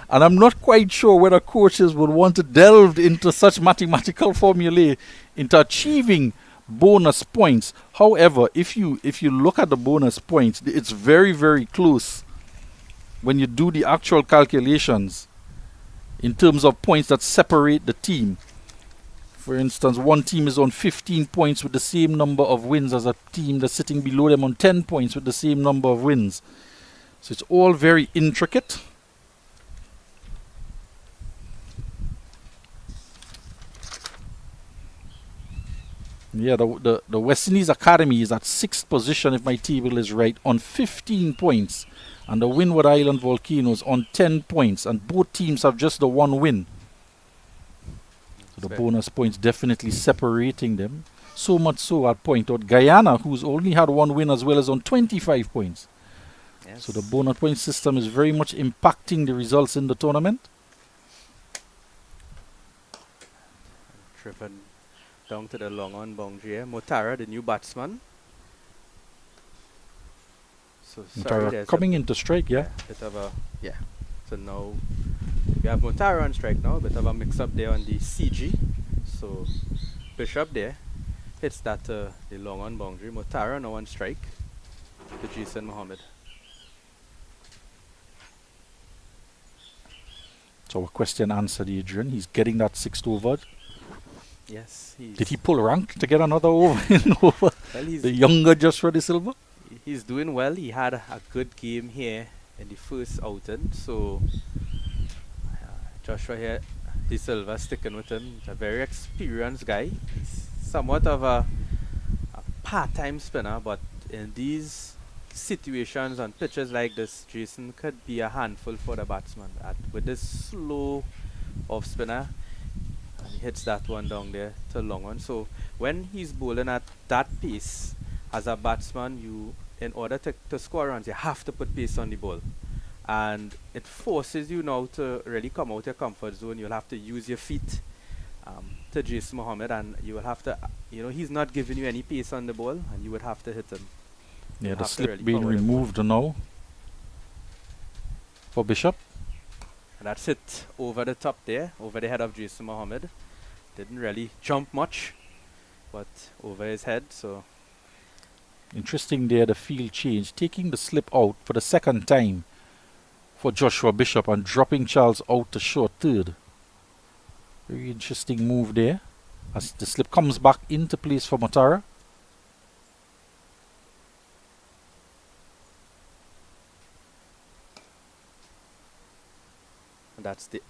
And I'm not quite sure whether coaches would want to delve into such mathematical formulae into achieving bonus points. However, if you look at the bonus points, it's very, very close when you do the actual calculations in terms of points that separate the team. For instance, one team is on 15 points with the same number of wins as a team that's sitting below them on 10 points with the same number of wins. So it's all very intricate. Yeah, the West Indies Academy is at 6th position, if my table is right, on 15 points. And the Windward Island Volcanoes on 10 points. And both teams have just the one win. So the bonus points definitely separating them. So much so, I'll point out Guyana, who's only had one win as well, as on 25 points. yes. So the bonus point system is very much impacting the results in the tournament. driven down to the long on boundary here. Motara, the new batsman. So sorry, there's Coming into strike, yeah. bit of a So now we have Motara on strike now, bit of a mix up there on the CG. So Bishop there hits that the long on boundary. Motara now on strike to Jason Mohammed. So a question answered, Adrian. He's getting that 6th over. Yes, Did he pull rank to get another over in over well, the younger Joshua De Silva? he's doing well. He had a good game here in the first outing. So Joshua here, De Silva sticking with him. He's a very experienced guy. He's somewhat of a part-time spinner, but in these situations on pitches like this, Jason could be a handful for the batsman. With this slow off spinner, and he hits that one down there to long one. So when he's bowling at that pace, as a batsman, in order to score runs, you have to put pace on the ball. And it forces you now to really come out your comfort zone. You'll have to use your feet to Jason Mohammed, and you will have to, he's not giving you any pace on the ball, and you would have to hit him. Yeah, You the have to slip really being power the ball. removed now for Bishop. And that's it over the top there, over the head of Jason Mohammed. Didn't really jump much, but over his head. So Interesting there, the field change, taking the slip out for the second time for Joshua Bishop and dropping Charles out to short third. Very interesting move there as the slip comes back into place for Motara. and that's the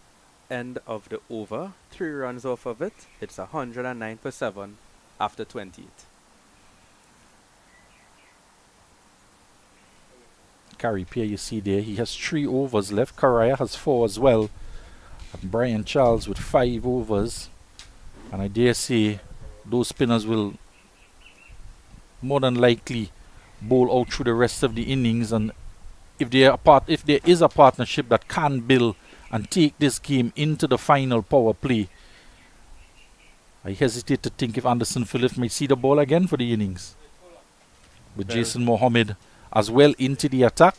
end of the over. 3 runs off of it. It's 109 for 7 after 28. Gary Pierre, you see there, he has 3 overs left. Karaya has 4 as well. And Brian Charles with 5 overs. And I dare say those spinners will more than likely bowl out through the rest of the innings. And if there is a partnership that can build and take this game into the final power play, I hesitate to think if Anderson Phillips might see the ball again for the innings. With Very. Jason Mohammed as well into the attack.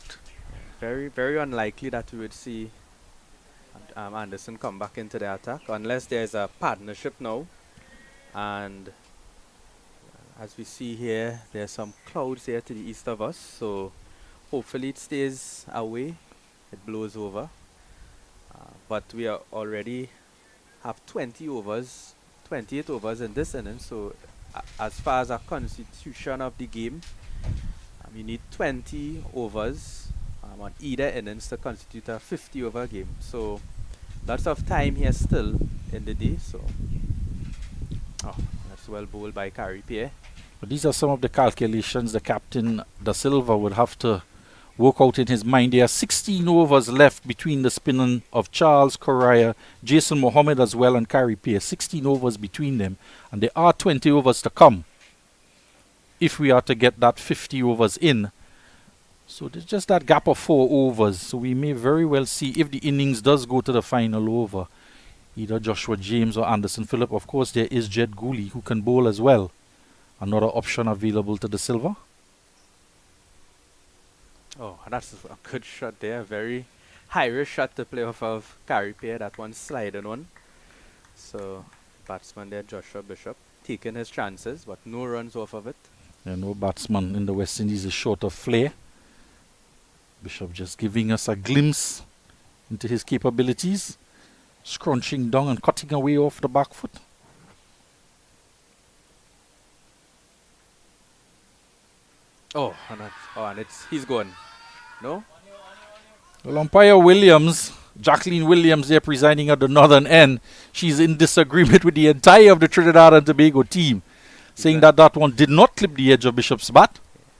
Very, very unlikely that we would see Anderson come back into the attack unless there's a partnership now. And as we see here, there's some clouds here to the east of us. So hopefully it stays away. It blows over. But we are already have 28 overs in this inning. So as far as a constitution of the game, you need 20 overs on either innings to constitute a 50 over game. So lots of time here still in the day. So that's well bowled by Gary Pierre. But these are some of the calculations the captain Da Silva would have to work out in his mind. There are 16 overs left between the spinning of Charles Correa, Jason Mohammed as well, and Gary Pierre. 16 overs between them, and there are 20 overs to come if we are to get that 50 overs in. So there's just that gap of 4 overs. So we may very well see if the innings does go to the final over, either Joshua James or Anderson Phillip. Of course, there is Jed Gooley who can bowl as well. Another option available to the Silver. Oh, that's a good shot there. Very high risk shot to play off of carry pair. That one sliding one. So batsman there, Joshua Bishop, taking his chances, but no runs off of it. And no batsman in the West Indies is short of flair. Bishop just giving us a glimpse into his capabilities. Scrunching down and cutting away off the back foot. Oh, and he's gone. No? Well, umpire Williams, Jacqueline Williams there presiding at the northern end. She's in disagreement with the entire of the Trinidad and Tobago team, saying that that one did not clip the edge of Bishop's bat.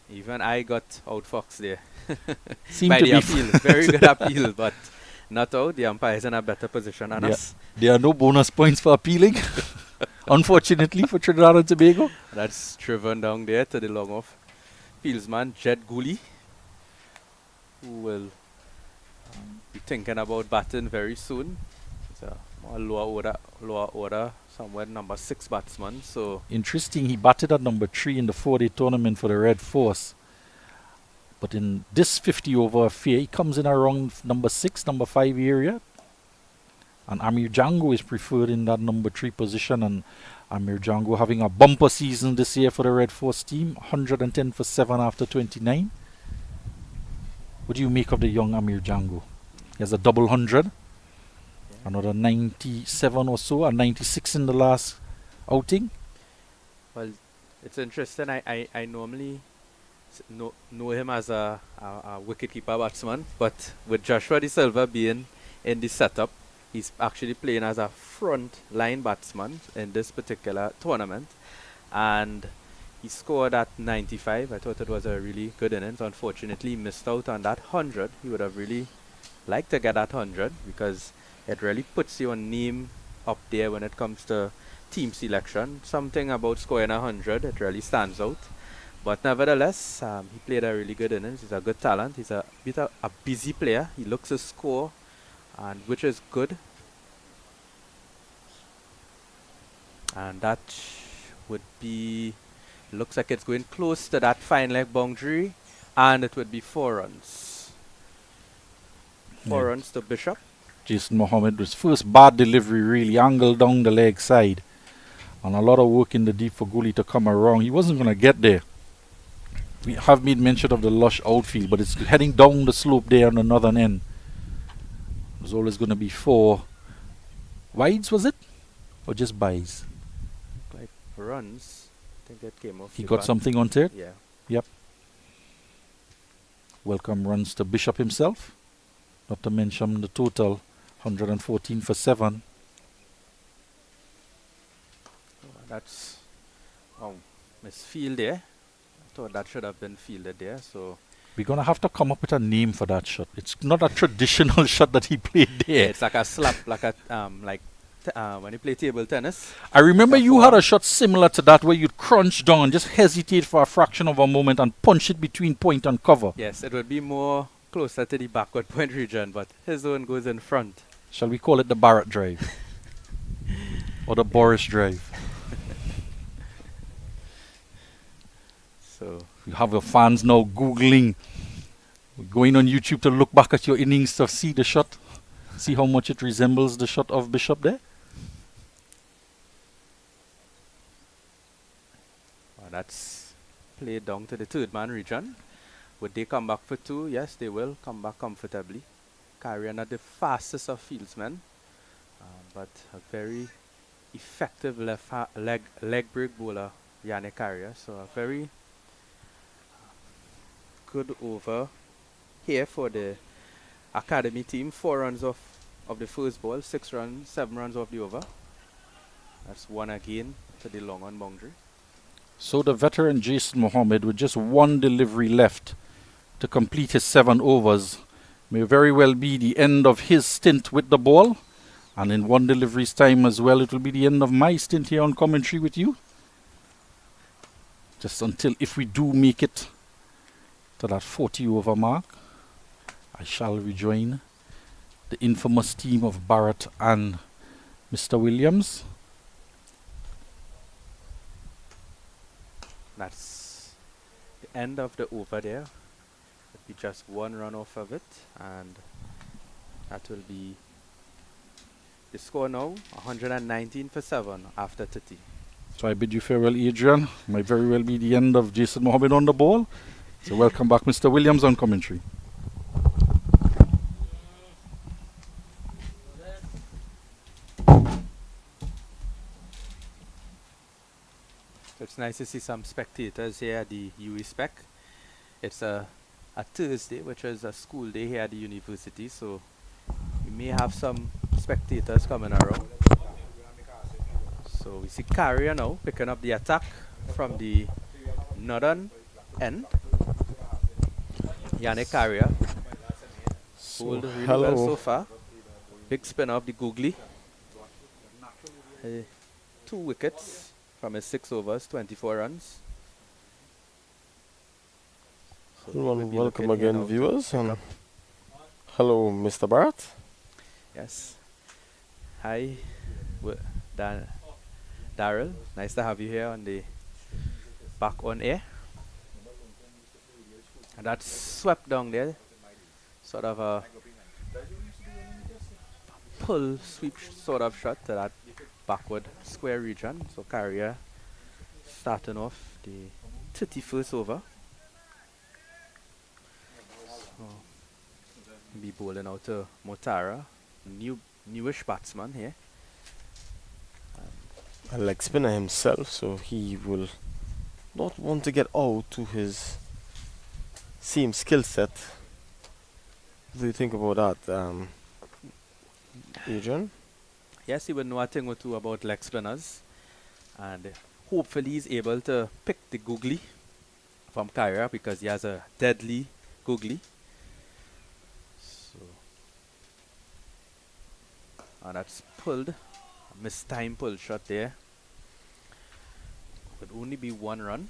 Even I got outfoxed there. Seemed By to the be appeal. Very good appeal, but not out. The umpire is in a better position than us. There are no bonus points for appealing, unfortunately, for Trinidad and Tobago. That's driven down there to the long off. Fieldsman Jed Gooley, who will be thinking about batting very soon. It's a more lower order, somewhere number 6 batsman. So Interesting, he batted at number 3 in the 4-day tournament for the Red Force. But in this 50 over affair, he comes in around number 6, number 5 area. And Amir Django is preferred in that number 3 position. And Amir Django having a bumper season this year for the Red Force team. 110 for 7 after 29. What do you make of the young Amir Django? He has a double 100. Another 97 or so, and 96 in the last outing. well, it's interesting. I normally know him as a wicketkeeper batsman, but with Joshua De Silva being in the setup, he's actually playing as a front line batsman in this particular tournament, and he scored at 95. I thought it was a really good innings. Unfortunately, he missed out on that 100. He would have really liked to get that 100 because it really puts your name up there when it comes to team selection. Something about scoring 100, it really stands out. But nevertheless, he played a really good innings. He's a good talent. He's a bit a busy player. He looks to score, and which is good. And that would be, looks like it's going close to that fine leg boundary, and it would be 4 runs. 4 runs to Bishop. Jason Mohammed was first bad delivery, really angled down the leg side. And a lot of work in the deep for Gooley to come around. He wasn't going to get there. We have made mention of the lush outfield, but it's heading down the slope there on the northern end. There's always going to be 4 wides, was it? Or just buys? Like runs. I think that came off. He the got bat. something on there. Yeah. Yep. Welcome runs to Bishop himself. Not to mention the total 114 for 7. That's misfield there. I thought that should have been fielded there. So We're going to have to come up with a name for that shot. It's not a traditional shot that he played there. it's like a slap, like a when you play table tennis. I remember Like a you had a forehand. shot similar to that where you'd crunch down, just hesitate for a fraction of a moment and punch it between point and cover. Yes, it would be more closer to the backward point region, but his own goes in front. Shall we call it the Barrett drive? Or the Boris drive? So You have your fans now Googling, going on YouTube to look back at your innings to see the shot, see how much it resembles the shot of Bishop there. that's played down to the 3rd man region. Would they come back for 2? Yes, they will come back comfortably. Carrier not the fastest of fieldsmen, but a very effective leg break bowler, Yannick Carrier. So a very good over here for the academy team. 4 runs of the first ball, 6 runs, 7 runs off the over. That's 1 again to the long on boundary. So the veteran Jason Mohammed, with just 1 delivery left to complete his 7 overs, may very well be the end of his stint with the ball. And in 1 delivery's time as well, it will be the end of my stint here on commentary with you. Just until if we do make it to that 40 over mark, I shall rejoin the infamous team of Barrett and Mr. Williams. That's the end of the over there. It'll be just one run off of it, and that will be the score now, 119 for 7 after 30. So I bid you farewell, Adrian. Might very well be the end of Jason Mohammed on the ball. So welcome back, Mr. Williams, on commentary. So it's nice to see some spectators here at the UE Spec. It's a Thursday, which is a school day here at the university, so we may have some spectators coming around. So we see Carrier now picking up the attack from the northern end. Yannick Carrier hold really well so far. Big spin off the googly. 2 wickets from his 6 overs, 24 runs. So we'll be Welcome looking here again, now to viewers. pick And up. hello, Mr. Barrett. Yes. Hi, Daryl. Nice to have you here on the back on air. And that's swept down there. Sort of a pull sweep sort of shot to that backward square region. So Carrier starting off the 31st over. So be bowling out to Motara, newish batsman here. A leg spinner himself, so he will not want to get out to his same skill set. What do you think about that, Adrian? Yes, he would know a thing or two about leg spinners, and hopefully he's able to pick the googly from Kyra because he has a deadly googly. So, and that's pulled, a mistimed pull shot there. Would only be 1 run.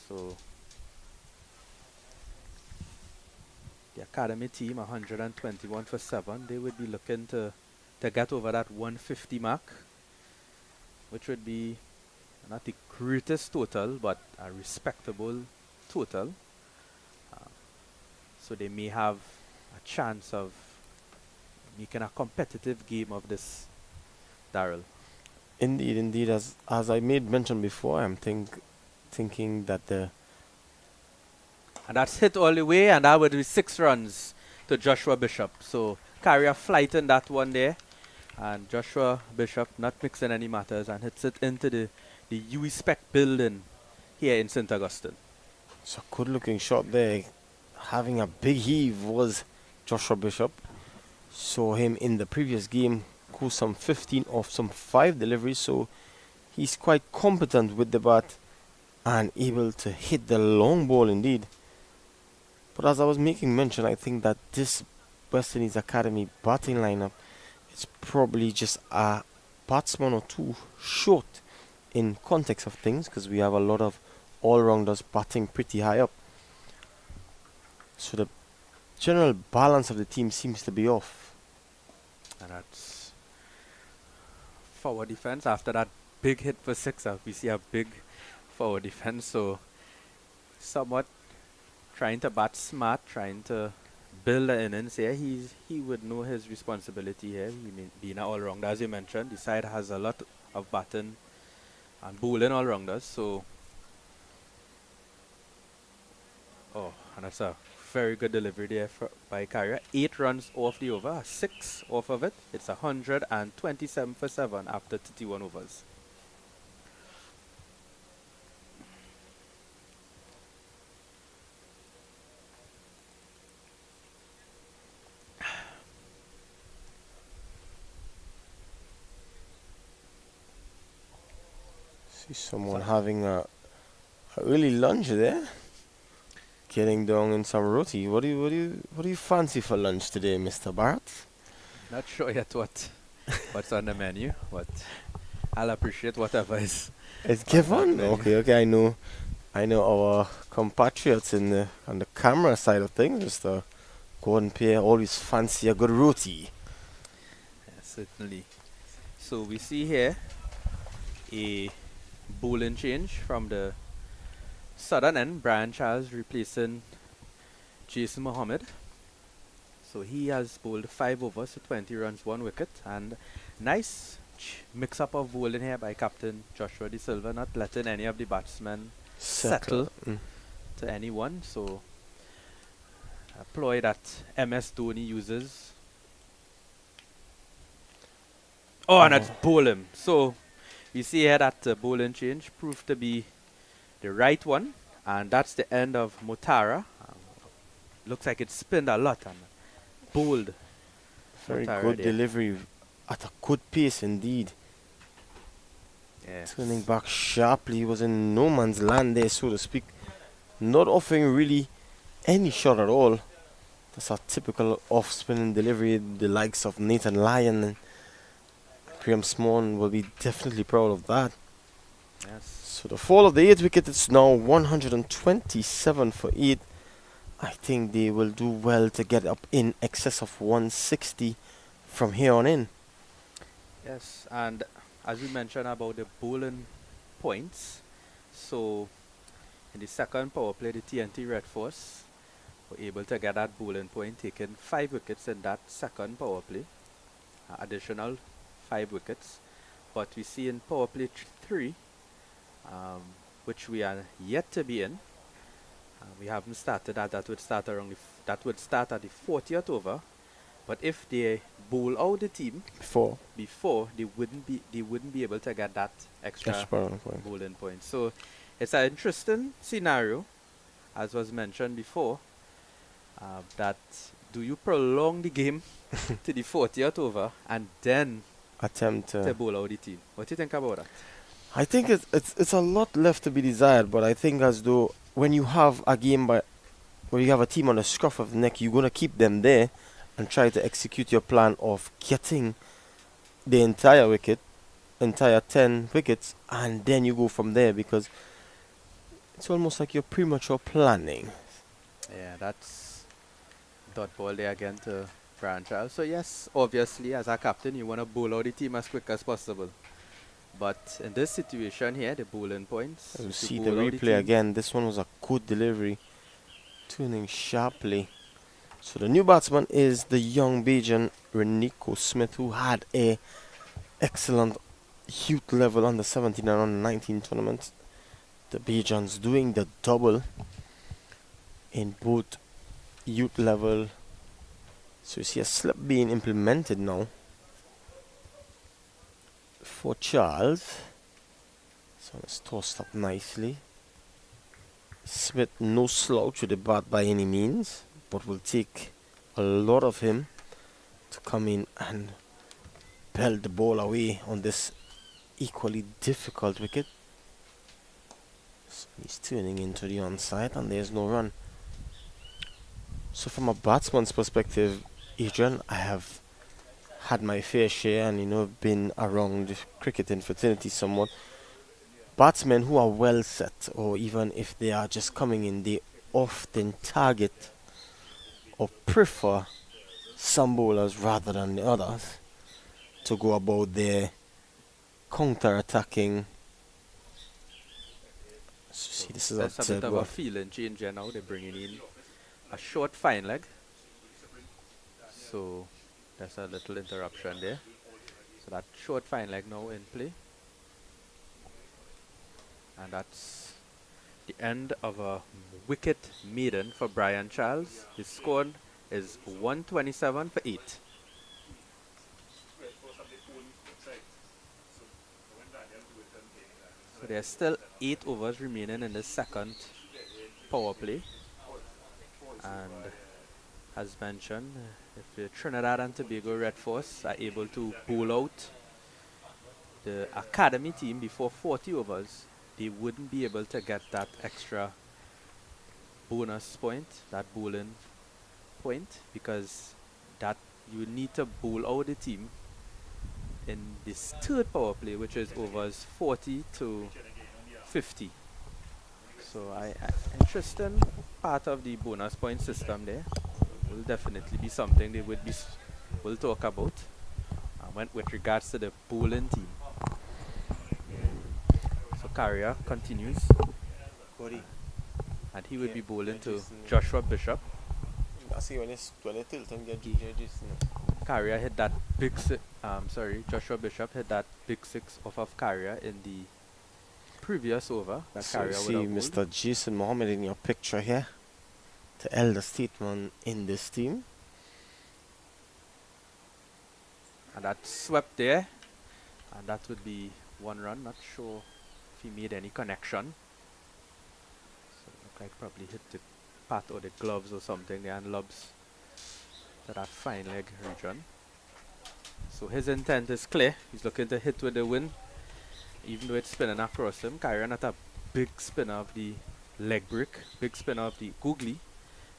So the academy team 121 for 7. They would be looking to get over that 150 mark, which would be not the greatest total, but a respectable total. So they may have a chance of making a competitive game of this, Daryl. Indeed, indeed. As I made mention before, I'm thinking that the And that's hit all the way, and that would be 6 runs to Joshua Bishop. So Carrier flighting that one there, and Joshua Bishop not mixing any matters and hits it into the UE Spec building here in St. Augustine. it's a good looking shot there. Having a big heave was Joshua Bishop. Saw him in the previous game go some 15 off some 5 deliveries, so he's quite competent with the bat and able to hit the long ball indeed. But as I was making mention, I think that this West Indies Academy batting lineup is probably just a batsman or 2 short in context of things, because we have a lot of all-rounders batting pretty high up. So the general balance of the team seems to be off. And that's forward defense. After that big hit for 6, we see a big forward defense. So somewhat trying to bat smart, trying to build the innings here. He would know his responsibility here. Being an all-rounder, as you mentioned, the side has a lot of batting and bowling all-rounders. So, and that's a very good delivery there by Carrier. 8 runs off the over, 6 off of it. It's 127 for 7 after 31 overs. See someone having a early lunch there. Getting down in some roti. What do you fancy for lunch today, Mr. Barrett? Not sure yet what's on the menu, but I'll appreciate whatever is. It's given. Okay, I know. I know our compatriots on the camera side of things, Mr. Gordon Pierre, always fancy a good roti. Yeah, certainly. So we see here a bowling change from the southern end. Brian Charles replacing Jason Mohammed. So he has bowled 5 overs to 20 runs, 1 wicket, and nice mix up of bowling here by Captain Joshua De Silva, not letting any of the batsmen settle to anyone. So a ploy that MS Dhoni uses. Oh, and that's bowling. So we see here that the bowling change proved to be the right one, and that's the end of Mutara. Looks like it spinned a lot and bowled. Very Mutara good there. delivery at a good pace indeed. Yes. Turning back sharply, he was in no man's land there, so to speak. Not offering really any shot at all. That's a typical off-spinning delivery. The likes of Nathan Lyon and Graham Small will be definitely proud of that. Yes. So the fall of the 8th wicket is now 127 for 8. I think they will do well to get up in excess of 160 from here on in. Yes, and as we mentioned about the bowling points, so in the second power play, the TNT Red Force were able to get that bowling point, taking 5 wickets in that second power play, additional 5 wickets. But we see in power play 3, which we are yet to be in. We haven't started that. That would start around that would start at the 40th over. But if they bowl out the team before they wouldn't be able to get that extra bowling point. So it's an interesting scenario, as was mentioned before. That do you prolong the game to the 40th over and then attempt to bowl out the team? What do you think about that? I think it's a lot left to be desired, but I think as though when you have a game where you have a team on the scruff of the neck, you're gonna keep them there and try to execute your plan of getting the entire 10 wickets, and then you go from there, because it's almost like you're premature planning. Yeah, that's dot ball there again to Brian Charles. So yes, obviously as a captain you want to bowl out the team as quick as possible. But in this situation here, the bowling points. You see the replay again. This one was a good delivery, turning sharply. So the new batsman is the young Bajan Reniko Smith, who had a excellent youth level under 17 and under 19 tournaments. The Bajans doing the double in both youth level. So you see a slip being implemented now for Charles. So it's tossed up nicely. Smith no slouch with the bat by any means, but will take a lot of him to come in and belt the ball away on this equally difficult wicket. So he's turning into the onside and there's no run. So from a batsman's perspective, Adrian, I have had my fair share and been around the cricketing fraternity somewhat. Batsmen who are well set, or even if they are just coming in, they often target or prefer some bowlers rather than the others to go about their counter-attacking. So see, this is a bit of a feeling change here now. They're bringing in a short fine leg. So there's a little interruption there. So that short fine leg now in play. And that's the end of a wicket maiden for Brian Charles. His score is 127 for 8. So there's still 8 overs remaining in the second power play. And as mentioned, if the Trinidad and Tobago Red Force are able to bowl out the academy team before 40 overs, they wouldn't be able to get that extra bonus point, that bowling point, because that you need to bowl out the team in this third power play, which is overs 40 to 50. So interesting part of the bonus point system there will definitely be something they would will talk about with regards to the bowling team. So Carrier continues, Cody. and he would Yeah, be bowling yeah, to Jason. Joshua Bishop. I see when you tilt and get Jason. Carrier hit that Joshua Bishop hit that big six off of Carrier in the previous over that So you Carrier would see have bowled. Mr. Jason Mohammed in your picture here, the elder statesman in this team. And that swept there, and that would be 1 run. Not sure if he made any connection. So it looked like probably hit the pat or the gloves or something there and lobs to that fine leg region. So his intent is clear. He's looking to hit with the wind, even though it's spinning across him. Carrier not a big spinner of the leg break, big spinner of the googly.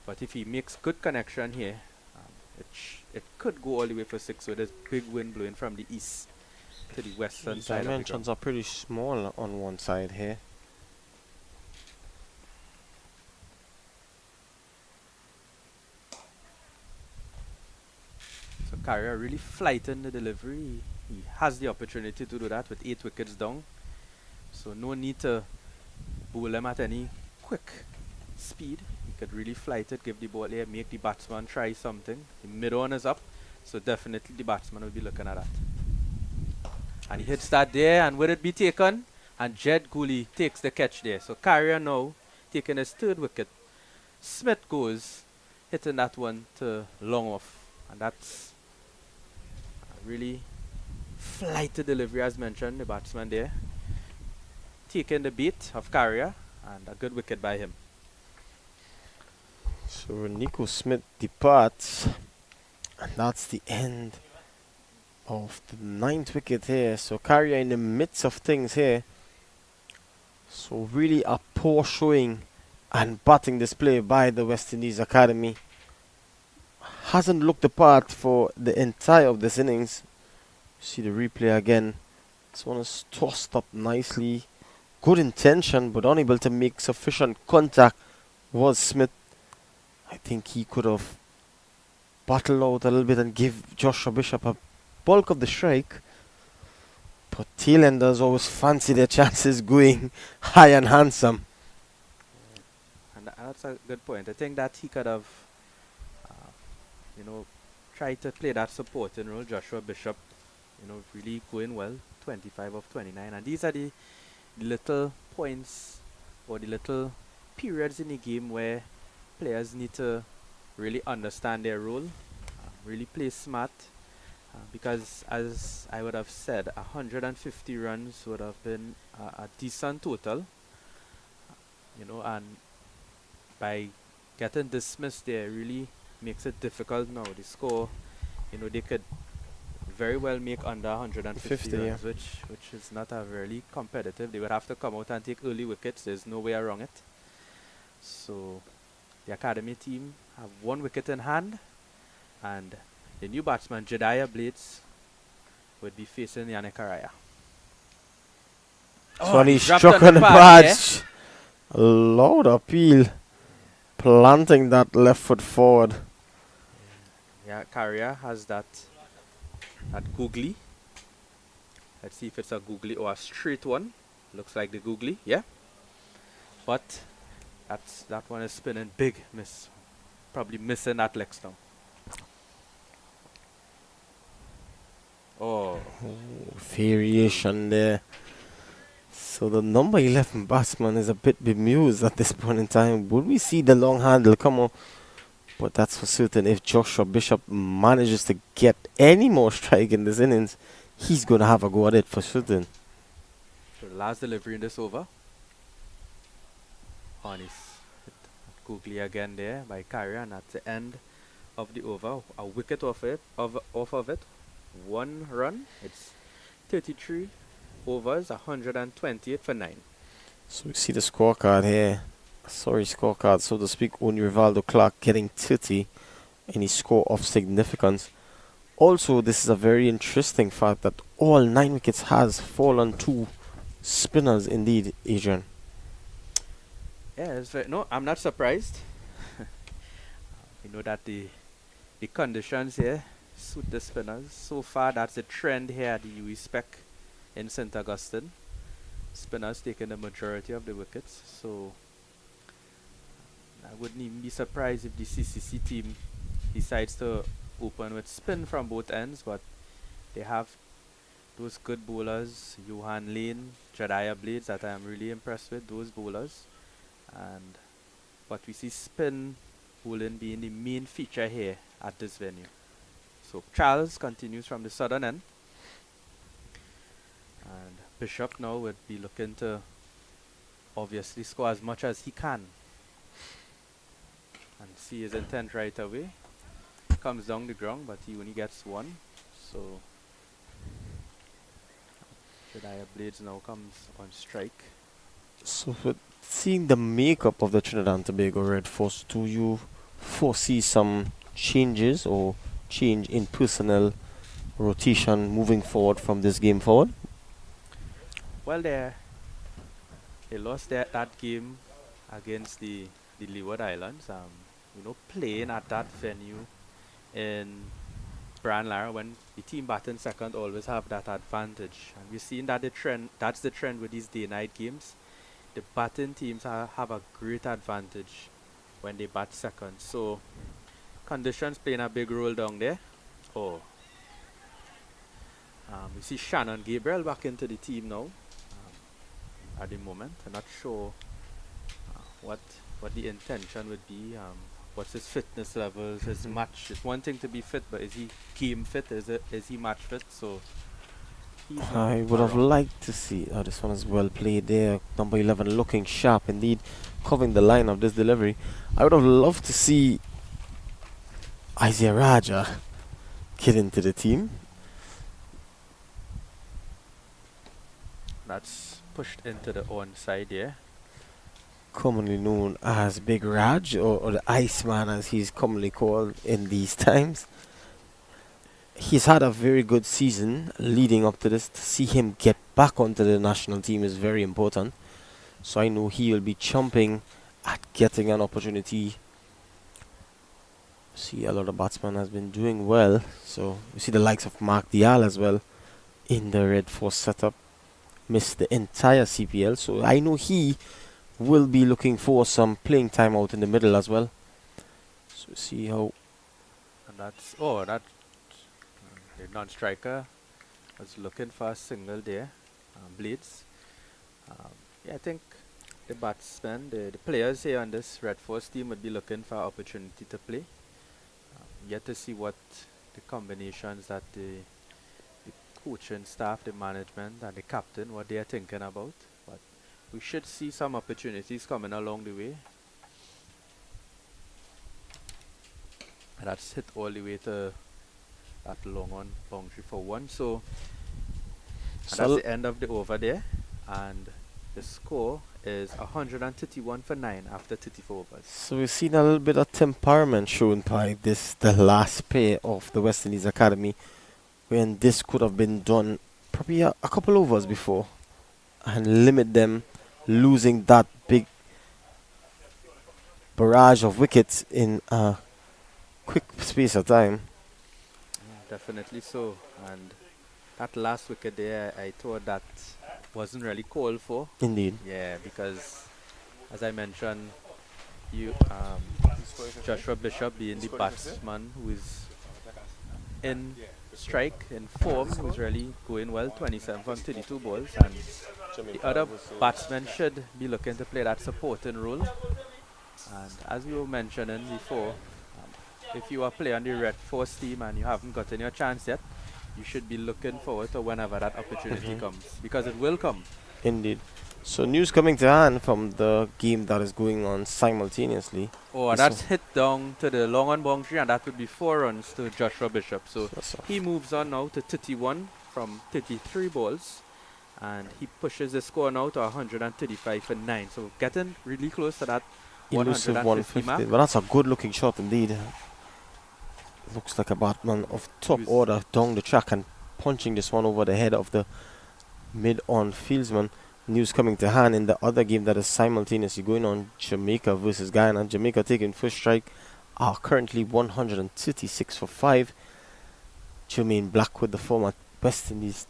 But if he makes good connection here, it could go all the way for 6 with this big wind blowing from the east to the western The side of the dimensions ground. are pretty small on one side here. So Carrier really flighting the delivery. He has the opportunity to do that with 8 wickets down. So no need to bowl him at any quick speed. He could really flight it, give the ball here, make the batsman try something. The mid-on is up, so definitely the batsman will be looking at that. And he hits that there, and will it be taken? And Jed Gooley takes the catch there. So Carrier now taking his 3rd wicket. Smith goes, hitting that one to long off. And that's a really flighted delivery as mentioned, the batsman there. Taking the beat of Carrier, and a good wicket by him. So Nico Smith departs, and that's the end of the 9th wicket here. So Carrier in the midst of things here. So really a poor showing and batting display by the West Indies Academy. Hasn't looked the part for the entire of this innings. See the replay again. This one is tossed up nicely. Good intention, but unable to make sufficient contact was Smith. I think he could have battled out a little bit and give Joshua Bishop a bulk of the strike. But tailenders always fancy their chances going high and handsome. And that's a good point. I think that he could have, tried to play that supporting role. Joshua Bishop, really going well, 25 of 29. And these are the little points or the little periods in the game where players need to really understand their role, really play smart. Because as I would have said, 150 runs would have been a decent total, and by getting dismissed there really makes it difficult now. The score, they could very well make under 150 50, yeah. runs, which is not a really competitive. They would have to come out and take early wickets. There's no way around it. So the academy team have 1 wicket in hand, and the new batsman, Jediah Blades, would be facing Yannick Araya. So he dropped struck on on the the pad, pads. A loud appeal. Planting that left foot forward. Yeah, Carrier has that googly. Let's see if it's a googly or a straight one. Looks like the googly, yeah. But that one is spinning big, probably missing that leg stump. Oh, Variation there. So the number 11 batsman is a bit bemused at this point in time. Would we see the long handle come on? But that's for certain. If Joshua Bishop manages to get any more strike in this innings, he's going to have a go at it for certain. so the last delivery in this over. On his googly again there by Carrier, and at the end of the over, a wicket off of it. 1 run. It's 33 overs, 128 for 9. So we see the scorecard here. Sorry, scorecard, so to speak. Only Rivaldo Clark getting 30. Any score of significance. Also, this is a very interesting fact that all 9 wickets has fallen to spinners indeed, Adrian. Yeah, no, I'm not surprised. You know that the conditions here suit the spinners. So far, that's a trend here at the UE Spec in St. Augustine. Spinners taking the majority of the wickets. So I wouldn't even be surprised if the CCC team decides to open with spin from both ends, but they have those good bowlers, Johan Lane, Jediah Blades, that I am really impressed with, those bowlers. And but we see spin bowling being the main feature here at this venue. So Charles continues from the southern end. And Bishop now would be looking to obviously score as much as he can. And see his intent right away. Comes down the ground, but he only gets one. So Jediah Blades now comes on strike. So, with seeing the makeup of the Trinidad and Tobago Red Force, do you foresee some changes or change in personnel rotation moving forward from this game forward? Well, they lost that game against the Leeward Islands. Playing at that venue in Branlara, when the team batting second always have that advantage. And we've seen that that's the trend with these day-night games. The batting teams have a great advantage when they bat second. So conditions playing a big role down there. We see Shannon Gabriel back into the team now. At the moment, I'm not sure what the intention would be. What's his fitness levels, his match. It's one thing to be fit, but is he game fit? Is he match fit? So I would have liked to see this one is well played there. Number 11 looking sharp indeed, covering the line of this delivery. I would have loved to see Isaiah Raja get into the team. That's pushed into the onside here. Commonly known as Big Raj, or the Iceman as he's commonly called in these times. He's had a very good season leading up to this. To see him get back onto the national team is very important. So I know he will be chomping at getting an opportunity. See, a lot of batsmen has been doing well. So we see the likes of Mark Dial as well in the Red Force setup. Missed the entire CPL. So I know he will be looking for some playing time out in the middle as well. So see how. And that's the non-striker was looking for a single there. Blades. I think the batsmen, the players here on this Red Force team would be looking for opportunity to play. Yet to see what the combinations that the coaching staff, the management, and the captain, what they are thinking about. But we should see some opportunities coming along the way. And that's hit all the way to that long on boundary for one. So that's the end of the over there. And the score is 131 for 9 after 34 overs. So we've seen a little bit of temperament shown by the last pair of the West Indies Academy, when this could have been done probably a couple overs before and limit them losing that big barrage of wickets in a quick space of time. Definitely so. And that last wicket there, I thought that wasn't really called for. Indeed. Yeah, because as I mentioned, Joshua Bishop being the batsman who is in strike, in form, who's really going well, 27 from 32 balls, and the other batsmen should be looking to play that supporting role. And as we were mentioning before, if you are playing on the Red Force team and you haven't gotten your chance yet, you should be looking forward to whenever that opportunity comes, because it will come. Indeed. So news coming to hand from the game that is going on simultaneously. That's hit down to the long on boundary, and that would be 4 runs to Joshua Bishop. So he moves on now to 31 from 33 balls, and he pushes the score now to 135 for 9. So getting really close to that Elusive 150 mark. But that's a good looking shot indeed. Looks like a batman of top order down the track and punching this one over the head of the mid-on fieldsman. news coming to hand in the other game that is simultaneously going on, Jamaica versus Guyana. Jamaica taking first strike are currently 136 for 5. Jermaine Blackwood, the former West Indies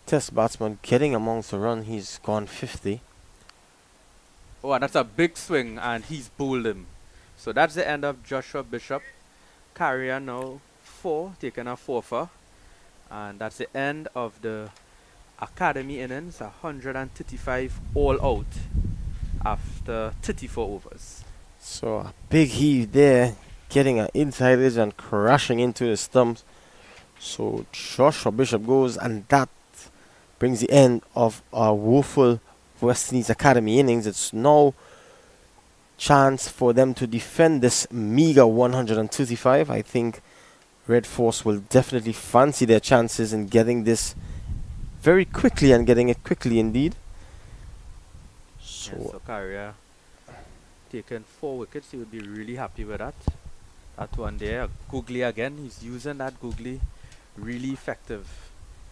test batsman, getting amongst the run. He's gone 50. Oh, and that's a big swing, and he's bowled him. So that's the end of Joshua Bishop. Carrier now 4, taking a 4-for. And that's the end of the academy innings, 135 all out after 34 overs. So a big heave there, getting an inside edge and crashing into the stumps. So Joshua Bishop goes, and that brings the end of our woeful West Indies Academy innings. It's now chance for them to defend this meager 135. I think Red Force will definitely fancy their chances in getting this very quickly and getting it quickly indeed. So Carrier taking 4 wickets. He would be really happy with that. That one there, Googly again. He's using that Googly really effective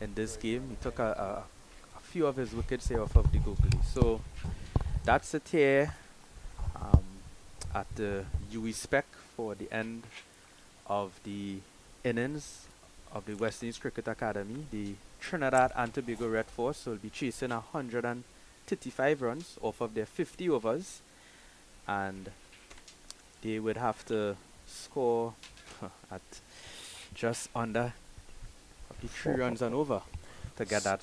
in this game. He took a few of his wickets here off of the Googly. So that's it here at the UE spec for the end of the innings of the West Indies Cricket Academy. The Trinidad and Tobago Red Force will be chasing 135 runs off of their 50 overs, and they would have to score at just under 3 runs and over to get that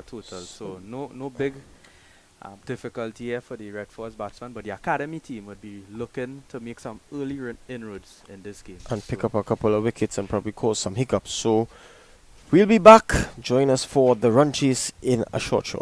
total. So no big difficulty here for the Red Force batsman, but the academy team would be looking to make some early inroads in this game and pick up a couple of wickets and probably cause some hiccups. So we'll be back. Join us for the run chase in a short.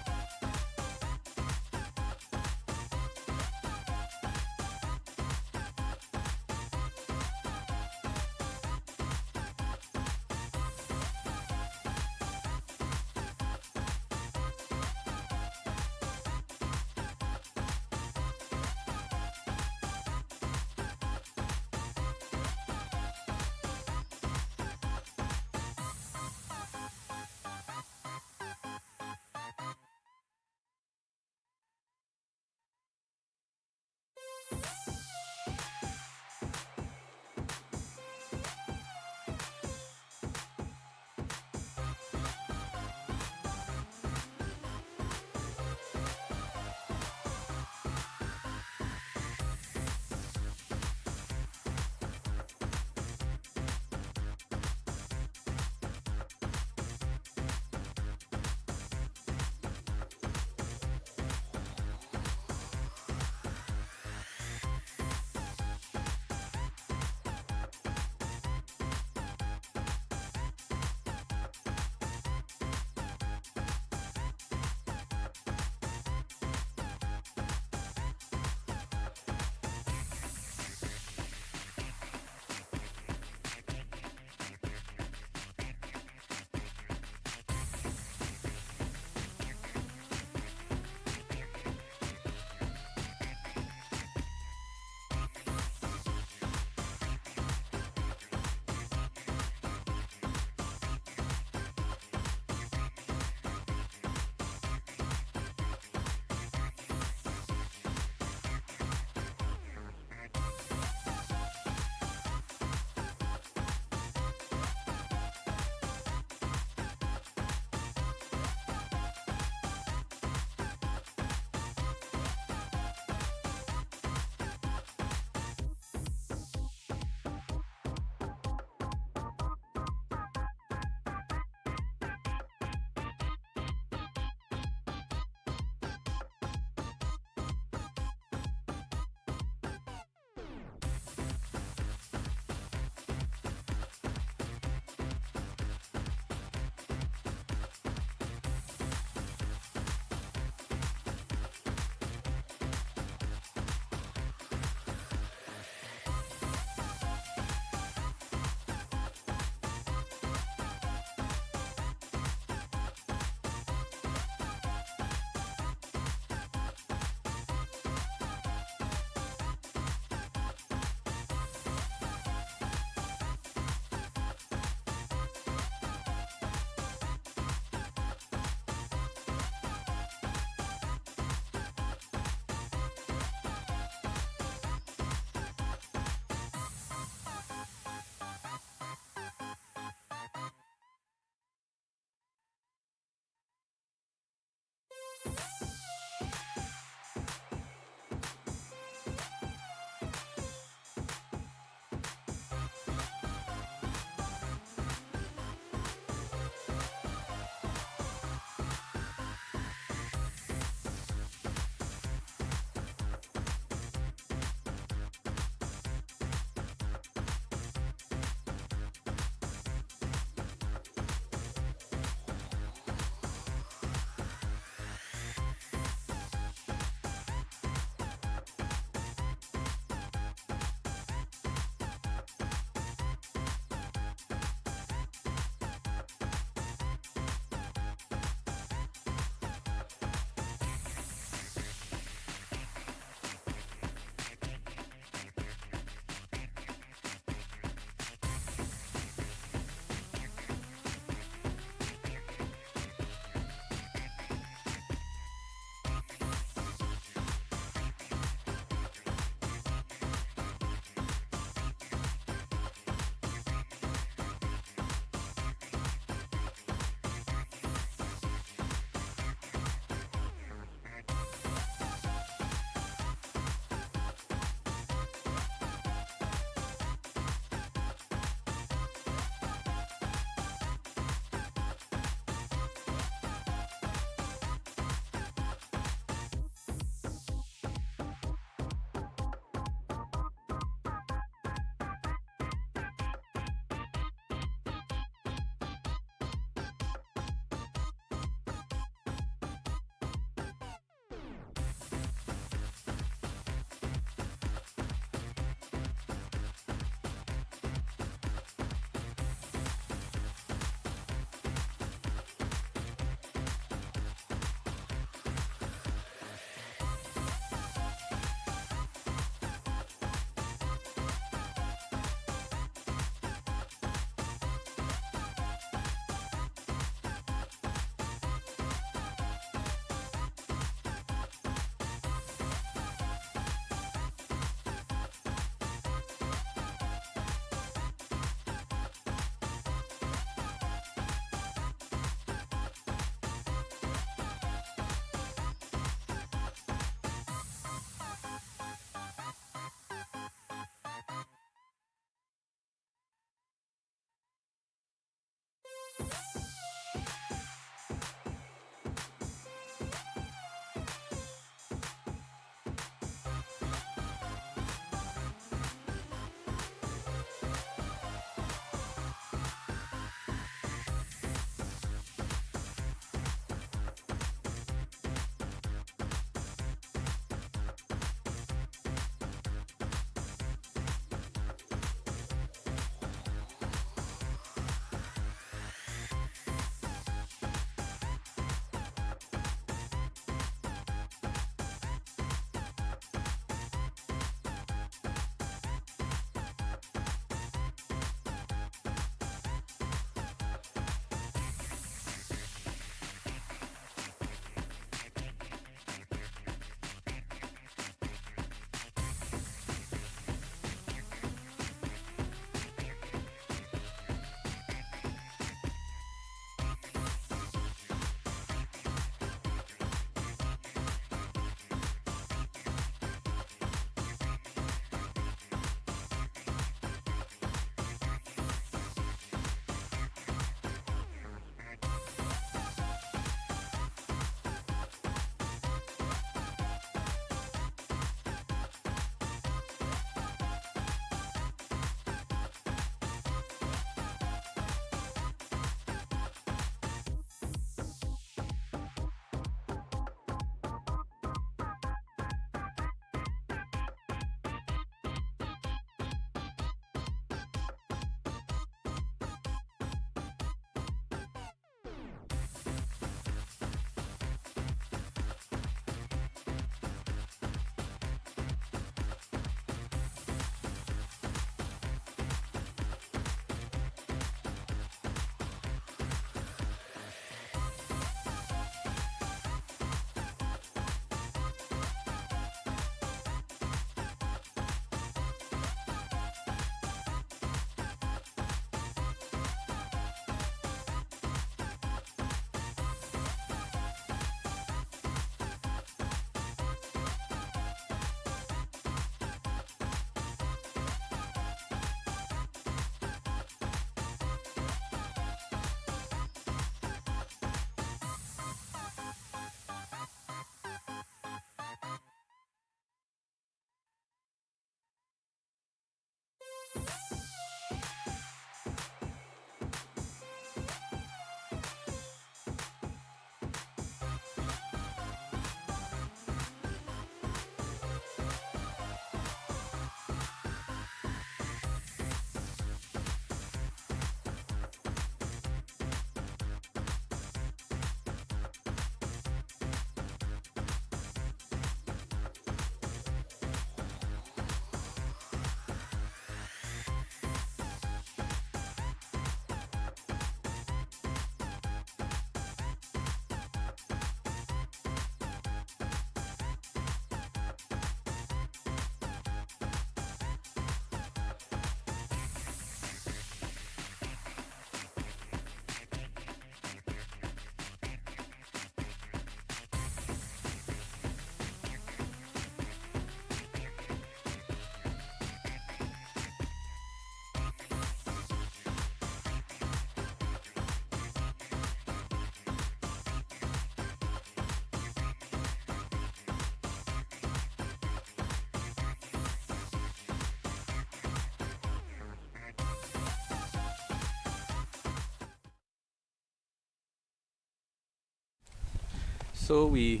So we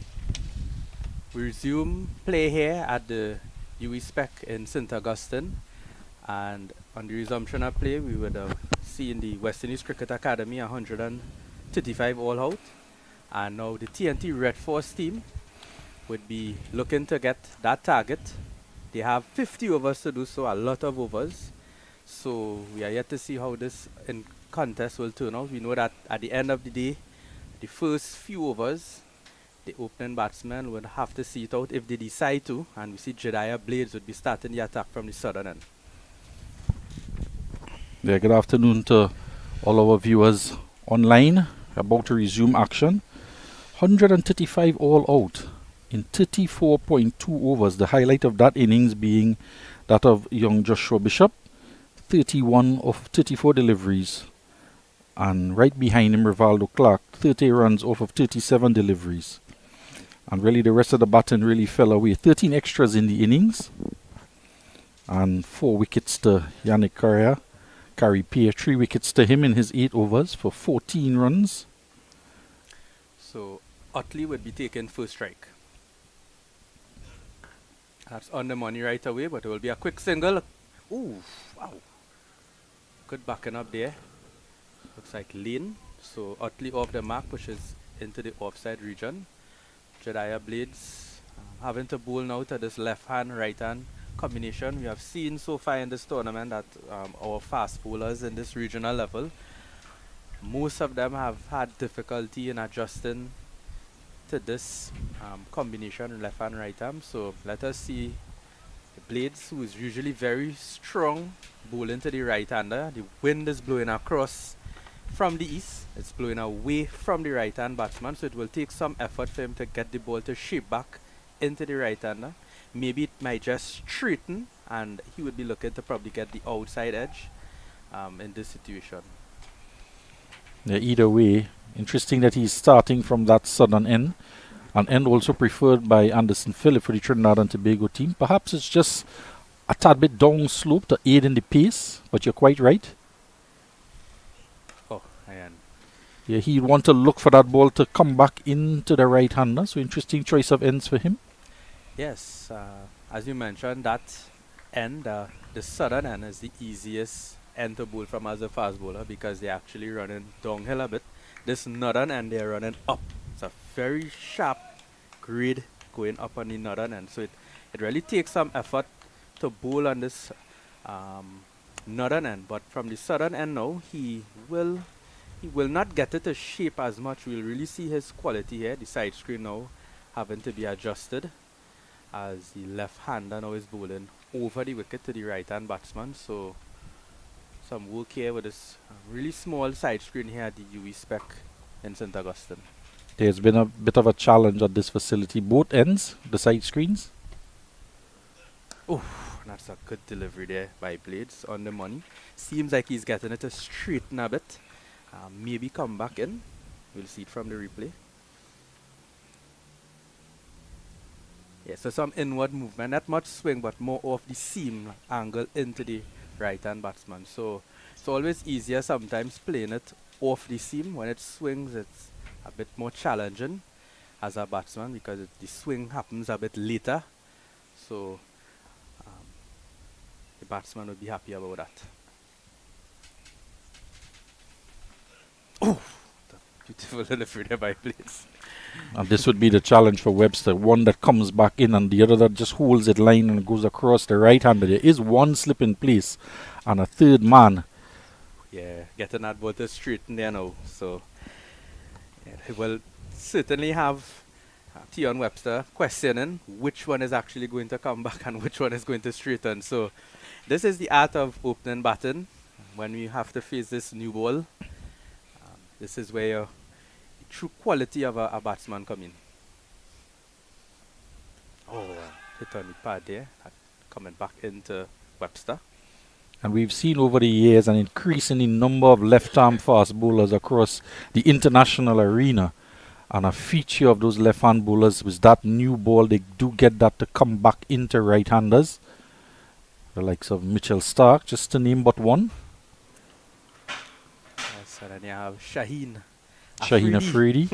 resume play here at the UE Spec in St. Augustine, and on the resumption of play we would have seen the West Indies Cricket Academy 135 all out, and now the TNT Red Force team would be looking to get that target. They have 50 overs to do so, a lot of overs. So we are yet to see how this contest will turn out. We know that at the end of the day, the first few overs, the opening batsman would have to see it out if they decide to, and we see Jedediah Blades would be starting the attack from the southern end. Yeah, good afternoon to all our viewers online. About to resume action. 135 all out in 34.2 overs. The highlight of that innings being that of young Joshua Bishop. 31 of 34 deliveries. And right behind him, Rivaldo Clark. 30 runs off of 37 deliveries. And really the rest of the batting really fell away. 13 extras in the innings. And 4 wickets to Yannick Carey Pierre, 3 wickets to him in his 8 overs for 14 runs. So Utley would be taking first strike. That's on the money right away, but it will be a quick single. Ooh, wow. Good backing up there. Looks like lane. So Utley off the mark, pushes into the offside region. Jedediah Blades having to bowl now to this left hand, right hand combination. We have seen so far in this tournament that our fast bowlers in this regional level, most of them have had difficulty in adjusting to this combination, left hand, right hand. So let us see Blades, who is usually very strong, bowling to the right hander. The wind is blowing across from the east. It's blowing away from the right hand batsman, so it will take some effort for him to get the ball to shape back into the right hander. Maybe it might just straighten, and he would be looking to probably get the outside edge in this situation. Yeah, either way, interesting that he's starting from that southern end, an end also preferred by Anderson Phillip for the Trinidad and Tobago team. Perhaps it's just a tad bit down slope to aid in the pace, but you're quite right. Oh, I am. Yeah, he'd want to look for that ball to come back into the right hander, so interesting choice of ends for him. Yes, as you mentioned, that end, the southern end, is the easiest end to bowl from as a fast bowler because they're actually running downhill a bit. This northern end, they're running up. It's a very sharp grade going up on the northern end. So it really takes some effort to bowl on this northern end. But from the southern end now, he will not get it to shape as much. We'll really see his quality here. The side screen now having to be adjusted as the left-hander now is bowling over the wicket to the right-hand batsman. So some work here with this really small side screen here at the UE Spec in St. Augustine. There's been a bit of a challenge at this facility. Both ends, the side screens. Oh, that's a good delivery there by Blades on the money. Seems like he's getting it to straighten a bit. Maybe come back in. We'll see it from the replay. Yeah, so some inward movement, not much swing, but more off the seam angle into the right-hand batsman. So it's always easier sometimes playing it off the seam. When it swings, it's a bit more challenging as a batsman because the swing happens a bit later. So the batsman would be happy about that. Oh, beautiful delivery there by Blades. And this would be the challenge for Webster. One that comes back in and the other that just holds it line and goes across the right hander. There is one slip in place and a third man. Yeah, getting that ball to straighten there now. So yeah, he will certainly have Tion Webster questioning which one is actually going to come back and which one is going to straighten. So this is the art of opening batting when we have to face this new ball. This is where your true quality of a batsman come in. Oh, hit on the pad there, coming back into Webster. And we've seen over the years an increasing number of left-arm fast bowlers across the international arena. And a feature of those left-hand bowlers was that new ball, they do get that to come back into right-handers. The likes of Mitchell Stark, just to name but one. Yes, and then you have Shaheen Shaheen Afridi.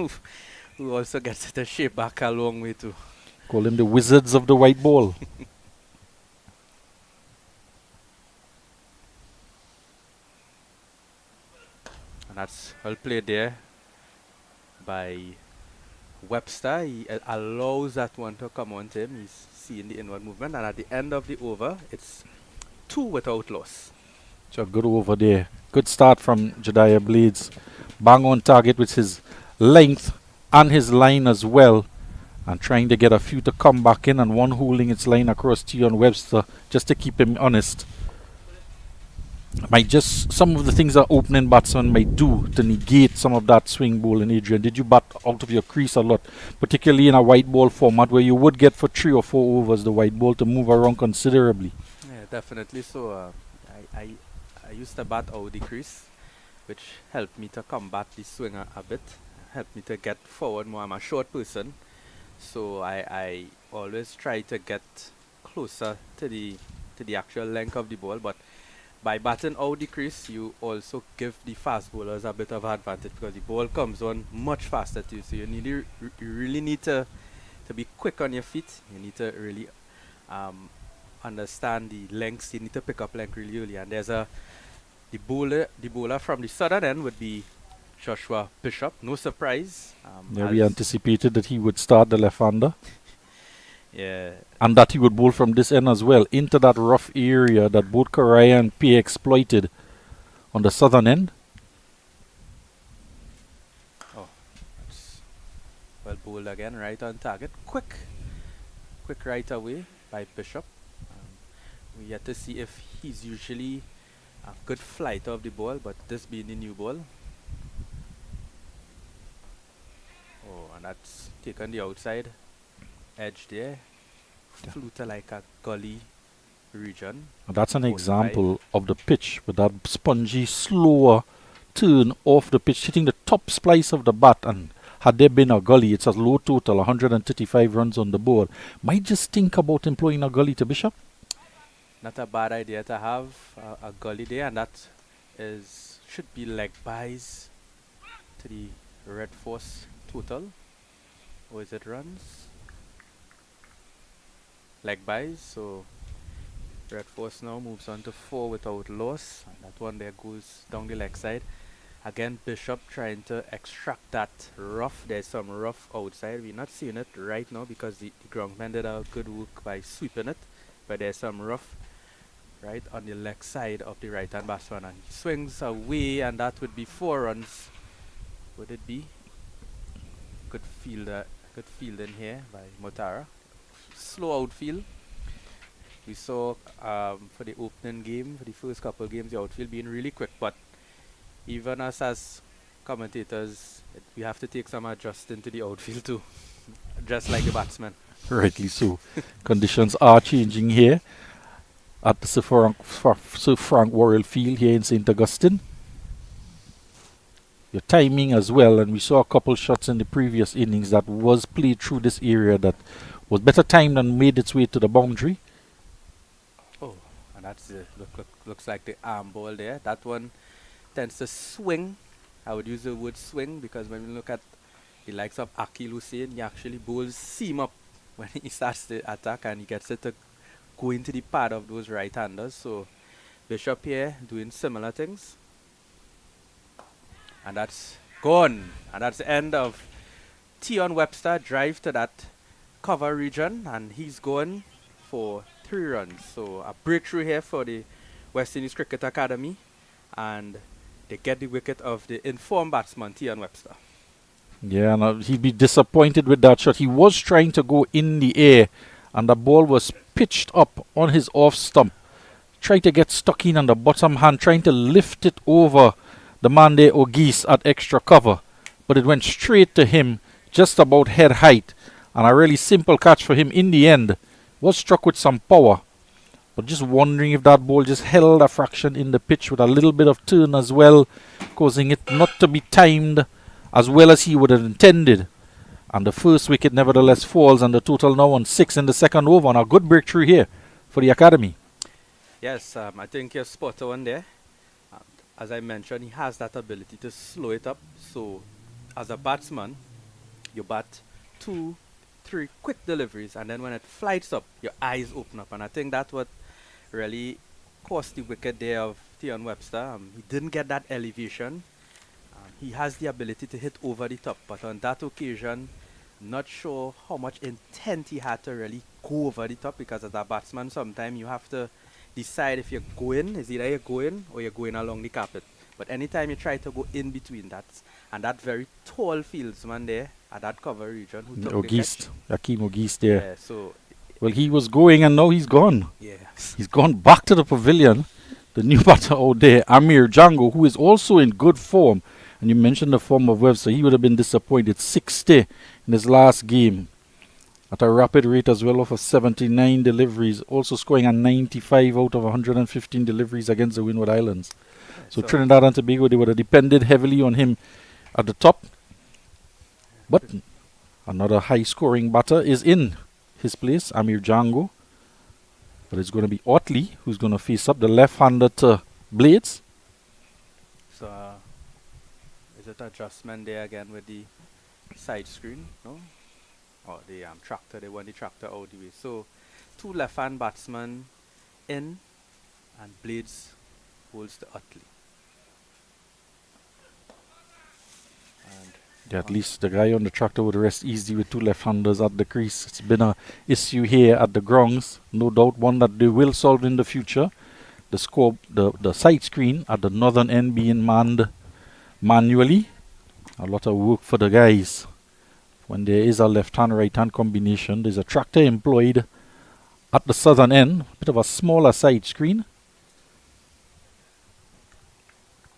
who also gets it a shape back a long way too. Call him the Wizards of the white ball. And that's well played there by Webster. He allows that one to come on to him. He's seeing the inward movement, and at the end of the over, it's 2 without loss. So good over there. Good start from Jediah Blades. Bang on target with his length and his line as well. And trying to get a few to come back in, and one holding its line across Tion Webster just to keep him honest. Might just some of the things that opening batsmen might do to negate some of that swing ball. And Adrian, did you bat out of your crease a lot, particularly in a white ball format where you would get for 3 or 4 overs the white ball to move around considerably? Yeah, definitely. So I used to bat out the crease, which helped me to combat the swing a bit, helped me to get forward more. I'm a short person, so I always try to get closer to the actual length of the ball. But by batting out the crease, you also give the fast bowlers a bit of advantage because the ball comes on much faster to you. So you really need to be quick on your feet. You need to really understand the lengths. You need to pick up length really early. And there's the bowler from the southern end would be Joshua Bishop. No surprise. Yeah, we anticipated that he would start the left-hander. Yeah. And that he would bowl from this end as well into that rough area that both Correa and P exploited on the southern end. Oh, that's well bowled again, right on target. Quick right away by Bishop. We yet to see if he's usually a good flight of the ball, but this being the new ball. Oh, and that's taken the outside edge there. Flew to like a gully region. And that's an example of the pitch with that spongy, slower turn off the pitch, hitting the top splice of the bat. And had there been a gully, it's a low total, 135 runs on the board. Might just think about employing a gully to Bishop. Not a bad idea to have a gully there, and that should be leg buys to the Red Force total. Or is it runs? Leg buys, so Red Force now moves on to 4 without loss, and that one there goes down the leg side. Again, Bishop trying to extract that rough. There's some rough outside. We're not seeing it right now because the groundman did a good work by sweeping it, but there's some rough right on the leg side of the right hand batsman, and he swings away, and that would be 4 runs. Would it be? Good fielding here by Motara. Slow outfield. We saw for the opening game, for the first couple games, the outfield being really quick, but even us as commentators, we have to take some adjusting to the outfield too, just like the batsman. Rightly so. Conditions are changing here at the Sir Frank Worrell Field here in St. Augustine. Your timing as well, and we saw a couple shots in the previous innings that was played through this area that was better timed and made its way to the boundary. Oh, and that's looks like the arm ball there. That one tends to swing. I would use the word swing because when we look at the likes of Akil Hussain, he actually bowls seam up when he starts the attack, and he gets it to go into the pad of those right-handers. So Bishop here doing similar things. And that's gone. And that's the end of Tion Webster drive to that cover region, and he's going for 3 runs. So a breakthrough here for the West Indies Cricket Academy, and they get the wicket of the informed batsman Tion Webster. Yeah, and he'd be disappointed with that shot. He was trying to go in the air, and the ball was pitched up on his off stump. Tried to get stuck in on the bottom hand, trying to lift it over the man there, O'Geese, at extra cover. But it went straight to him, just about head height. And a really simple catch for him in the end. Was struck with some power. But just wondering if that ball just held a fraction in the pitch with a little bit of turn as well, causing it not to be timed as well as he would have intended. And the first wicket nevertheless falls, and the total now on 6 in the second over. And a good breakthrough here for the academy. Yes, I think you're spot on there. As I mentioned, he has that ability to slow it up. So as a batsman, you bat 2, 3 quick deliveries, and then when it flights up, your eyes open up. And I think that's what really cost the wicket there of Theon Webster. He didn't get that elevation. He has the ability to hit over the top, but on that occasion, not sure how much intent he had to really go over the top, because as a batsman, sometimes you have to decide if you're going, is either you're going or you're going along the carpet. But anytime you try to go in between that, and that very tall fieldsman there at that cover region who took the catch. Akeem Ogist there. Yeah, so Well, he was going and now he's gone. yeah. He's gone back to the pavilion. The new batter out there, Amir Django, who is also in good form. And you mentioned the form of Webster. He would have been disappointed. 60 in his last game. At a rapid rate as well of 79 deliveries. Also scoring a 95 out of 115 deliveries against the Windward Islands. So Trinidad and Tobago, they would have depended heavily on him at the top. But another high-scoring batter is in his place, Amir Django. But it's going to be Otley who's going to face up the left-hander to Blades. So is it adjustment there again with the side screen? No? Or the tractor, they want the tractor out the way. So 2 left-hand batsmen in, and Blades holds the Utley. And Yeah, at least the guy on the tractor would rest easy with 2 left-handers at the crease. It's been a issue here at the grounds, no doubt one that they will solve in the future. The the side screen at the northern end being manned manually. A lot of work for the guys. When there is a left-hand, right-hand combination, there's a tractor employed at the southern end, a bit of a smaller side screen.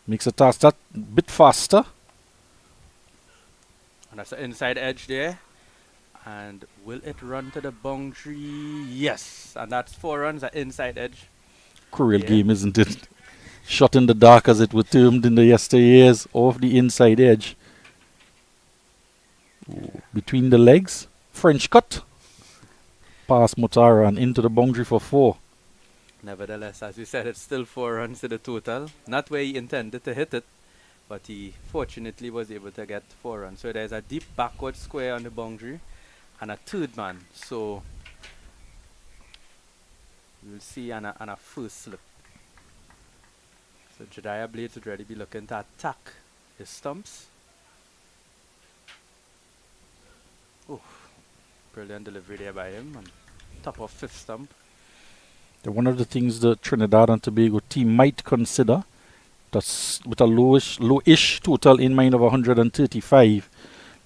Makes the task that bit faster. And that's the inside edge there. And will it run to the boundary? Yes. And that's 4 runs at inside edge. Cruel Yeah. game, isn't it? Shot in the dark, as it was termed in the yesteryears, off the inside edge. Ooh, between the legs, French cut. Past Motara and into the boundary for 4. Nevertheless, as you said, it's still 4 runs to the total. Not where he intended to hit it, but he fortunately was able to get 4 runs. So there's a deep backward square on the boundary and a third man. So you'll see on a first slip. So Jediah Blades would really be looking to attack the stumps. Oh, brilliant delivery there by him on top of 5th stump. One of the things the Trinidad and Tobago team might consider, that's with a lowish total in mind of 135,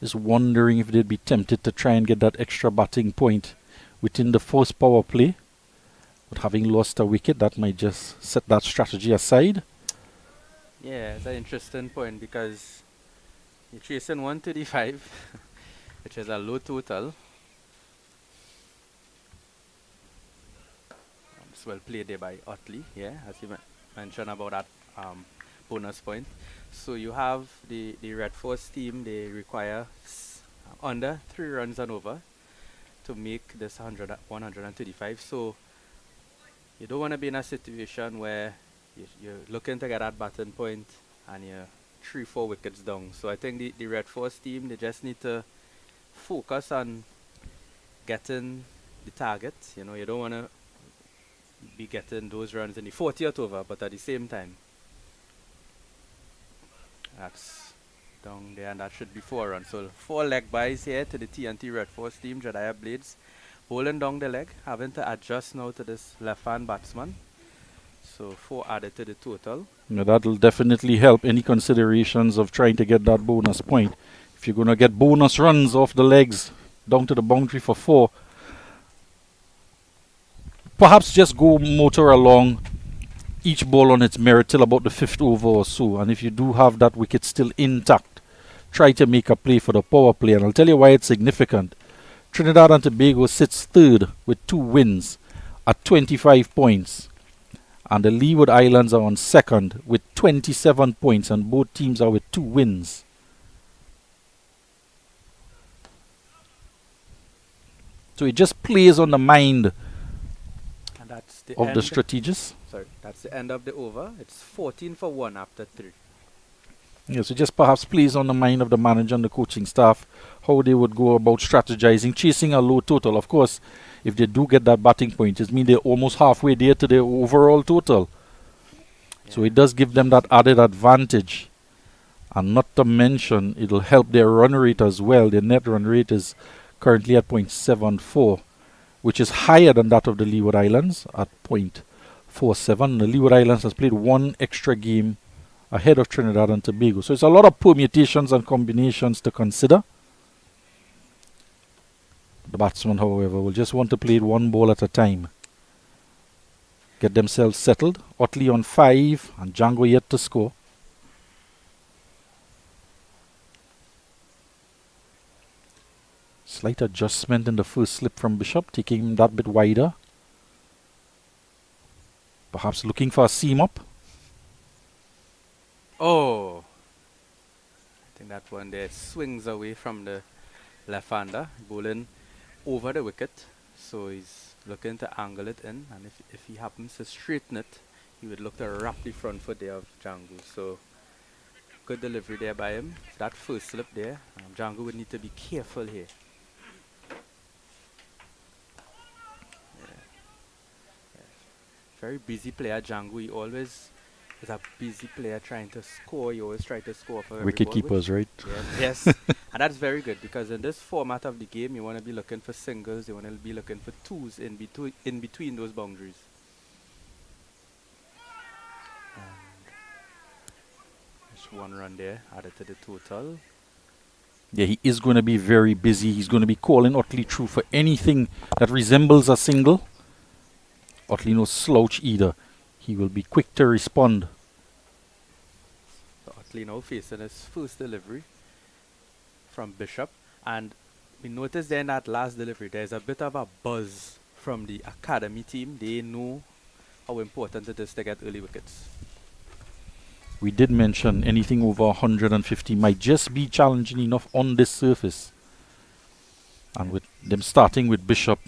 is wondering if they'd be tempted to try and get that extra batting point within the first power play. But having lost a wicket, that might just set that strategy aside. Yeah, it's an interesting point because you're chasing 135, which is a low total. It's well played there by Utley, yeah, as you mentioned about that bonus point. So you have the Red Force team, they require under 3 runs and over to make this 135. So you don't want to be in a situation where you're looking to get that batting point and you're 3-4 wickets down. So I think the Red Force team, they just need to focus on getting the target. You know, you don't want to be getting those runs in the 40th over, but at the same time, that's down there, and that should be 4 runs. So 4 leg buys here to the TNT Red Force team. Jediah Blades holding down the leg, having to adjust now to this left-hand batsman. So 4 added to the total. Yeah, that'll definitely help any considerations of trying to get that bonus point. If you're going to get bonus runs off the legs down to the boundary for 4, perhaps just go motor along each ball on its merit till about the 5th over or so. And if you do have that wicket still intact, try to make a play for the power play. And I'll tell you why it's significant. Trinidad and Tobago sits 3rd with 2 wins at 25 points. And the Leeward Islands are on 2nd with 27 points. And both teams are with 2 wins. So it just plays on the mind That's the of end. the strategists. Sorry, that's the end of the over. It's 14 for 1 after 3. Yeah, so just perhaps plays on the mind of the manager and the coaching staff how they would go about strategizing, chasing a low total. Of course, if they do get that batting point, it means they're almost halfway there to their overall total. So it does give them that added advantage. And not to mention, it'll help their run rate as well. Their net run rate is currently at .74, which is higher than that of the Leeward Islands at .47. The Leeward Islands has played one extra game ahead of Trinidad and Tobago. So it's a lot of permutations and combinations to consider. The batsmen, however, will just want to play it one ball at a time. Get themselves settled. Otley on 5 and Django yet to score. Slight adjustment in the first slip from Bishop, taking him that bit wider. Perhaps looking for a seam up. Oh, I think that one there swings away from the left-hander, bowling over the wicket. So he's looking to angle it in, and if he happens to straighten it, he would look to wrap the front foot there of Django. So good delivery there by him. That first slip there, Django would need to be careful here. Very busy player, Django. He always is a busy player trying to score. He always tries to score for every Wicket ball, keepers, right? Yes, yes. And that's very good, because in this format of the game, you want to be looking for singles. You want to be looking for twos in between those boundaries. And just one run there added to the total. Yeah, he is going to be very busy. He's going to be calling Otley through for anything that resembles a single. Otley no slouch either. He will be quick to respond. So Otley now facing his first delivery from Bishop. And we noticed there in that last delivery, there's a bit of a buzz from the academy team. They know how important it is to get early wickets. We did mention anything over 150 might just be challenging enough on this surface. And with them starting with Bishop,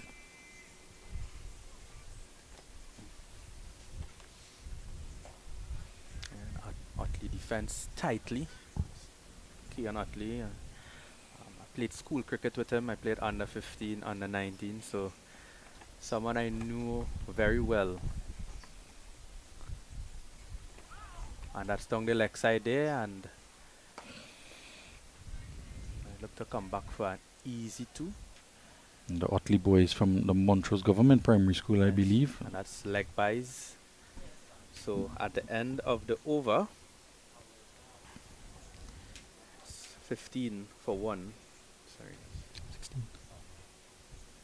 Otley defense tightly. Kean Otley. I played school cricket with him. I played under 15, under 19. So someone I knew very well. And that's down the leg side there. And I look to come back for an easy 2. and the Otley boys from the Montrose Government Primary School, I believe. And that's leg buys. So at the end of the over, 15 for 1. Sorry. 16.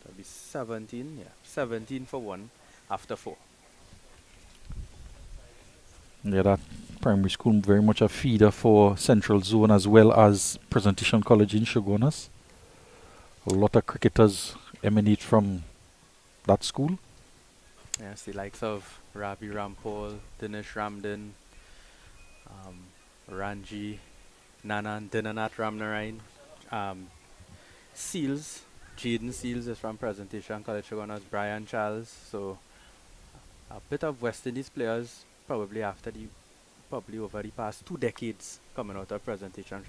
That'll be 17. Yeah, 17 for 1 after 4. Yeah, that primary school very much a feeder for Central Zone as well as Presentation College in Shogunas. A lot of cricketers emanate from that school. Yes, the likes of Ravi Rampal, Dinesh Ramdan, Ranji, Nanan, Dinanath Ramnarain, Seals, Jaden Seals is from Presentation College Shogunas, Brian Charles. So a bit of West Indies players probably over the past 2 decades coming out of Presentation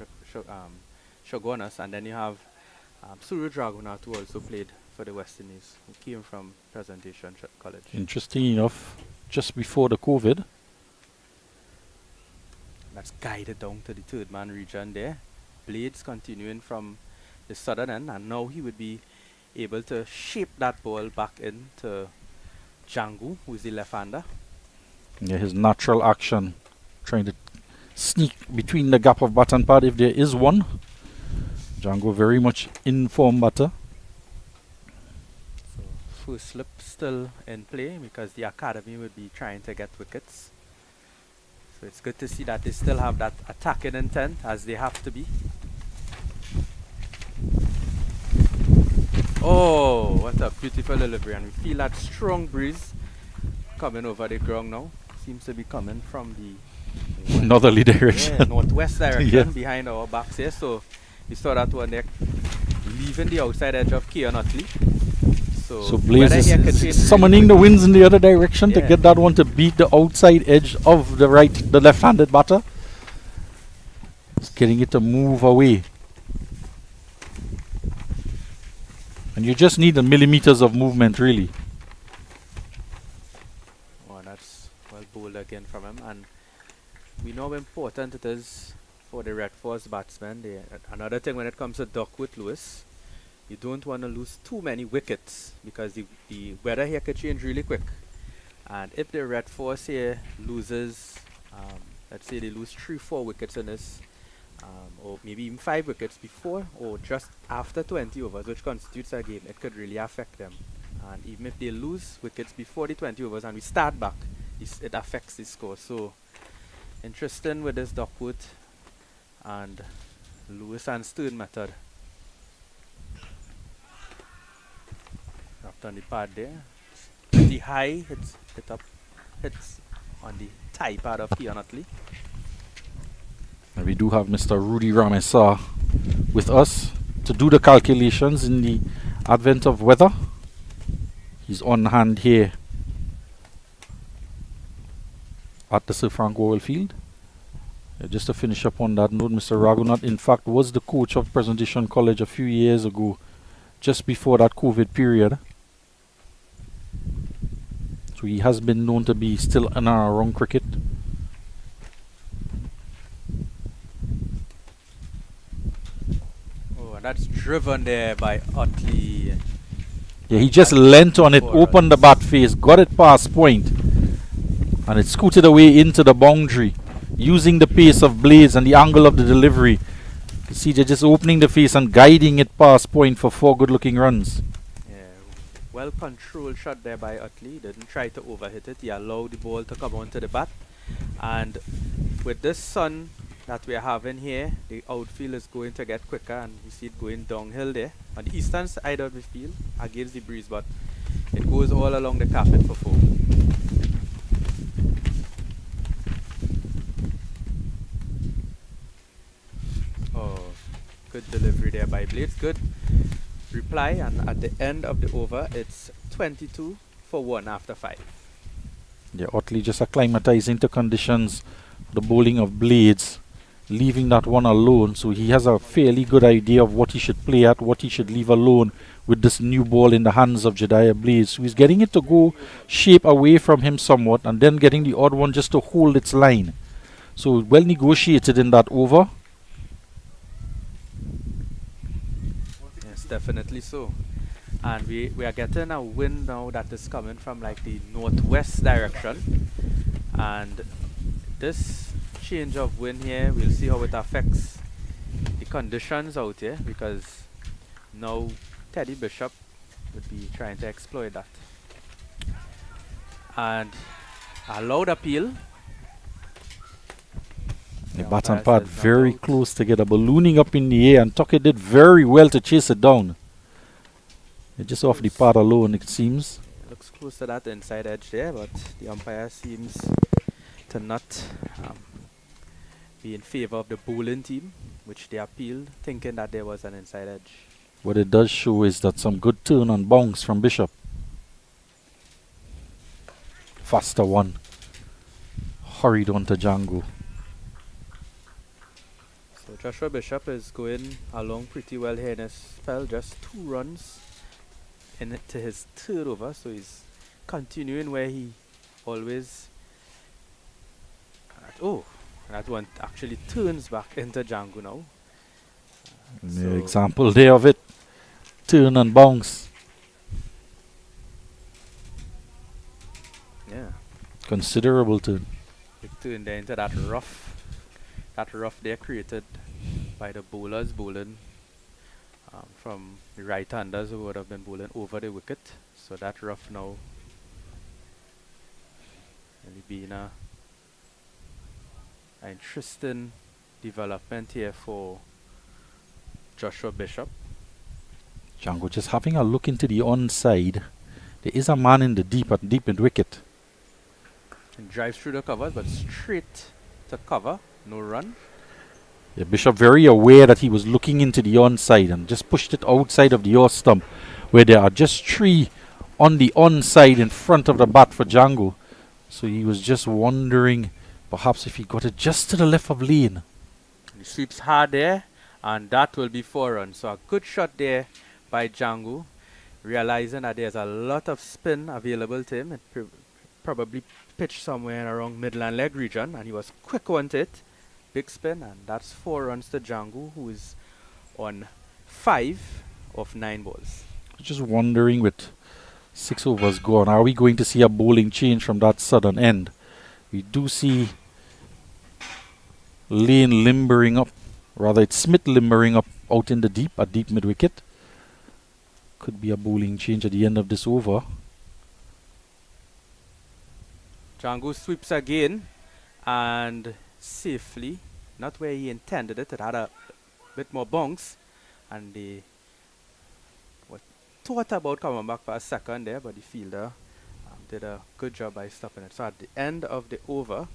Shogunas, and then you have Surya Dragunath, who also played for the West Indies, who came from Presentation College. Interesting enough, just before the COVID, That's guided down to the third man region there. Blades continuing from the southern end, and now he would be able to shape that ball back into Django, who's the left-hander. yeah, his natural action, trying to sneak between the gap of bat and pad if there is one. Django very much in form batter. So first slip still in play because the academy would be trying to get wickets. So it's good to see that they still have that attacking intent as they have to be. Oh, what a beautiful delivery, and we feel that strong breeze coming over the ground now. Seems to be coming from the Northerly direction. northwest direction Yeah. behind our backs here. So we saw that one there leaving the outside edge of Kean Otley. So Blaze whether he can is change summoning the winds in the other direction to Yeah. get that one to beat the outside edge of the left-handed batter. getting it to move away. And you just need the millimeters of movement, really. Oh, that's well bowled again from him. And we know how important it is for the Red Force batsmen. Another thing when it comes to Duckworth Lewis, you don't want to lose too many wickets because the weather here could change really quick. And if the Red Force here loses, let's say they lose 3-4 wickets in this, or maybe even 5 wickets before or just after 20 overs, which constitutes a game, it could really affect them. And even if they lose wickets before the 20 overs and we start back, it affects the score. So interesting with this Duckworth and Lewis and Stern method. Dropped on the pad there. Pretty high, hits on the thigh pad of Keon Utley. And we do have Mr. Rudy Ramesa with us to do the calculations in the advent of weather. He's on hand here at the Sir Frank Worrell Field. Just to finish up on that note, Mr. Raghunath in fact was the coach of Presentation College a few years ago, just before that COVID period. So he has been known to be still in and around cricket. Oh, and that's driven there by Utley. Yeah, he just leant on it, opened the bat face, got it past point, and it scooted away into the boundary, using the pace of Blades and the angle of the delivery. You see, they're just opening the face and guiding it past point for 4 good-looking runs. Yeah, well controlled shot there by Utley. Didn't try to overhit it. He allowed the ball to come onto the bat. And with this sun that we're having here, the outfield is going to get quicker, and you see it going downhill there on the eastern side of the field against the breeze, but it goes all along the carpet for 4. Oh, good delivery there by Blades. Good reply, and at the end of the over, it's 22 for 1 after 5. Yeah, Utley just acclimatizing to conditions, the bowling of Blades, leaving that one alone, so he has a fairly good idea of what he should play at, what he should leave alone with this new ball in the hands of Jediah Blades. So he's getting it to go shape away from him somewhat, and then getting the odd one just to hold its line. So well negotiated in that over. Yes, definitely so. And we are getting a wind now that is coming from like the northwest direction, and this change of wind here, we'll see how it affects the conditions out here, because now Teddy Bishop would be trying to exploit that. And a loud appeal. The bat and pad very close together, ballooning up in the air, and Tucker did very well to chase it down. Just off the pad alone, it seems. It looks close to that inside edge there, but the umpire seems to not be in favor of the bowling team, which they appealed, thinking that there was an inside edge. What it does show is that some good turn and bounce from Bishop. Faster one. Hurried on to Django. So Joshua Bishop is going along pretty well here in his spell, just 2 runs into his 3rd over, so he's continuing where he always... that one actually turns back into Django now. The example there of it. Turn and bounce. Yeah. Considerable turn. Big turn there into that rough. That rough there created by the bowlers bowling from the right-handers who would have been bowling over the wicket. So that rough now really being an interesting development here for Joshua Bishop. Django just having a look into the onside. There is a man in the deep end wicket. And drives through the covers, but straight to cover, no run. Yeah, Bishop very aware that he was looking into the onside and just pushed it outside of the off stump, where there are just 3 on the onside in front of the bat for Django. So he was just wondering perhaps if he got it just to the left of lane. He sweeps hard there, and that will be 4 runs. So a good shot there by Django, realizing that there's a lot of spin available to him. It probably pitched somewhere around Midland leg region, and he was quick on it. Big spin, and that's 4 runs to Django, who is on 5 of 9 balls. Just wondering, with 6 overs gone, are we going to see a bowling change from that southern end? We do see Lane limbering up, rather it's Smith limbering up out in the deep, a deep mid wicket. Could be a bowling change at the end of this over. Django sweeps again, and safely, not where he intended it. It had a bit more bounce, and they thought about coming back for a second there, but the fielder did a good job by stopping it. So at the end of the over,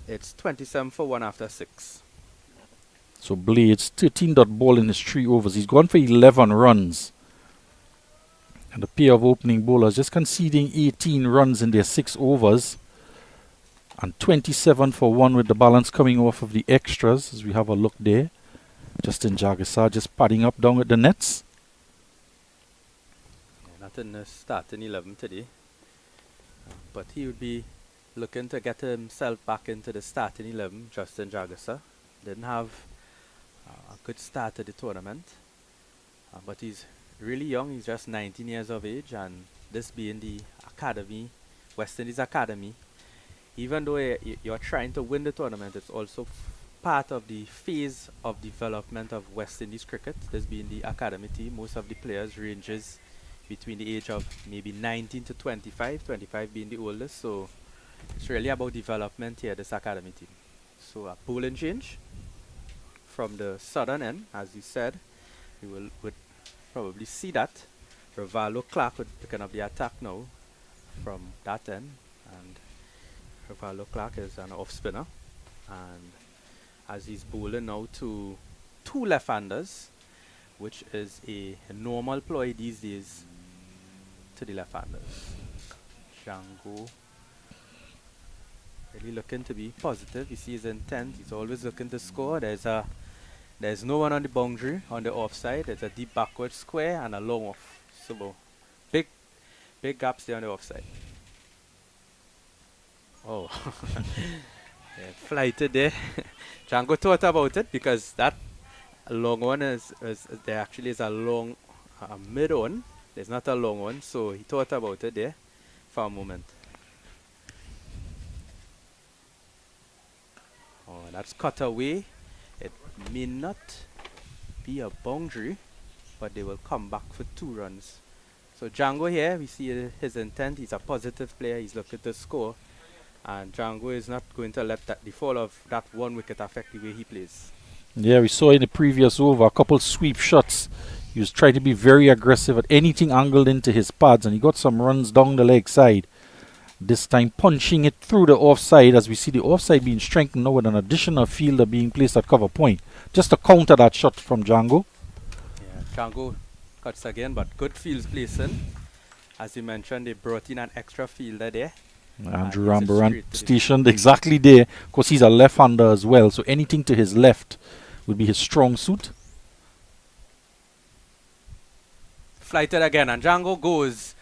it's 27 for 1 after 6. So Blades, 13 dot ball in his 3 overs. He's gone for 11 runs. And the pair of opening bowlers just conceding 18 runs in their 6 overs. And 27 for 1 with the balance coming off of the extras, as we have a look there. Justin Jagisa just padding up down at the nets. Yeah, not in the starting 11 today. But he would be looking to get himself back into the starting 11, Justin Jagisa. Didn't have a good start to the tournament. But he's really young. He's just 19 years of age. And this being the academy, West Indies Academy, even though you're trying to win the tournament, it's also part of the phase of development of West Indies cricket. This being the academy team, most of the players ranges between the age of maybe 19 to 25, 25 being the oldest. So it's really about development here, this academy team. So a bowling change from the southern end, as you said. You would probably see that. Rivaldo Clark would pick up the attack now from that end. And Rivaldo Clark is an off spinner, and as he's bowling now to 2 left-handers, which is a normal ploy these days to the left-handers. Django really looking to be positive. You see his intent. He's always looking to score. There's no one on the boundary on the offside. There's a deep backward square and a long off. So big gaps there on the offside. Oh, yeah, flighted there. Django thought about it because that long one is there actually is a long mid one. There's not a long one, so he thought about it there for a moment. Oh, that's cut away. It may not be a boundary, but they will come back for 2 runs. So Django here, we see his intent. He's a positive player. He's looking to score. And Django is not going to let the fall of that 1 wicket affect the way he plays. Yeah, we saw in the previous over a couple sweep shots. He was trying to be very aggressive at anything angled into his pads, and he got some runs down the leg side. This time punching it through the offside, as we see the offside being strengthened now with an additional fielder being placed at cover point. Just to counter that shot from Django. Yeah, Django cuts again, but good fields placing. As you mentioned, they brought in an extra fielder there. Andrew Rambaran stationed exactly there, because he's a left-hander as well, so anything to his left would be his strong suit. Flighted again, and Django goes,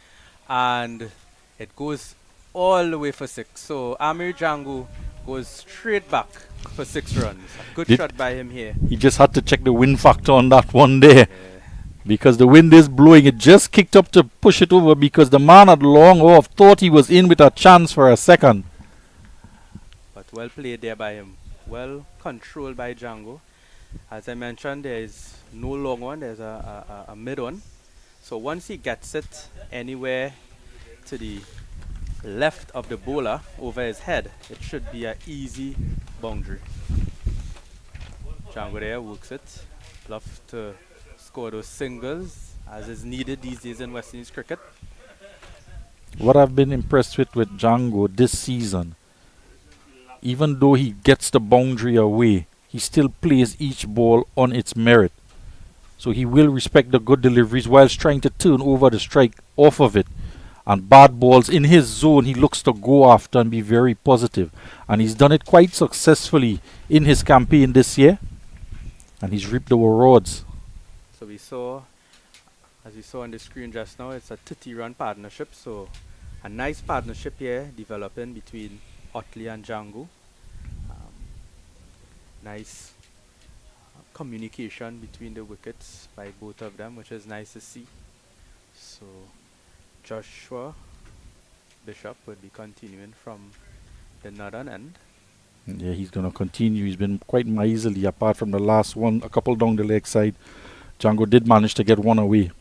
and it goes all the way for 6. So Amir Django goes straight back for 6 runs. A good shot by him here. He just had to check the wind factor on that one there. Yeah. Because the wind is blowing. It just kicked up to push it over, because the man at long off thought he was in with a chance for a second. But well played there by him. Well controlled by Django. As I mentioned, there is no long one. There's a mid one. So once he gets it anywhere to the left of the bowler over his head, it should be an easy boundary. Django there works it. Love to score those singles as is needed these days in West Indies cricket. What I've been impressed with Django this season, even though he gets the boundary away, he still plays each ball on its merit. So he will respect the good deliveries whilst trying to turn over the strike off of it. And bad balls in his zone he looks to go after and be very positive. And he's done it quite successfully in his campaign this year. And he's reaped the rewards. So we saw, as you saw on the screen just now, it's a 30-run partnership. So a nice partnership here developing between Otley and Django. Nice communication between the wickets by both of them, which is nice to see. So Joshua Bishop will be continuing from the northern end. Yeah, he's going to continue. He's been quite miserly apart from the last one, a couple down the leg side. Django did manage to get one away.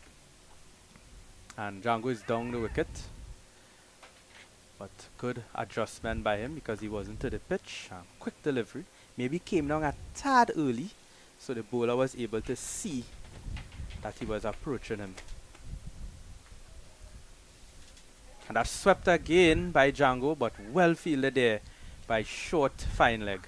And Django is down the wicket. But good adjustment by him because he wasn't to the pitch. Quick delivery. Maybe came down a tad early, so the bowler was able to see that he was approaching him. And that's swept again by Django, but well fielded there by short fine leg.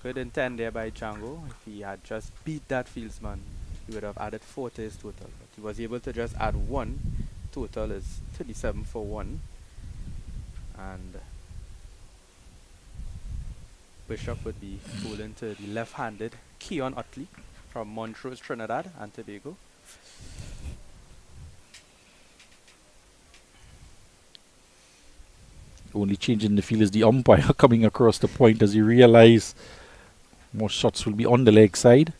Good intent there by Django. If he had just beat that fieldsman, he would have added 4 to his total. But he was able to just add 1. Total is 37 for 1. And Bishop would be bowling to the left-handed Keon Otley from Montrose, Trinidad and Tobago. Only change in the field is the umpire coming across the point as he realizes more shots will be on the leg side.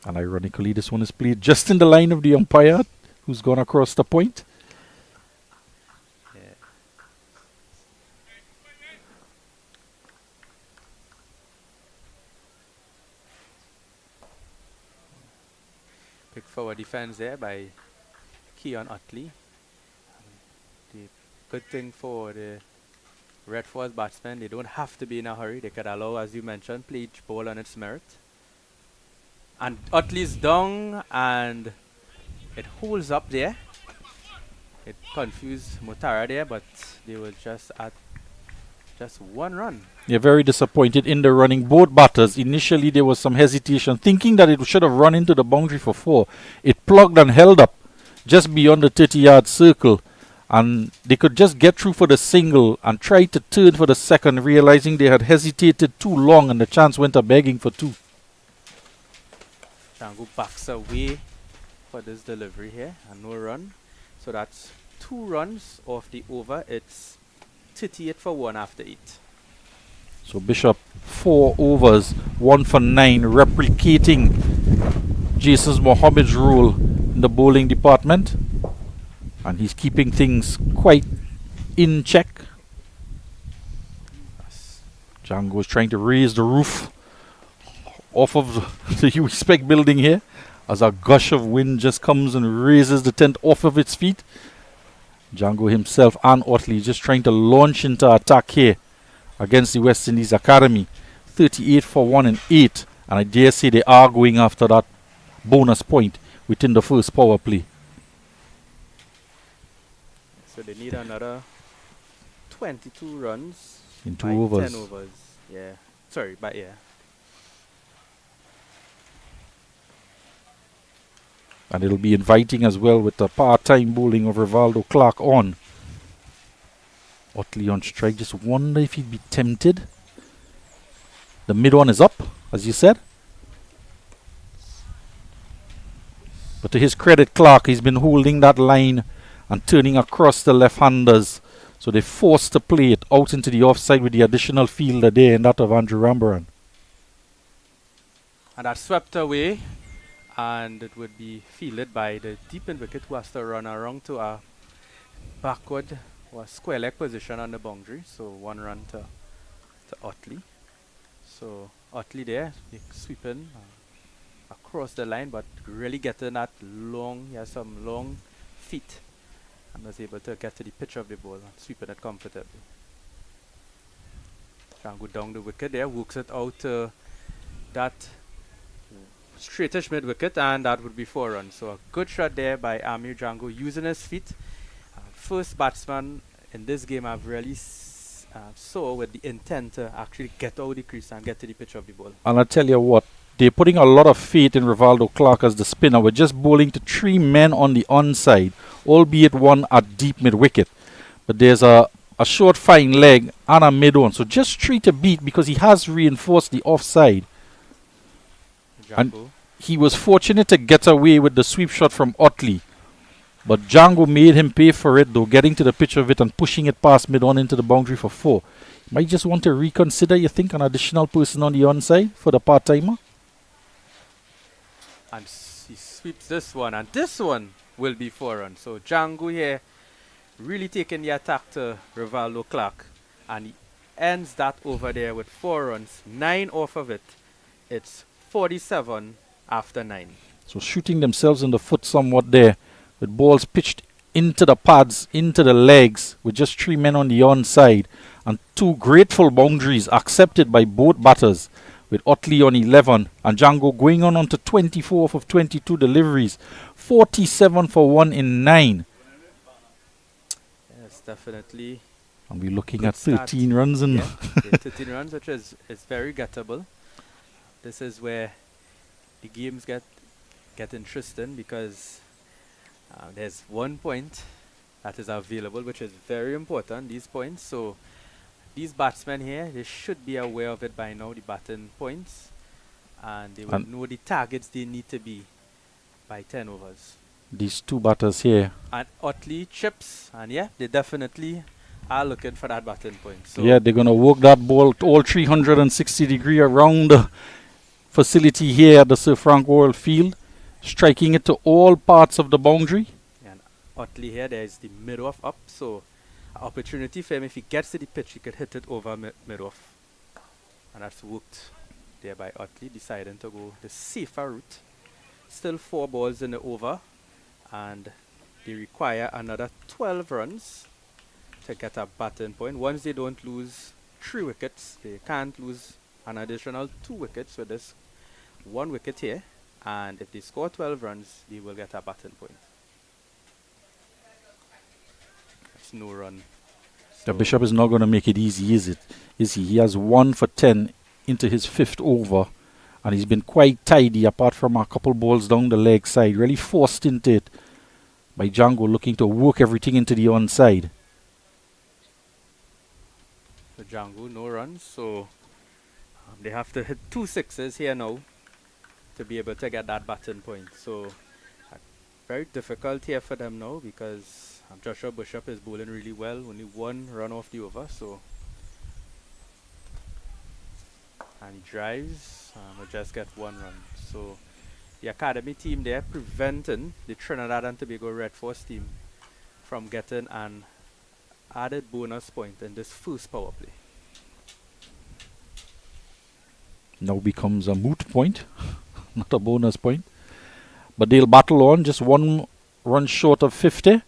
And ironically, this one is played just in the line of the umpire who's gone across the point. Pick forward defense there by Keon Otley. The good thing for the Red Force batsmen, they don't have to be in a hurry. They could allow, as you mentioned, play each ball on its merit. And Otley's down and it holds up there. It confused Mutara there, but they will just add just 1 run. They're very disappointed in the running. Both batters, initially there was some hesitation, thinking that it should have run into the boundary for 4. It plugged and held up just beyond the 30-yard circle. And they could just get through for the single and try to turn for the second, realizing they had hesitated too long and the chance went a begging for 2. Django backs away for this delivery here and no run. So that's 2 runs off the over. It's 38 for 1 after 8. So Bishop 4 overs, 1 for 9, replicating Jason Mohammed's role in the bowling department. And he's keeping things quite in check. Django is trying to raise the roof off of the U-Spec building here as a gush of wind just comes and raises the tent off of its feet. Django himself and Otley just trying to launch into attack here against the West Indies Academy. 38 for 1 and 8. And I dare say they are going after that bonus point within the first power play. So they need another 22 runs in 2 by overs. 10 overs. Yeah. Sorry, but yeah. And it'll be inviting as well with the part-time bowling of Rivaldo Clark on. Otley on strike. Just wonder if he'd be tempted. The mid one is up, as you said. But to his credit, Clark, he's been holding that line and turning across the left-handers. So they forced to play it out into the offside with the additional fielder there and that of Andrew Rambaran. And that's swept away. And it would be fielded by the deep in wicket who has to run around to a backward or square leg position on the boundary. So 1 run to Otley. So Otley there, sweeping across the line, but really getting that long, he has some long feet. And was able to get to the pitch of the ball and sweeping it comfortably. Django down the wicket there, works it out to that straightish mid wicket, and that would be 4 runs. So a good shot there by Amir Django using his feet. First batsman in this game I've really saw with the intent to actually get out the crease and get to the pitch of the ball. And I tell you what, they're putting a lot of faith in Rivaldo Clark as the spinner. We're just bowling to 3 men on the onside, albeit 1 at deep mid wicket. But there's a a short fine leg, and a mid-on. So just 3 to beat because he has reinforced the offside. And Django. he was fortunate to get away with the sweep shot from Otley. But Django made him pay for it, though, getting to the pitch of it and pushing it past mid-on into the boundary for 4. Might just want to reconsider, you think, an additional person on the onside for the part-timer? And he sweeps this one, and this one will be 4 runs. So Django here really taking the attack to Rivaldo Clark, and he ends that over there with 4 runs, 9 off of it. It's 47 after 9. So shooting themselves in the foot somewhat there, with balls pitched into the pads, into the legs, with just 3 men on the onside, and 2 grateful boundaries accepted by both batters, with Otley on 11 and Django going on to 24 off of 22 deliveries, 47 for 1 in 9. Yes, definitely. And we're looking Good at start. 13 runs and Yeah, 13 runs, which is very gettable. This is where the games get interesting because there's 1 point that is available, which is very important, these points. So these batsmen here, they should be aware of it by now, the batting points, and they will know the targets they need to be by 10 overs. these 2 batters here. And Otley chips, and yeah, they definitely are looking for that batting point. So Yeah, they're going to work that ball all 360 degree around the facility here at the Sir Frank World Field, striking it to all parts of the boundary. and Otley here, there's the mid-off up, so an opportunity for him. If he gets to the pitch, he could hit it over mid-off. And that's worked there by Otley, deciding to go the safer route. Still 4 balls in the over, and they require another 12 runs to get a batting point. Once they don't lose 3 wickets, they can't lose an additional 2 wickets with this 1 wicket here. And if they score 12 runs, they will get a batting point. That's no run. The Bishop is not going to make it easy, is it? Is he? He has 1 for 10 into his 5th over, and he's been quite tidy apart from a couple balls down the leg side. Really forced into it by Django, looking to work everything into the onside. So Django, no runs. So they have to hit 2 sixes here now to be able to get that batting point. So very difficult here for them now because Joshua Bishop is bowling really well. Only 1 run off the over. So and he drives and will just get 1 run. So the academy team there preventing the Trinidad and Tobago Red Force team from getting an added bonus point in this first power play. Now becomes a moot point, not a bonus point. But they'll battle on, just 1 run short of 50. And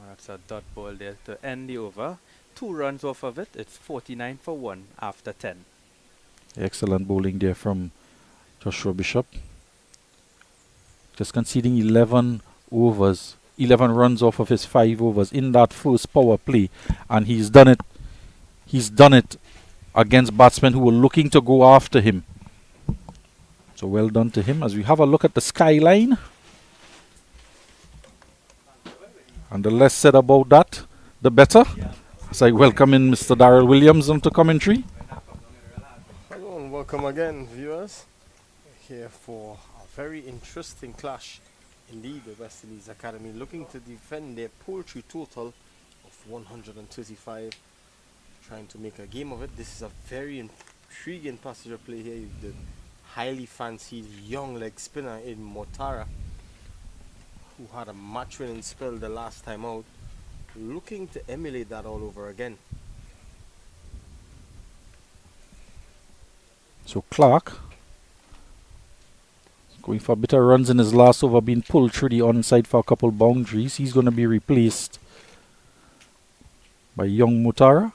that's a dot ball there to end the over. 2 runs off of it. It's 49 for 1 after 10. Excellent bowling there from Joshua Bishop. Just conceding 11 overs, 11 runs off of his 5 overs in that first power play. And he's done it. He's done it against batsmen who were looking to go after him. So well done to him. As we have a look at the skyline. And the less said about that, the better. As I welcome in Mr. Darrell Williams onto commentary. Hello and welcome again, viewers. Here for a very interesting clash. Indeed, the West Indies Academy looking to defend their poultry total of 135, trying to make a game of it. This is a very intriguing passage of play here. The highly fancied young leg spinner in Motara, who had a match-winning spell the last time out, looking to emulate that all over again. So Clark going for a bit of runs in his last over, being pulled through the onside for a couple boundaries. He's going to be replaced by young Mutara.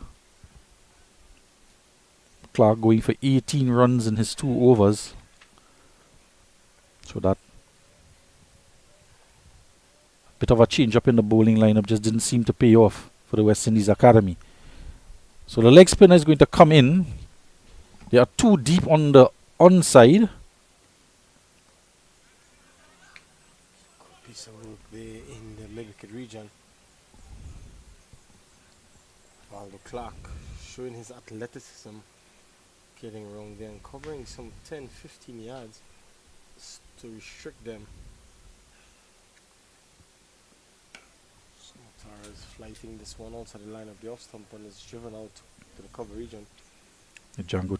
Clark going for 18 runs in his 2 overs. So that bit of a change up in the bowling lineup just didn't seem to pay off for the West Indies Academy. So the leg spinner is going to come in. They are 2 deep on the onside. Piece of work there in the mid-wicket region. Aldo Clark showing his athleticism, getting around there and covering some 10-15 yards to restrict them. Motara is flighting this one outside the line of the off stump and is driven out to the cover region. Django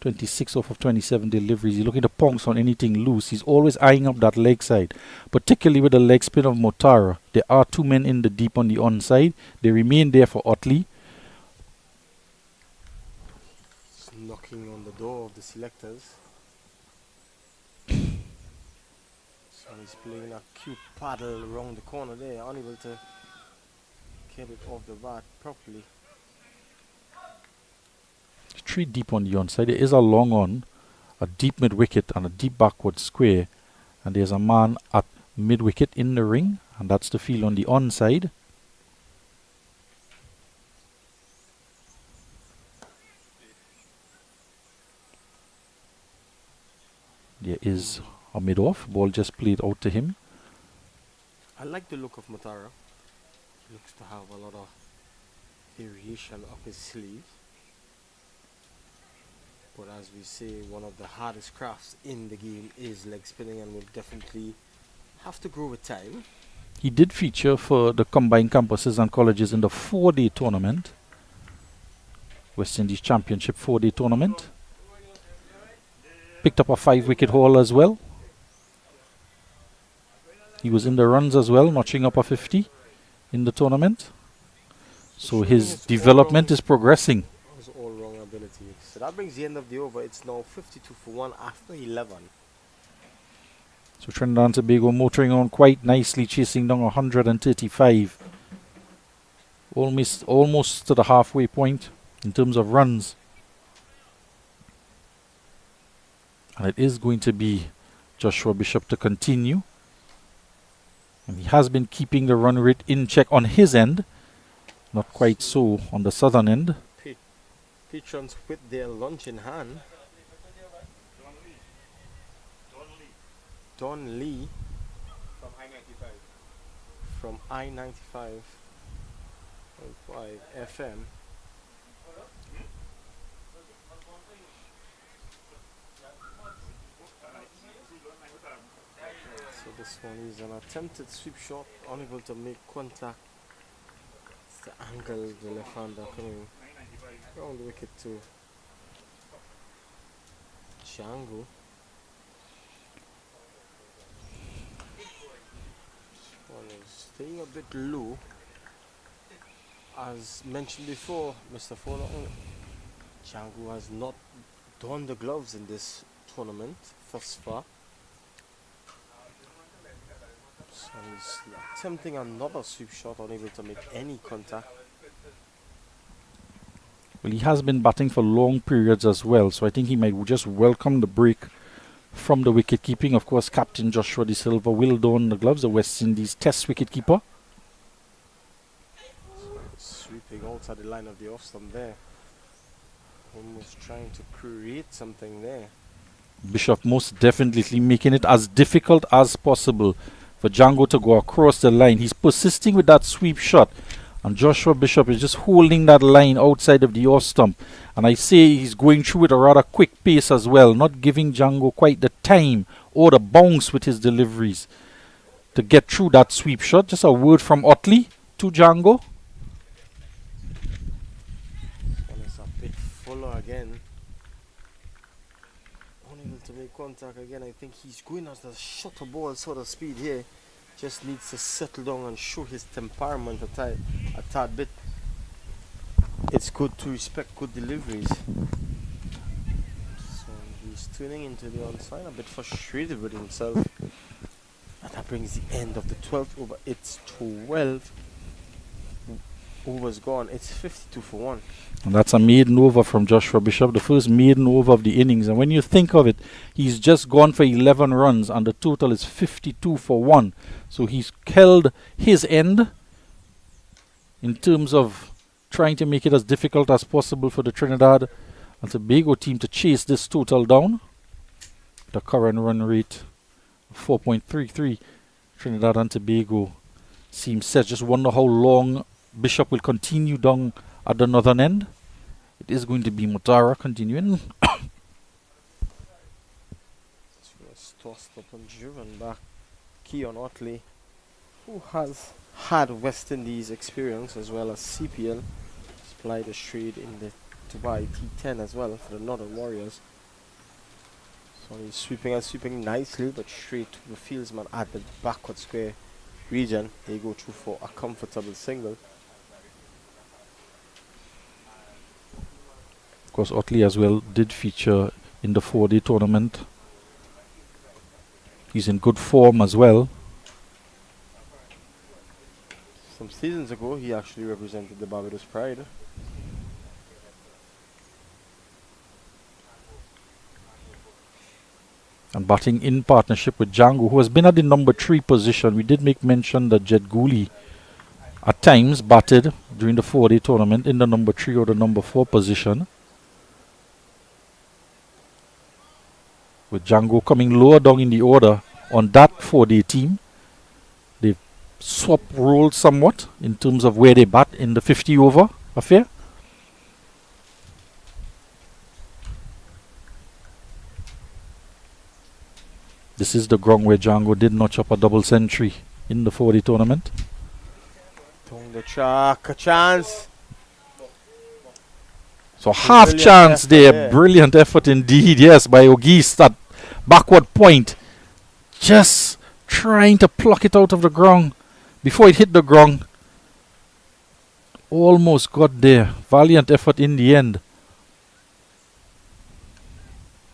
26 off of 27 deliveries. He's looking to pounce on anything loose. He's always eyeing up that leg side, particularly with the leg spin of Motara. There are two men in the deep on the onside. They remain there for Otley. Just knocking on the door of the selectors. So he's playing a cute paddle around the corner there, unable to get it off the bat properly. 3 deep on the onside. There is a long on, a deep mid wicket, and a deep backward square. And there's a man at mid wicket in the ring, and that's the field on the onside. There is a mid off. Ball just played out to him. I like the look of Motara. He looks to have a lot of variation up his sleeve. But as we say, one of the hardest crafts in the game is leg spinning, and will definitely have to grow with time. He did feature for the combined campuses and colleges in the 4-day tournament. West Indies Championship 4-day tournament. Picked up a 5-wicket haul as well. He was in the runs as well, notching up a 50 in the tournament. So his development is progressing. His all-round ability. So that brings the end of the over. It's now 52 for 1 after 11. So Trinidad and Tobago motoring on quite nicely, chasing down 135. Almost to the halfway point in terms of runs. And it is going to be Joshua Bishop to continue. And he has been keeping the run rate in check on his end. Not quite so on the southern end. Patrons with their lunch in hand. Don Lee from I-95.5 FM. So this one is an attempted sweep shot, unable to make contact. It's the angle of the left-hander coming around the wicket to Django. This one is staying a bit low. As mentioned before, Mr. Fowler, Django has not donned the gloves in this tournament thus far. So he's attempting another sweep shot, unable to make any contact. Well, he has been batting for long periods as well, so I think he might just welcome the break from the wicket keeping. Of course, Captain Joshua De Silva will don the gloves, the West Indies Test wicket keeper. Sweeping outside the line of the off stump there. Almost trying to create something there. Bishop most definitely making it as difficult as possible for Django to go across the line. He's persisting with that sweep shot, and Joshua Bishop is just holding that line outside of the off stump. And I say he's going through at a rather quick pace as well, not giving Django quite the time or the bounce with his deliveries to get through that sweep shot. Just a word from Otley to Django. One is a bit fuller again. Unable to make contact again. I think he's going at the shutter ball sort of speed here. Just needs to settle down and show his temperament a tad bit. It's good to respect good deliveries. So he's tuning into the onside, a bit frustrated with himself. And that brings the end of the 12th over. It's 12 overs gone. It's 52 for 1. And that's a maiden over from Joshua Bishop, the first maiden over of the innings. And when you think of it, he's just gone for 11 runs and the total is 52 for 1. So he's held his end in terms of trying to make it as difficult as possible for the Trinidad and Tobago team to chase this total down. The current run rate of 4.33. Trinidad and Tobago seems set. Just wonder how long Bishop will continue down at the northern end. It is going to be Mutara continuing. It's tossed up and driven back. Keon Otley, who has had West Indies experience as well as CPL, supplied a trade in the Dubai T10 as well for the Northern Warriors. So he's sweeping and sweeping nicely, but straight to the fieldsman at the backward square region. They go through for a comfortable single. Of course, Otley as well did feature in the 4-day tournament. He's in good form as well. Some seasons ago, he actually represented the Barbados Pride. And batting in partnership with Django, who has been at the number 3 position. We did make mention that Jet Gooley at times batted during the 4-day tournament in the number 3 or the number 4 position. With Django coming lower down in the order on that 4-day team. They've swapped roles somewhat in terms of where they bat in the 50 over affair. This is the ground where Django did notch up a double century in the 4-day tournament. Down the track, a chance. So half chance there, brilliant effort indeed, yes, by Ogis, that backward point. Just trying to pluck it out of the ground before it hit the ground. Almost got there. Valiant effort in the end.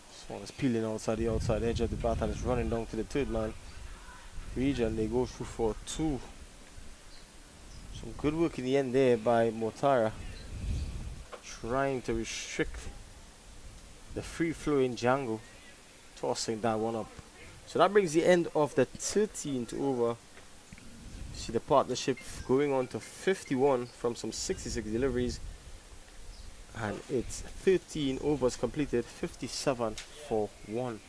This one is peeling outside the outside edge of the bat and it's running down to the third man region. They go through for 2. Some good work in the end there by Motara, trying to restrict the free-flowing Django, tossing that one up. So that brings the end of the 13th over. See the partnership going on to 51 from some 66 deliveries, and it's 13 overs completed, 57 for 1.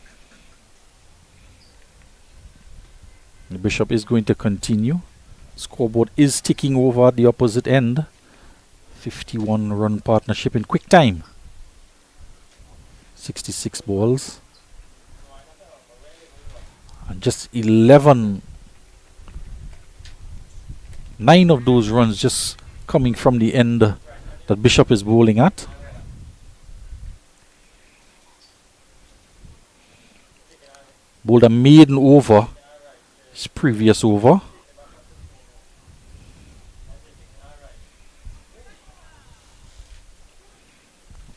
The Bishop is going to continue. Scoreboard is ticking over at the opposite end. 51 run partnership in quick time. 66 balls. And just 9 of those runs just coming from the end that Bishop is bowling at. Bowled a maiden over his previous over.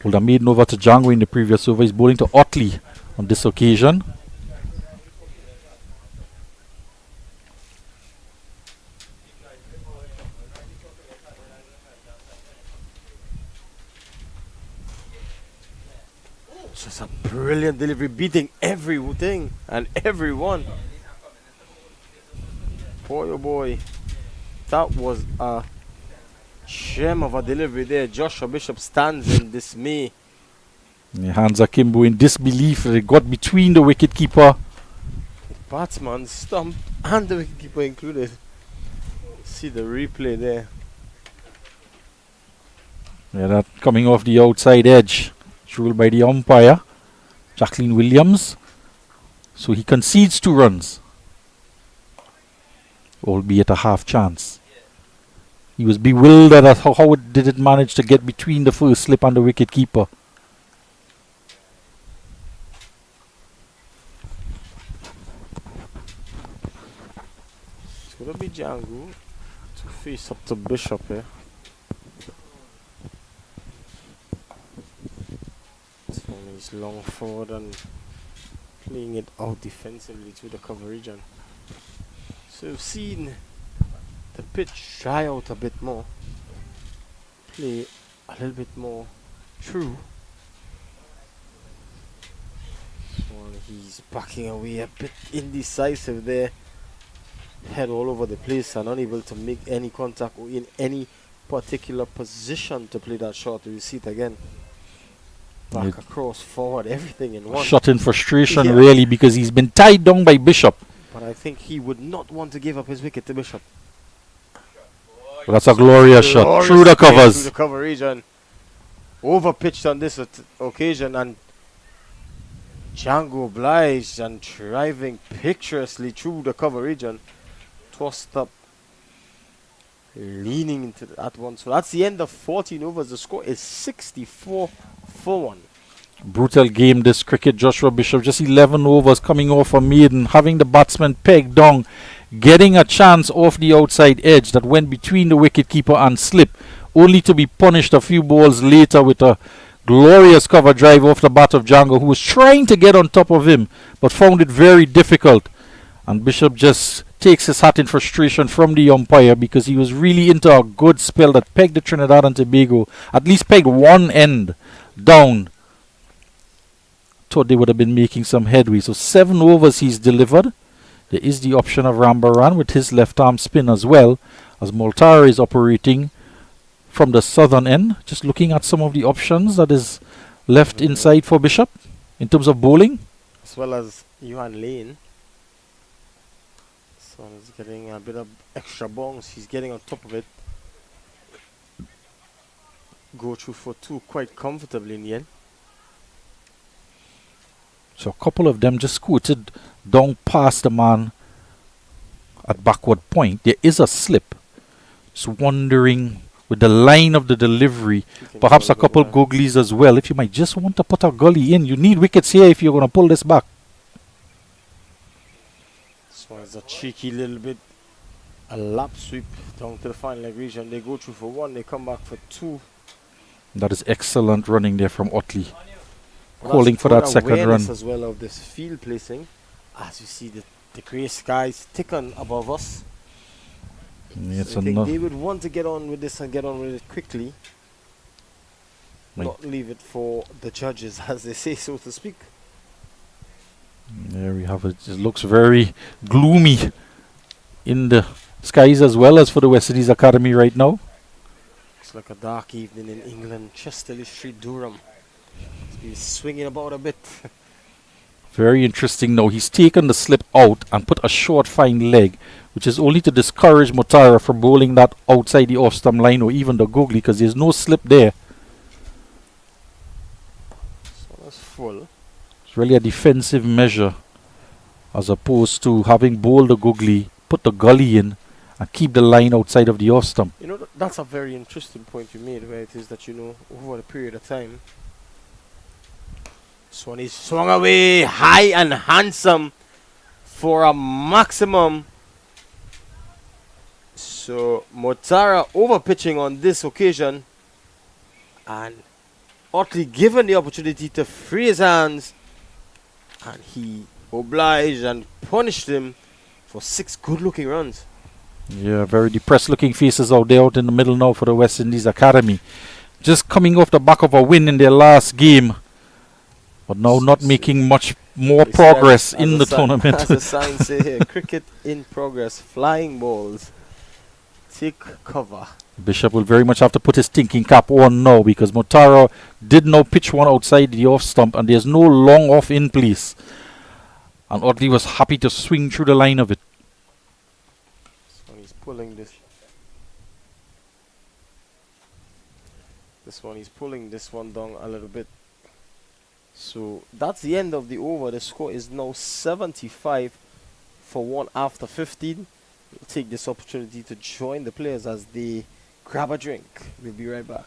Bowled a maiden over to Django in the previous over. He's bowling to Otley on this occasion. Just a brilliant delivery, beating everything and everyone. Boy, oh boy, that was a gem of a delivery there. Joshua Bishop stands in dismay. Hands Akimbo in disbelief that it got between the wicketkeeper. The batsman stump and the wicketkeeper included. See the replay there. Yeah, that coming off the outside edge. Ruled by the umpire, Jacqueline Williams. So he concedes 2 runs, albeit a half chance. He was bewildered at how did it manage to get between the first slip and the wicket keeper. It's going to be Django to face up to Bishop here. He's long forward and playing it out defensively to the cover region. So we've seen the pitch dry out a bit more, play a little bit more true. So he's backing away a bit indecisive there, head all over the place and unable to make any contact or in any particular position to play that shot. You see it again. Back across, forward, everything in one. Shot in frustration, really, because he's been tied down by Bishop. But I think he would not want to give up his wicket to Bishop. But that's a glorious shot Glorious through the play covers. Through the cover region. Over pitched on this occasion, and Django obliged and driving picturesquely through the cover region. Tossed up, leaning into that one. So that's the end of 14 overs. The score is 64 for 1. Brutal game this cricket. Joshua Bishop just 11 overs coming off a maiden, having the batsman pegged down, getting a chance off the outside edge that went between the wicketkeeper and slip, only to be punished a few balls later with a glorious cover drive off the bat of Django, who was trying to get on top of him but found it very difficult. And Bishop just takes his hat in frustration from the umpire, because he was really into a good spell that pegged the Trinidad and Tobago, at least pegged one end down. Thought they would have been making some headway. So 7 overs he's delivered. There is the option of Rambaran with his left arm spin as well, as Multara is operating from the southern end. Just looking at some of the options that is left inside for Bishop in terms of bowling. As well as Yuan Lane. So he's getting a bit of extra bounce. He's getting on top of it. Go through for 2 quite comfortably in the end. So a couple of them just scooted down past the man at backward point. There is a slip. Just wondering with the line of the delivery, perhaps a couple googlies as well. If you might just want to put a gully in, you need wickets here if you're going to pull this back. This one is a cheeky little bit, a lap sweep down to the final leg region. They go through for 1, they come back for 2. That is excellent running there from Otley. Well, Calling that's for that good second awareness run. as well of this field placing. As you see the grey skies thicken above us. It's I think another. they would want to get on with this and get on with it quickly. Right. Not leave it for the judges, as they say, so to speak. There we have it. It looks very gloomy in the skies as well as for the West Indies Academy right now. It's like a dark evening in England, Chesterley Street, Durham. He's swinging about a bit. Very interesting now. He's taken the slip out and put a short fine leg, which is only to discourage Mutara from bowling that outside the off-stump line or even the googly, because there's no slip there. So that's full. It's really a defensive measure as opposed to having bowled the googly, put the gully in and keep the line outside of the off-stump. You know, that's a very interesting point you made, where it is that, over a period of time, this one is swung away high and handsome for a maximum. So Motara over pitching on this occasion, and Otley given the opportunity to free his hands, and he obliged and punished him for 6 good looking runs. Yeah, very depressed looking faces out there out in the middle now for the West Indies Academy. Just coming off the back of a win in their last game, but now not making much more progress in the tournament. As the sign say here, cricket in progress, flying balls, take cover. Bishop will very much have to put his thinking cap on now, because Motaro did now pitch one outside the off stump and there's no long off in place. And Otley was happy to swing through the line of it. So he's pulling this. This one, he's pulling this one down a little bit. So that's the end of the over. The score is now 75 for 1 after 15. We'll take this opportunity to join the players as they grab a drink. We'll be right back.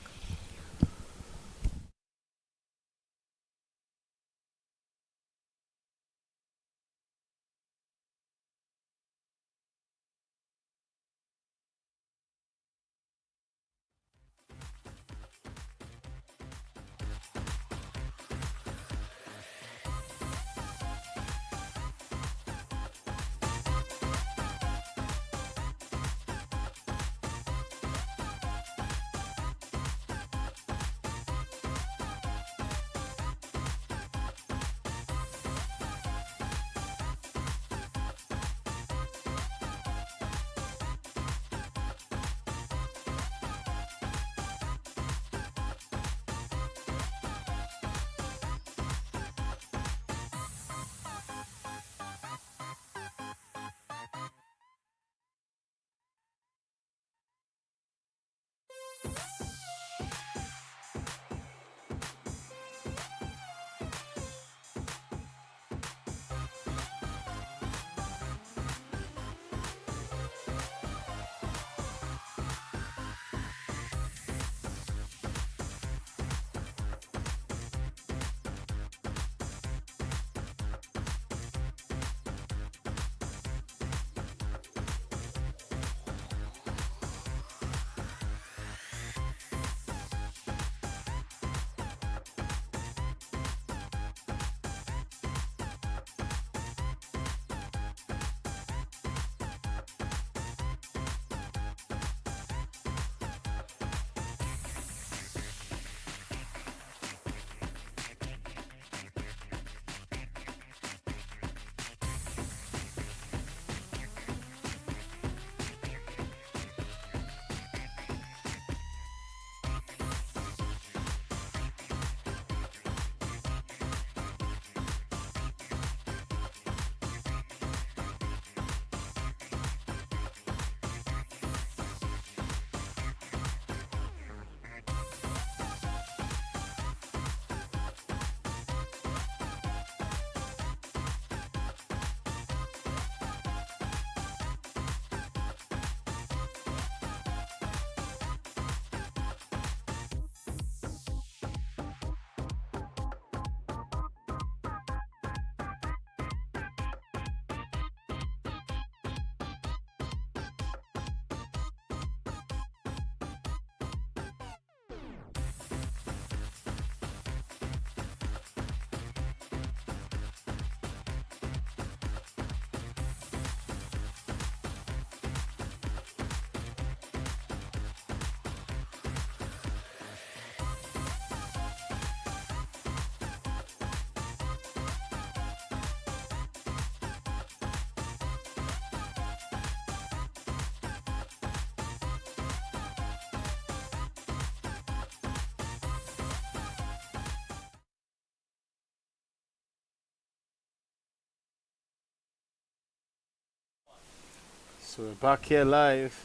So we're back here live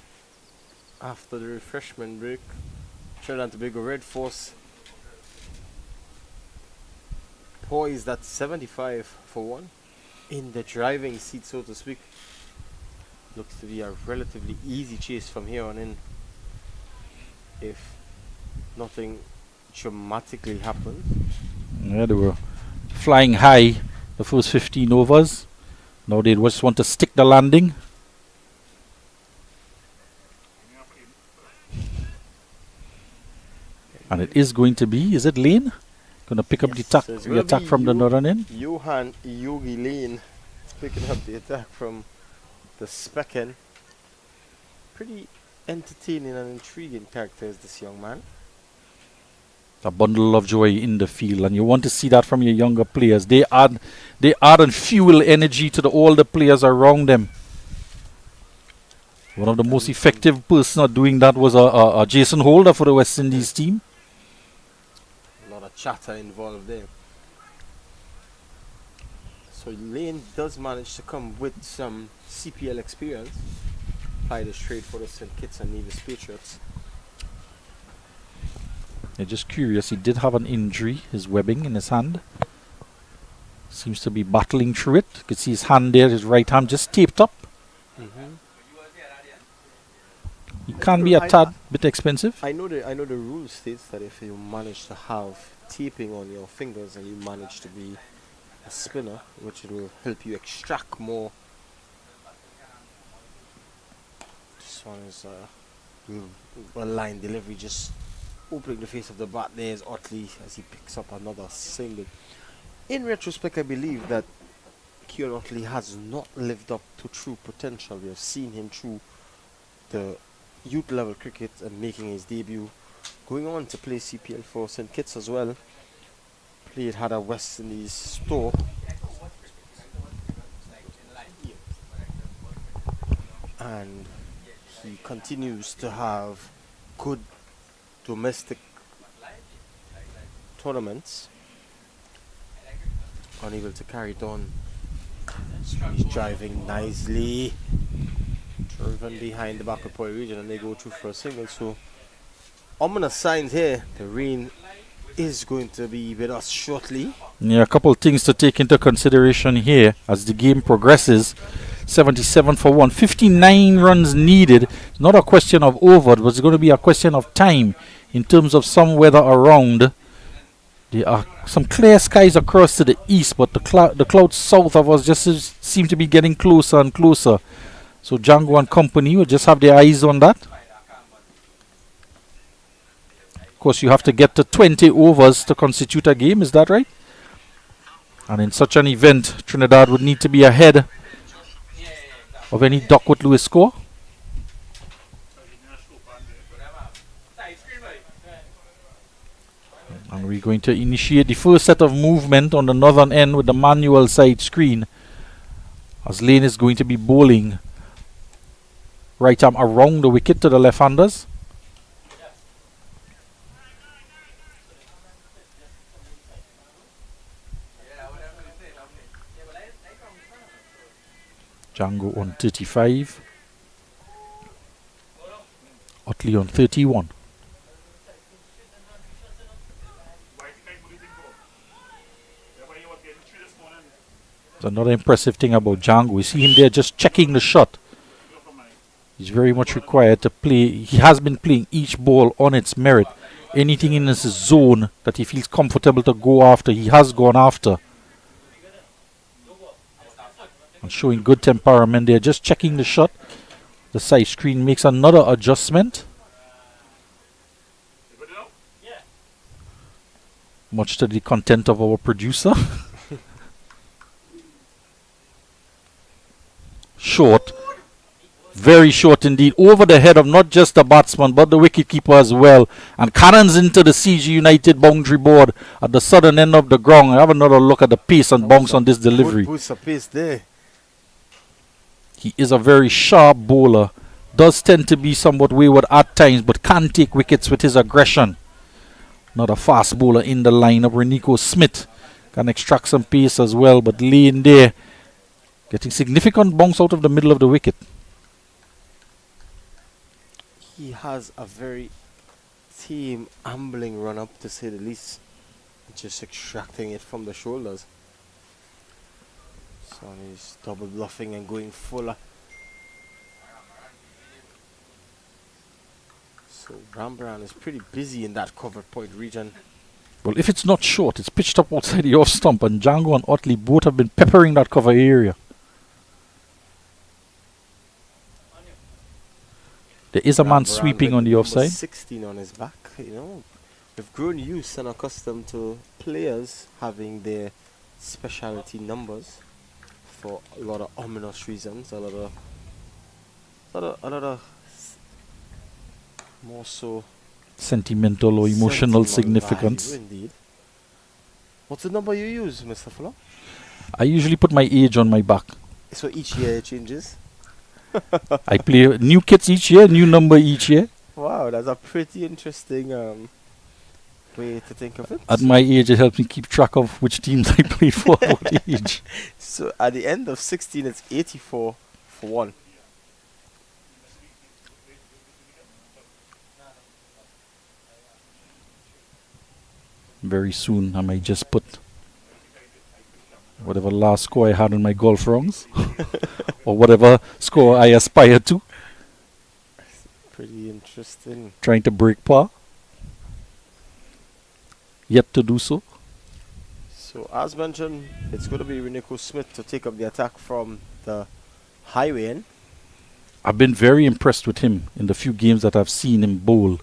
after the refreshment break. Trinidad and Tobago Red Force poised at 75 for 1 in the driving seat, so to speak. Looks to be a relatively easy chase from here on in if nothing dramatically happens. Yeah, they were flying high the first 15 overs. Now they just want to stick the landing. And it is going to be, is it Lane? Going to pick up the attack from the northern end? Johan Yogi Lane is picking up the attack from the spec end. Pretty entertaining and intriguing character is this young man. A bundle of joy in the field, and you want to see that from your younger players. They add and fuel energy to the older players around them. One of the most effective person at doing that was a Jason Holder for the West Indies team. A lot of chatter involved there. So Lane does manage to come with some CPL experience. Played as trade for the St. Kitts and Nevis Patriots. Yeah, just curious, he did have an injury, his webbing in his hand. Seems to be battling through it. You can see his hand there, his right hand just taped up. He can be a tad bit expensive. I know the rule states that if you manage to have taping on your fingers and you manage to be a spinner, which it will help you extract more. This one is a line delivery, just opening the face of the bat. There is Otley as he picks up another single. In retrospect, I believe that Kieran Otley has not lived up to true potential. We have seen him through the youth level cricket and making his debut, going on to play CPL for St. Kitts as well. Had a West Indies store. And he continues to have good domestic tournaments. Unable to carry it on. So he's driving nicely. Driven behind the backward point region, and they go through for a single. So ominous signs here. The rain is going to be with us shortly. Yeah, a couple of things to take into consideration here as the game progresses. 77 for 1, 59 runs needed. It's not a question of over, but it's going to be a question of time in terms of some weather around. There are some clear skies across to the east, but the clouds south of us just seem to be getting closer and closer. So Django and company will just have their eyes on that. Of course, you have to get to 20 overs to constitute a game, is that right? And in such an event, Trinidad would need to be ahead of any Duckworth Lewis score. And we're going to initiate the first set of movement on the northern end with the manual side screen, as Lane is going to be bowling right arm around the wicket to the left-handers. Django on 35. Otley on 31. There's another impressive thing about Django. We see him there just checking the shot. He's very much required to play. He has been playing each ball on its merit. Anything in his zone that he feels comfortable to go after, he has gone after. And showing good temperament there, just checking the shot. The side screen makes another adjustment. Much to the content of our producer. Short. Very short indeed. Over the head of not just the batsman but the wicketkeeper as well. And cannons into the CG United boundary board at the southern end of the ground. Have another look at the pace and bounce on this delivery. Good boost of pace there. He is a very sharp bowler. Does tend to be somewhat wayward at times, but can take wickets with his aggression. Not a fast bowler in the lineup. Renico Smith can extract some pace as well, but Lane there getting significant bounce out of the middle of the wicket. he has a very tame, ambling run up to say the least. Just extracting it from the shoulders. So he's double bluffing and going fuller. So Rambran is pretty busy in that cover point region. Well, if it's not short, it's pitched up outside the off stump, and Django and Otley both have been peppering that cover area. There is a man Rambran sweeping with on the number offside. 16 on his back. You know, we've grown used and accustomed to players having their specialty numbers for a lot of ominous reasons, a lot of more so Sentimental or emotional sentimental significance. value indeed. What's the number you use, Mr. Fuller? I usually put my age on my back. So each year it changes. I play new kits each year, new number each year. Wow, that's a pretty interesting way to think of it. At my age, it helps me keep track of which teams I played for at what age. So at the end of 16, it's 84 for one. Very soon, I might just put whatever last score I had on my golf rounds, or whatever score I aspire to, Pretty interesting. trying to break par. Yet to do so. So as mentioned, it's going to be Reniko Smith to take up the attack from the highway end. I've been very impressed with him in the few games that I've seen him bowl.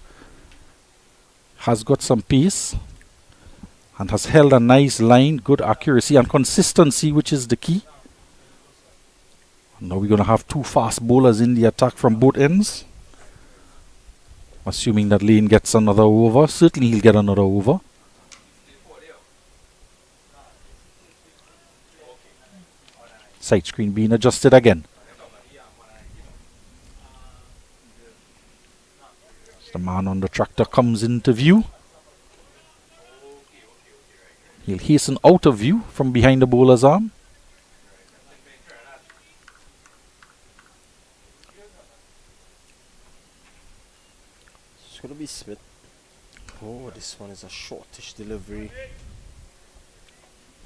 Has got some pace and has held a nice line, good accuracy and consistency, which is the key. Now we're going to have two fast bowlers in the attack from both ends. Assuming that Lane gets another over. Certainly he'll get another over. Side screen being adjusted again. The man on the tractor comes into view. He'll hasten out of view from behind the bowler's arm. It's going to be Smith. Oh, this one is a shortish delivery.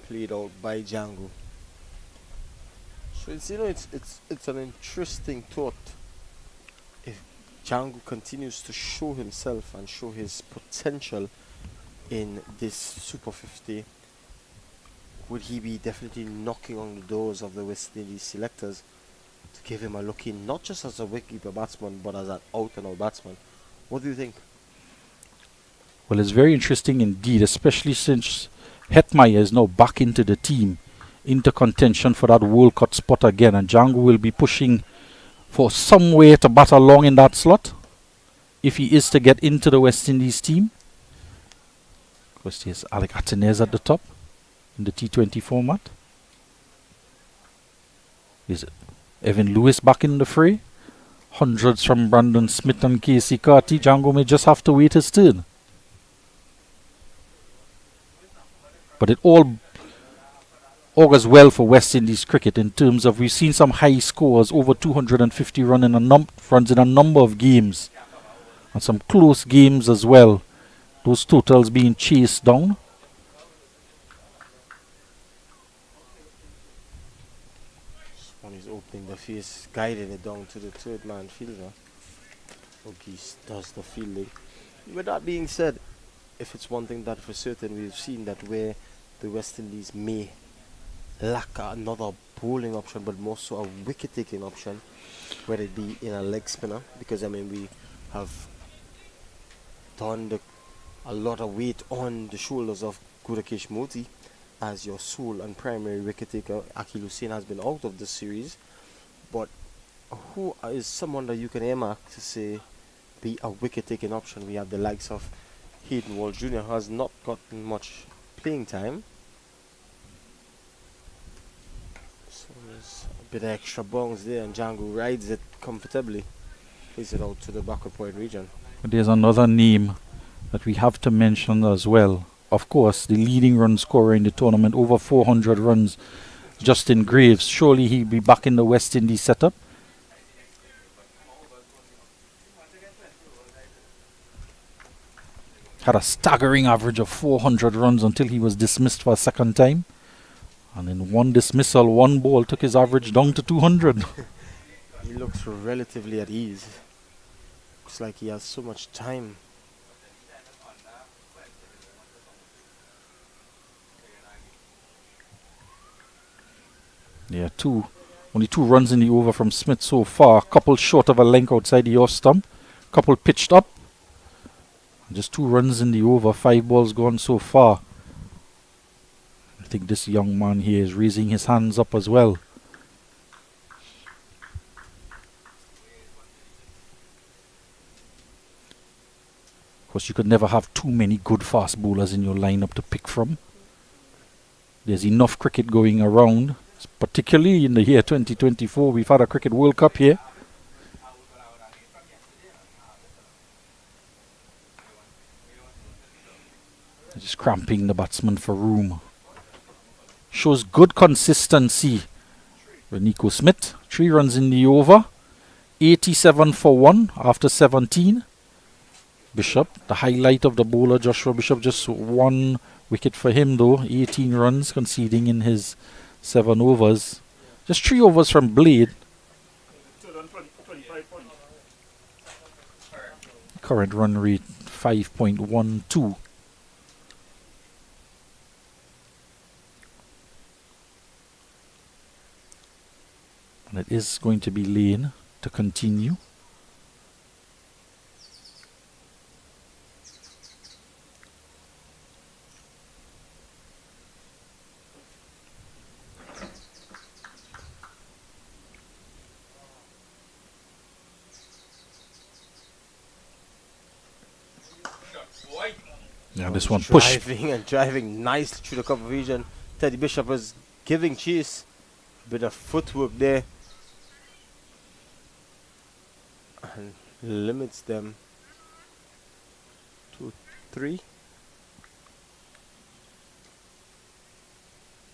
Played out by Django. So it's, you know, it's an interesting thought. If Django continues to show himself and show his potential in this Super 50, would he be definitely knocking on the doors of the West Indies selectors to give him a look in, not just as a wicketkeeper batsman, but as an out-and-out batsman? What do you think? Well, it's very interesting indeed, especially since Hetmeyer is now back into the team, into contention for that World Cup spot again, and Django will be pushing for some way to bat along in that slot if he is to get into the West Indies team. Of course, there's Alec Atenez at the top in the T20 format. Is Evan Lewis back in the fray? Hundreds from Brandon Smith and Casey Carty. Django may just have to wait his turn. But it all augurs well for West Indies cricket in terms of we've seen some high scores, over 250 runs in a number of games, and some close games as well. Those totals being chased down. One is opening the face, guiding it down to the third man fielder. O'Geese does the fielding. With that being said, if it's one thing that for certain we've seen that where the West Indies may lack another bowling option, but more so a wicket-taking option, whether it be in a leg spinner, because I mean we have done a lot of weight on the shoulders of Gudakesh Moti as your sole and primary wicket-taker. Akil Hussain has been out of the series, but who is someone that you can earmark to say be a wicket-taking option? We have the likes of Hayden Wall Jr. has not gotten much playing time. So there's a bit of extra bounce there, and Django rides it comfortably. Plays it out to the backward point region. There's another name that we have to mention as well. Of course, the leading run scorer in the tournament, over 400 runs, Justin Graves. Surely he'll be back in the West Indies setup. Had a staggering average of 400 runs until he was dismissed for a second time. And in one dismissal, one ball took his average down to 200. He looks relatively at ease. Looks like he has so much time. Yeah, only 2 runs in the over from Smith so far. Couple short of a length outside the off stump. Couple pitched up. Just 2 runs in the over. 5 balls gone so far. I think this young man here is raising his hands up as well. Of course, you could never have too many good fast bowlers in your lineup to pick from. There's enough cricket going around, particularly in the year 2024. We've had a Cricket World Cup here. Just cramping the batsman for room. Shows good consistency with Nico Smith. 3 runs in the over. 87 for 1 after 17. Bishop, the highlight of the bowler, Joshua Bishop, just 1 wicket for him though. 18 runs conceding in his 7 overs. Just 3 overs from Blade. Current run rate 5.12. And it is going to be Lane to continue. Yeah, this one pushed. Driving nicely through the cover region. Teddy Bishop is giving chase. Bit of footwork there. And limits them to 3.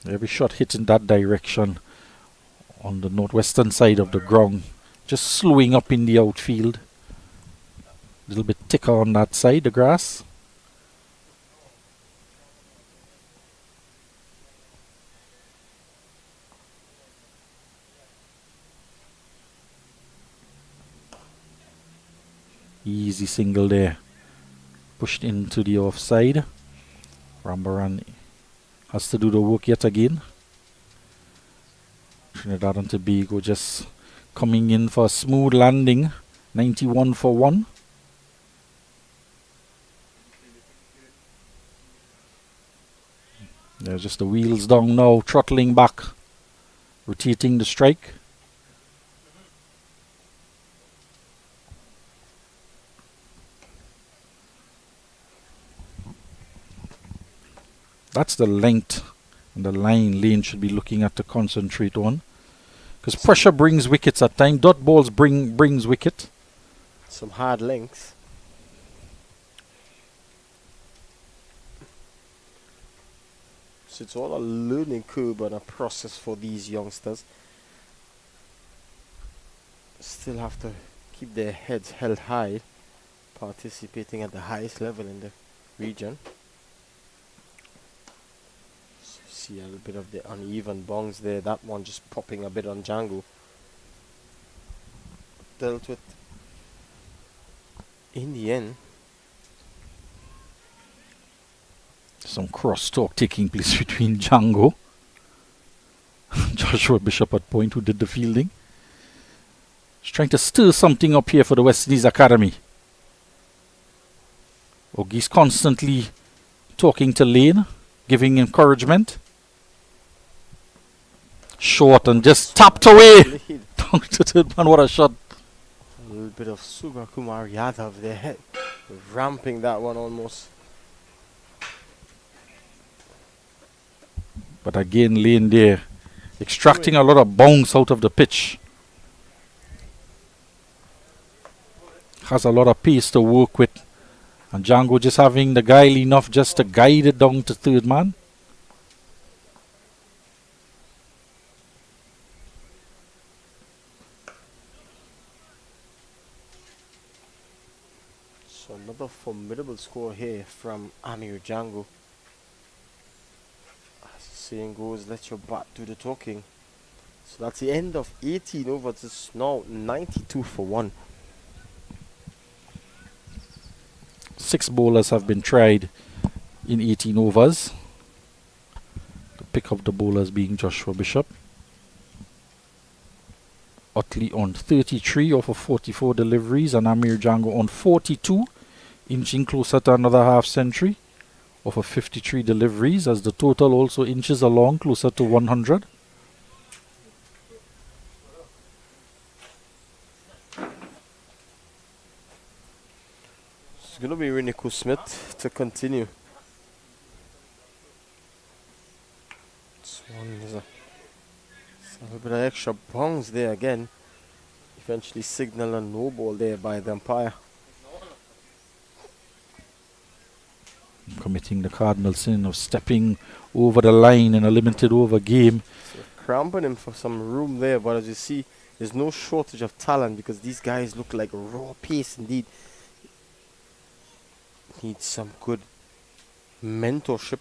Every shot hit in that direction on the northwestern side of the ground. Just slowing up in the outfield. A little bit thicker on that side, the grass. Easy single there. Pushed into the offside. Rambaran has to do the work yet again. Trinidad and Tobago just coming in for a smooth landing. 91 for 1. There's just the wheels down now, throttling back, rotating the strike. That's the length and the line Lane should be looking at to concentrate on. Because pressure brings wickets at times. Dot balls brings wicket. Some hard lengths. So it's all a learning curve and a process for these youngsters. Still have to keep their heads held high, participating at the highest level in the region. See a little bit of the uneven bongs there. That one just popping a bit on Django. Dealt with in the end. Some cross-talk taking place between Django, Joshua Bishop at point, who did the fielding. He's trying to stir something up here for the West Indies Academy. Ogie's constantly talking to Lane, giving encouragement. Short and just tapped away. Down to third man, what a shot. A little bit of Surya Kumar Yadav there, ramping that one almost. But again, Lane there, extracting a lot of bounce out of the pitch. Has a lot of pace to work with. And Django just having the guile enough just to guide it down to third man. So another formidable score here from Amir Django. As the saying goes, let your bat do the talking. So that's the end of 18 overs. It's now 92 for 1. 6 bowlers have been tried in 18 overs. The pick of the bowlers being Joshua Bishop. Utley on 33 off of 44 deliveries, and Amir Django on 42, inching closer to another half century off of 53 deliveries, as the total also inches along closer to 100. It's going to be Renico Smith to continue. This one is a little bit of extra bounce there again. Eventually signal a no ball there by the umpire. Committing the cardinal sin of stepping over the line in a limited over game. So cramping him for some room there, but as you see, there's no shortage of talent because these guys look like raw pace indeed. Need some good mentorship.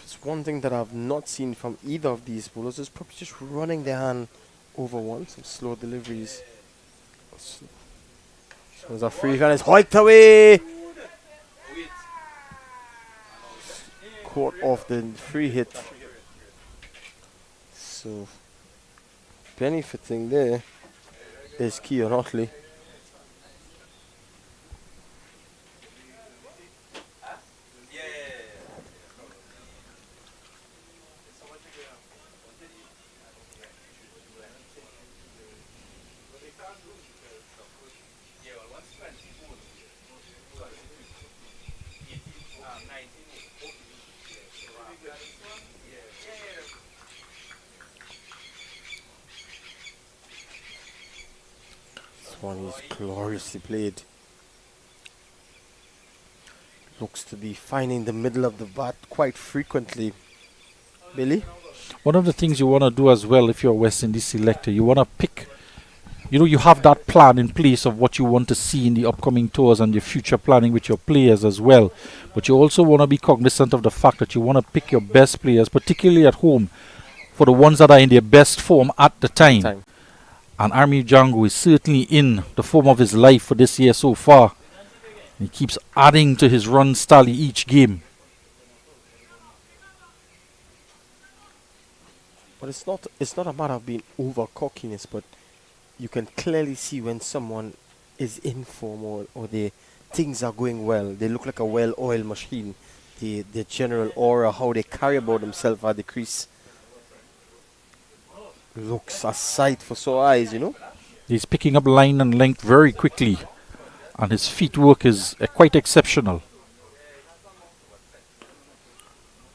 It's one thing that I've not seen from either of these bowlers is probably just running their hand over one, some slow deliveries. So there's a free and it's hiked away. Caught off the free hit. So benefiting there is Keon Otley. One is gloriously played. Looks to be finding the middle of the bat quite frequently. Billy? One of the things you want to do as well, if you're a West Indies selector, you want to pick, you have that plan in place of what you want to see in the upcoming tours and your future planning with your players as well. But you also want to be cognizant of the fact that you want to pick your best players, particularly at home, for the ones that are in their best form at the time. And Amir Django is certainly in the form of his life for this year so far. He keeps adding to his run tally each game. But it's not a matter of being over cockiness, but you can clearly see when someone is in form or things are going well. They look like a well-oiled machine. The general aura, how they carry about themselves at the crease, looks a sight for sore eyes, He's picking up line and length very quickly, and his feet work is quite exceptional.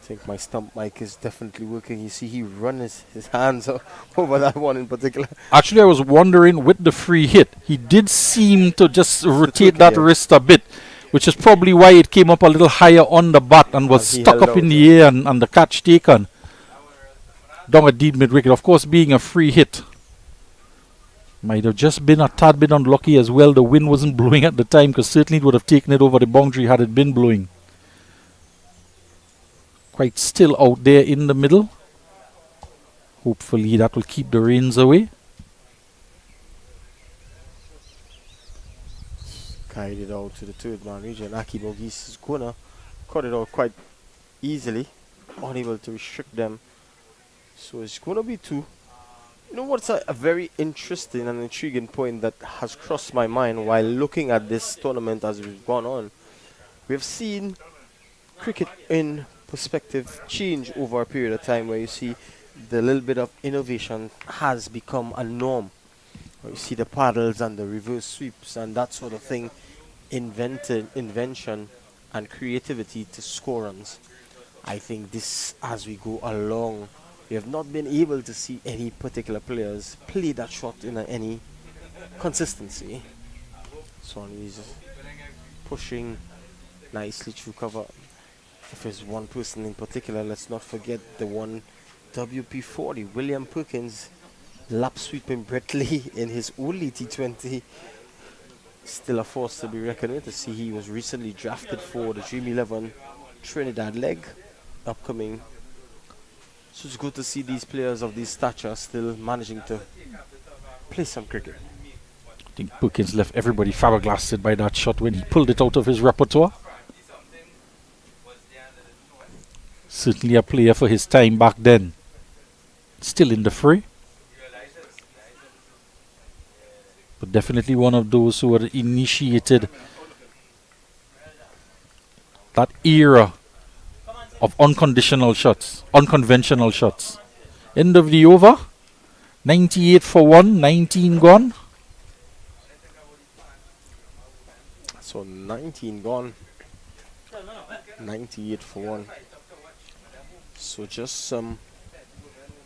I think my stump mic is definitely working. You see, he runs his hands over that one in particular. Actually, I was wondering, with the free hit, he did seem to just rotate that wrist a bit, which is probably why it came up a little higher on the bat and was stuck up in the air and the catch taken down at deep mid-wicket. Of course, being a free hit, might have just been a tad bit unlucky as well. The wind wasn't blowing at the time, because certainly it would have taken it over the boundary had it been blowing. Quite still out there in the middle. Hopefully that will keep the rains away. Carried it out to the third man region. Aki Bogis is gonna cut it out quite easily, unable to restrict them. So it's gonna be 2. You know what's a very interesting and intriguing point that has crossed my mind while looking at this tournament as we've gone on? We've seen cricket in perspective change over a period of time, where you see the little bit of innovation has become a norm. Where you see the paddles and the reverse sweeps and that sort of thing, invention and creativity to score runs. I think this, as we go along, we have not been able to see any particular players play that shot in any consistency. So he's pushing nicely through cover. if there's one person in particular, let's not forget the one WP40, William Perkins, lap sweeping Brett Lee in his only T20. Still a force to be reckoned with. To see he was recently drafted for the Dream 11 Trinidad leg upcoming. So it's good to see these players of this stature still managing to play some cricket. I think Perkins left everybody flabbergasted by that shot when he pulled it out of his repertoire. Certainly a player for his time back then. Still in the fray. But definitely one of those who had initiated that era of unconditional shots, unconventional shots. End of the over. 98 for 1, 19 gone. So 19 gone. 98 for 1. So just some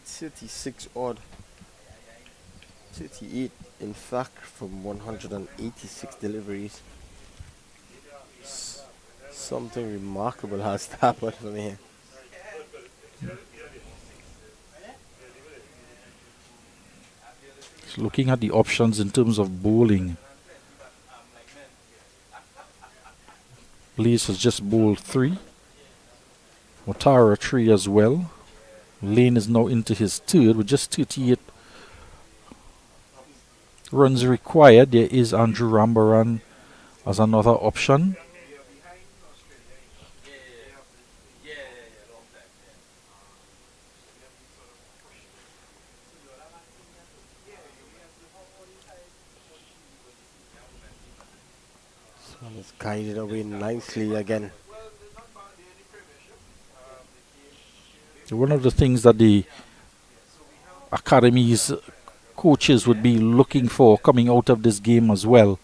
36 odd. 38 in fact from 186 deliveries. Something remarkable has happened for me here. So looking at the options in terms of bowling. Blaze has just bowled 3. Watara 3 as well. Lane is now into his 3rd with just 38 runs required. There is Andrew Rambaran as another option. And it's guided away nicely again. One of the things that the academy's coaches would be looking for coming out of this game as well.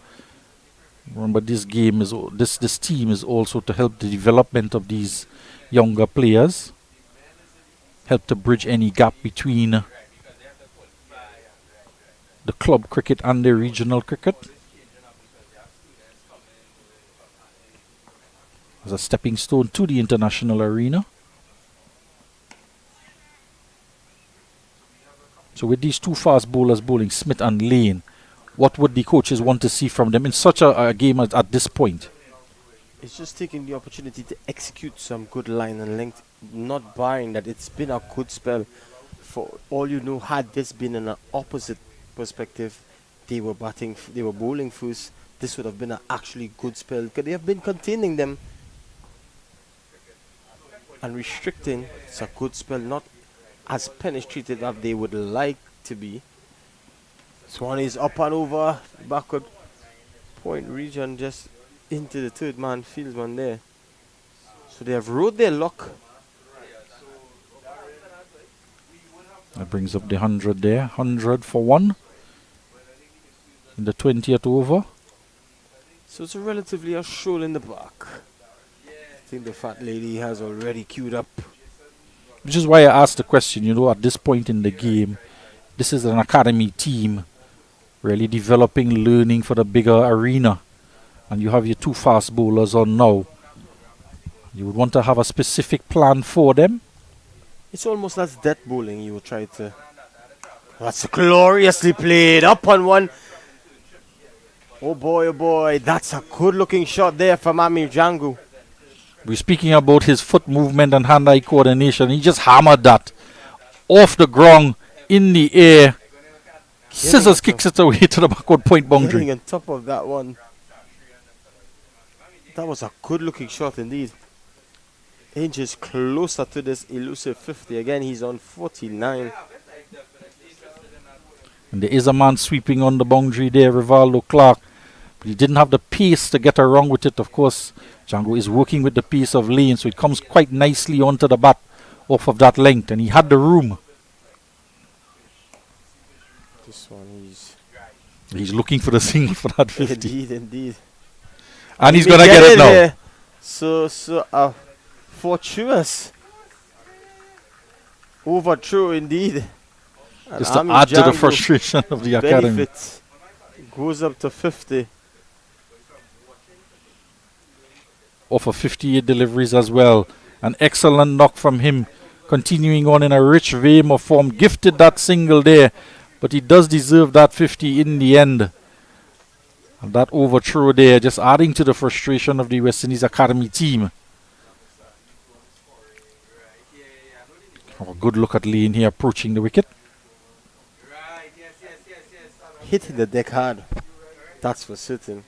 Remember, this game is this team is also to help the development of these younger players, help to bridge any gap between the club cricket and the regional cricket. As a stepping stone to the international arena. So with these two fast bowlers bowling, Smith and Lane, what would the coaches want to see from them in such a game at this point? It's just taking the opportunity to execute some good line and length, not barring that it's been a good spell. For all you know, had this been in an opposite perspective, they were bowling first, this would have been an actually good spell because they have been containing them and restricting. It's a good spell, not as penetrated as they would like to be. Swan is up and over backward point region, just into the 3rd man fieldsman there. So they have rode their luck. That brings up the 100 there. 100 for 1 in the 20th over. So it's a relatively a stroll in the back. I think the fat lady has already queued up. Which is why I asked the question, you know, at this point in the game, this is an academy team really developing, learning for the bigger arena. And you have your 2 fast bowlers on now. You would want to have a specific plan for them. It's almost as death bowling. You will try to. That's gloriously played. Up on one. Oh boy, that's a good looking shot there from Amir Django. We're speaking about his foot movement and hand-eye coordination. He just hammered that off the ground, in the air. Scissors kicks it away to the backward point boundary. Getting on top of that one. That was a good looking shot indeed. Inches closer to this elusive 50. Again, he's on 49. And there is a man sweeping on the boundary there, Rivaldo Clark. But he didn't have the pace to get around with it, of course. Django is working with the pace of Lane, so it comes quite nicely onto the bat off of that length, and he had the room. This one he's looking for the single for that 50. Indeed. And he's going to get it now. There. So fortuitous overthrow indeed. And Just to Amir add to the Django frustration of the academy. benefits. Goes up to 50. Off of 58 deliveries as well. An excellent knock from him, continuing on in a rich vein of form. Gifted that single there, but he does deserve that 50 in the end. And that overthrow there, just adding to the frustration of the West Indies Academy team. Oh, good look at Lane here approaching the wicket. Hitting the deck hard. That's for certain.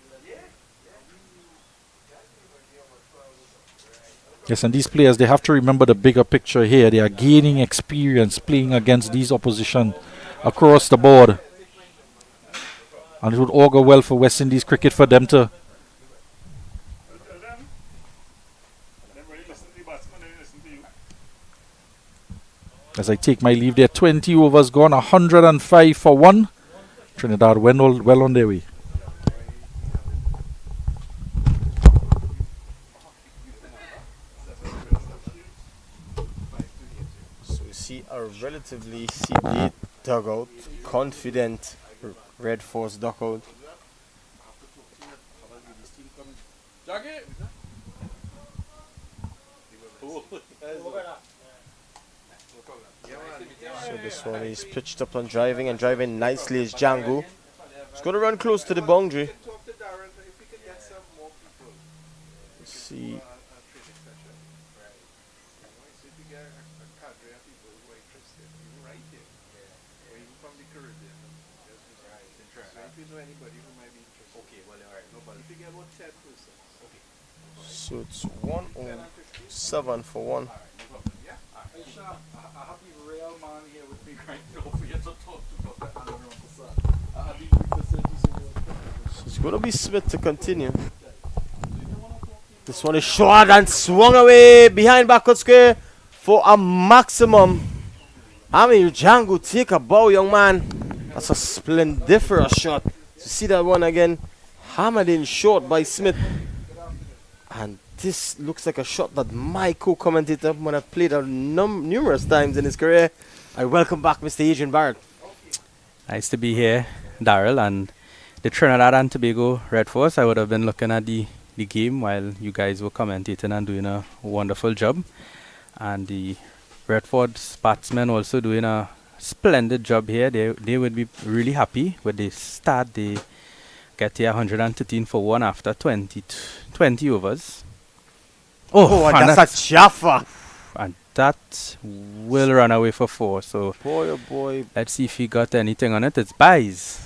Yes, and these players, they have to remember the bigger picture here. They are gaining experience playing against these opposition across the board. And it would augur well for West Indies cricket for them to as I take my leave there. 20 overs gone, 105 for 1. Trinidad well on their way. So we see a relatively seeded dugout, confident Red Force dugout. So this one is pitched up and driving nicely is Django. It's going to run close to the boundary. Let's see. So it's 107 for 1. So it's going to be Smith to continue. This one is short and swung away behind backward square for a maximum. I mean, Django, take a bow, young man. That's a splendiferous shot. To see that one again, hammered in short by Smith. And this looks like a shot that my co-commentator might have played numerous times in his career. I welcome back Mr. Adrian Barrett. Nice to be here, Daryl. And the Trinidad and Tobago Red Force, I would have been looking at the game while you guys were commentating and doing a wonderful job. And the Red Force batsmen also doing a splendid job here. They would be really happy with the start. They get here 113 for 1 after 20 overs. Oh, and that's a chaffer. And that will run away for 4. So Boy, oh boy. let's see if he got anything on it. It's buys.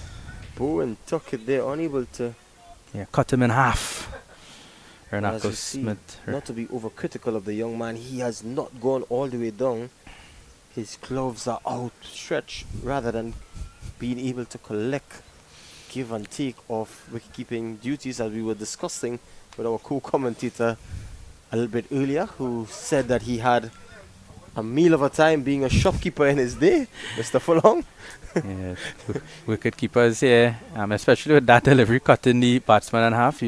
Bowen took it there, unable to. Yeah, cut him in half. As Renato you see, Smith. not to be overcritical of the young man, he has not gone all the way down. His gloves are outstretched rather than being able to collect, give and take of wicket-keeping duties, as we were discussing with our co-commentator a little bit earlier, who said that he had a meal of a time being a shopkeeper in his day, Mr. Furlong. Yeah, wicket keepers here, especially with that delivery cutting the batsman in half.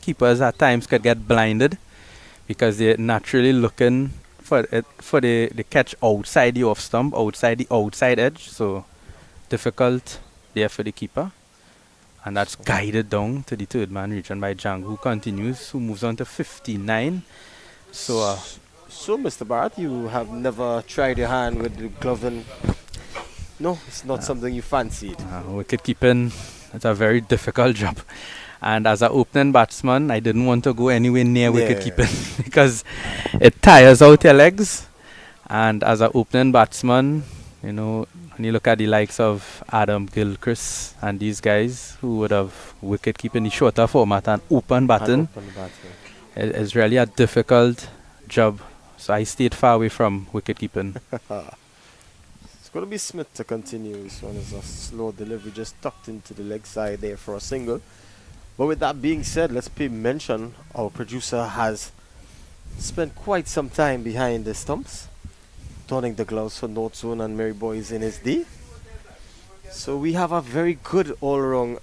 Keepers at times could get blinded because they're naturally looking for the catch outside the off stump, outside the outside edge. So difficult there for the keeper. And that's guided down to the third man region by Django, who continues, who moves on to 59. So, Mr. Barrett, you have never tried your hand with the glove and... No, it's not something you fancied. Wicket keeping, it's a very difficult job. And as an opening batsman, I didn't want to go anywhere near wicket keeping because it tires out your legs. And as an opening batsman, you know, when you look at the likes of Adam Gilchrist and these guys who would have wicket keeping the shorter format and open batting, it's really a difficult job. So I stayed far away from wicket keeping. It's going to be Smith to continue. This one is a slow delivery, just tucked into the leg side there for a single. But with that being said, let's pay mention. Our producer has spent quite some time behind the stumps, donning the gloves for North Zone and Mary Boys in his day. So we have a very good all-around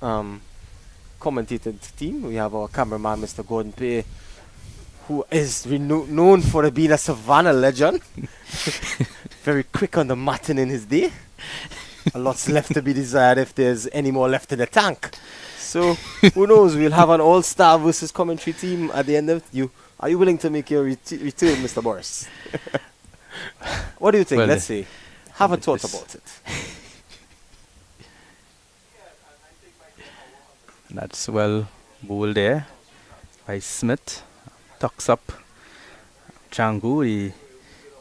commentating team. We have our cameraman, Mr. Gordon Pay, who is known for being a Savannah legend. Very quick on the matting in his day. A lot's left to be desired if there's any more left in the tank. So who knows? We'll have an all-star versus commentary team at the end of you. Are you willing to make your return, Mr. Boris? What do you think? Well, Let's see. Have a thought this- about it. That's well bowled there by Smith. Tucks up Django, the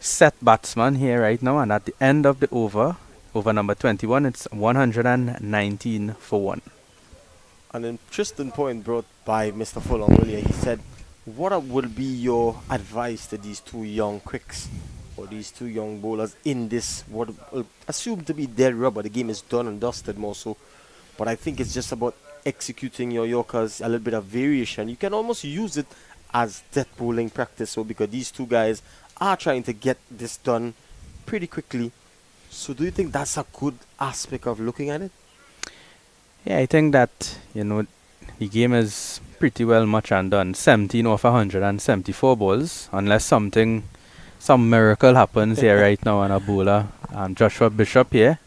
set batsman here right now, and at the end of the over number 21, it's 119 for 1. An interesting point brought by Mr. Fulham earlier. He said, what would be your advice to these two young quicks or these two young bowlers in this, what will assume to be dead rubber? The game is done and dusted more so. But I think it's just about executing your Yorkers, a little bit of variation. You can almost use it as death bowling practice, so because these two guys are trying to get this done pretty quickly. So do you think that's a good aspect of looking at it? Yeah, I think that, the game is pretty well much undone. 17 off 174 balls, unless some miracle happens here right now on a bowler. Joshua Bishop here,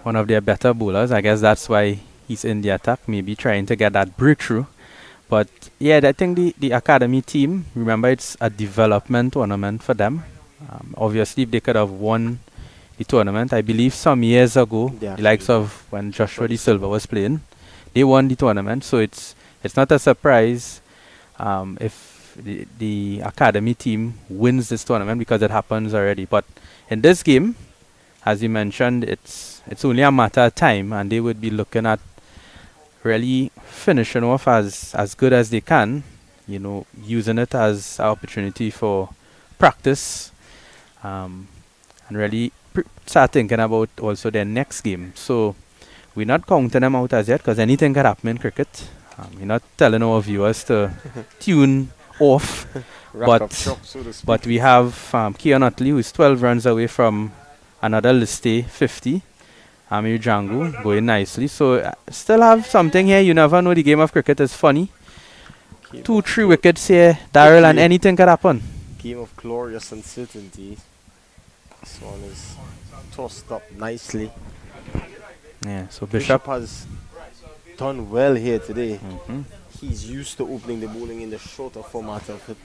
one of their better bowlers. I guess that's why he's in the attack, maybe trying to get that breakthrough. But yeah, I think the academy team, remember it's a development tournament for them. Obviously, if they could have won the tournament, I believe some years ago, Yeah, the likes of when Joshua De Silva was playing, they won the tournament. So it's not a surprise if the academy team wins this tournament, because it happens already. But in this game, as you mentioned, it's only a matter of time, and they would be looking at really finishing off as good as they can, using it as an opportunity for practice, and really start thinking about also their next game. So we're not counting them out as yet, because anything can happen in cricket. We're not telling our viewers to tune off, Rack up shop, so to speak. but we have Keon Utley, who is 12 runs away from another Liste 50. Amir Django going nicely. So still have something here. You never know. The game of cricket is funny. 2-3 wickets here, Daryl, and anything can happen. Game of glorious uncertainty. This one is tossed up nicely. Yeah, so Bishop Bishop. has done well here today. Mhm. He's used to opening the bowling in the shorter format of it.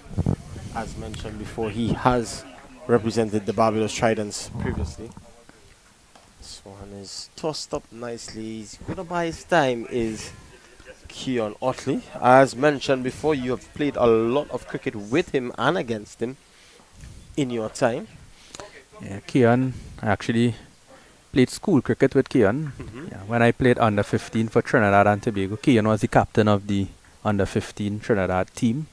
As mentioned before, he has represented the Barbados Tridents previously. This one is tossed up nicely. He's going to buy his time is Keon Utley. As mentioned before, you have played a lot of cricket with him and against him in your time. Yeah, Keon, I actually played school cricket with Keon. Yeah, when I played under 15 for Trinidad and Tobago, Keon was the captain of the under 15 Trinidad team.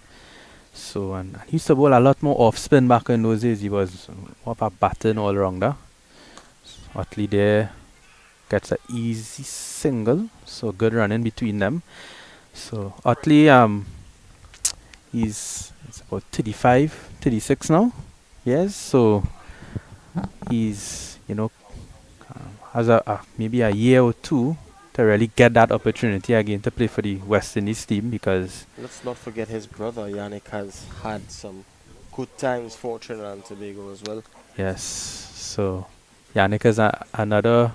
So, and he used to bowl a lot more off spin back in those days. He was more of a batting all rounder. Utley there gets an easy single, so good running between them. So Utley, he's about 35, 36 now. Yes, so he's has maybe a year or two to really get that opportunity again to play for the West Indies team, because Let's not forget his brother Yannick has had some good times for Trinidad and Tobago as well. yes, so Yannick is another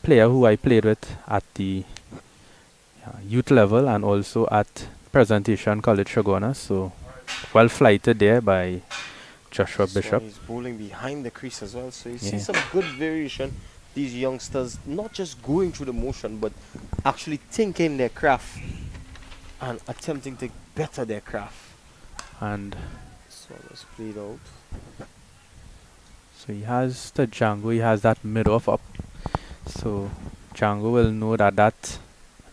player who I played with at the youth level and also at Presentation College Shagona. So well flighted there by Joshua This one Bishop. he's bowling behind the crease as well, so you Yeah. see some good variation. These youngsters not just going through the motion, but actually thinking their craft and attempting to better their craft. And This one was played out. so he has the Django, he has that mid-off up. So Django will know that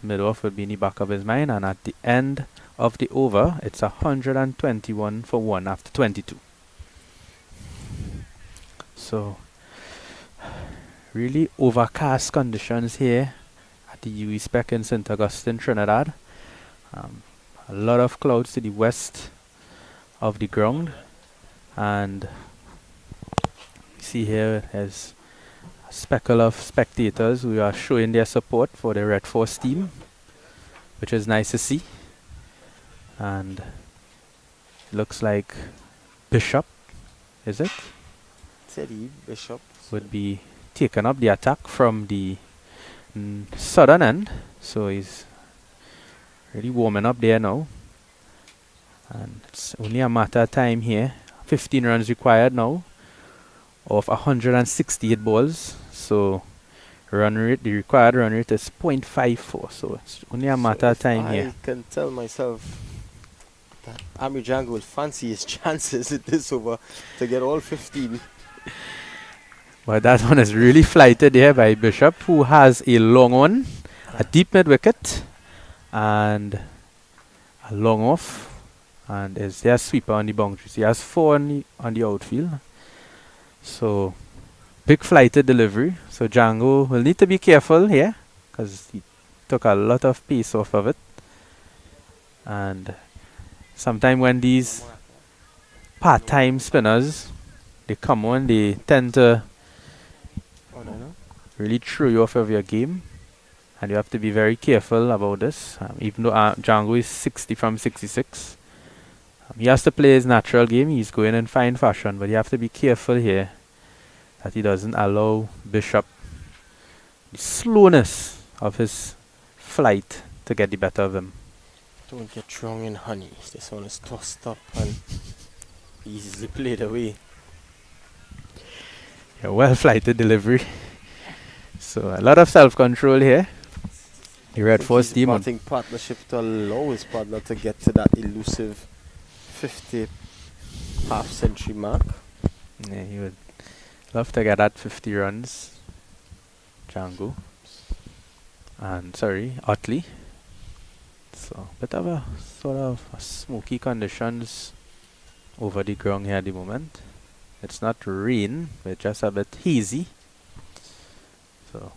mid-off will be in the back of his mind, and at the end of the over, it's 121 for 1 after 22. So really overcast conditions here at the UE Spec in St. Augustine, Trinidad. A lot of clouds to the west of the ground, and you see here there's a speckle of spectators who are showing their support for the Red Force team, which is nice to see. And looks like Bishop, is it, Teddy Bishop. would be taking up the attack from the southern end. So he's really warming up there now. And it's only a matter of time here. 15 runs required now of 168 balls. So run rate, the required run rate is 0.54. So it's only a matter of time here. I can tell myself that Amir Django will fancy his chances at this over to get all 15. But that one is really flighted here by Bishop, who has a long one, a deep mid wicket, and a long off, and is there a sweeper on the boundaries. He has 4 on the outfield. So big flighted delivery. So Django will need to be careful here because he took a lot of pace off of it. And sometimes when these part-time spinners they come on, they tend to really throw you off of your game, and you have to be very careful about this. Even though Django is 60 from 66, he has to play his natural game. He's going in fine fashion, but you have to be careful here that he doesn't allow Bishop the slowness of his flight to get the better of him. Don't get drunk in honey. This one is tossed up and easily played away. A well flighted delivery. So a lot of self-control here. The Red Force team. Batting partnership to allow his partner to get to that elusive 50 half-century mark. Yeah, he would love to get that 50 runs. Django. And sorry, Otley. So bit of a sort of smoky conditions over the ground here at the moment. It's not rain, but just a bit hazy. So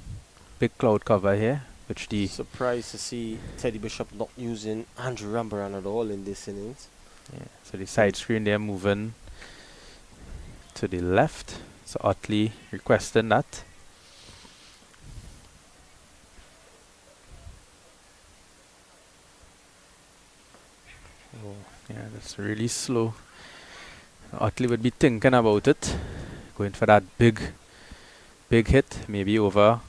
big cloud cover here, which the Surprised to see Teddy Bishop not using Andrew Rambaran at all in this innings. yeah, so the side screen there moving to the left. So Otley requesting that. Oh, yeah, that's really slow. Otley would be thinking about it, going for that big hit, maybe over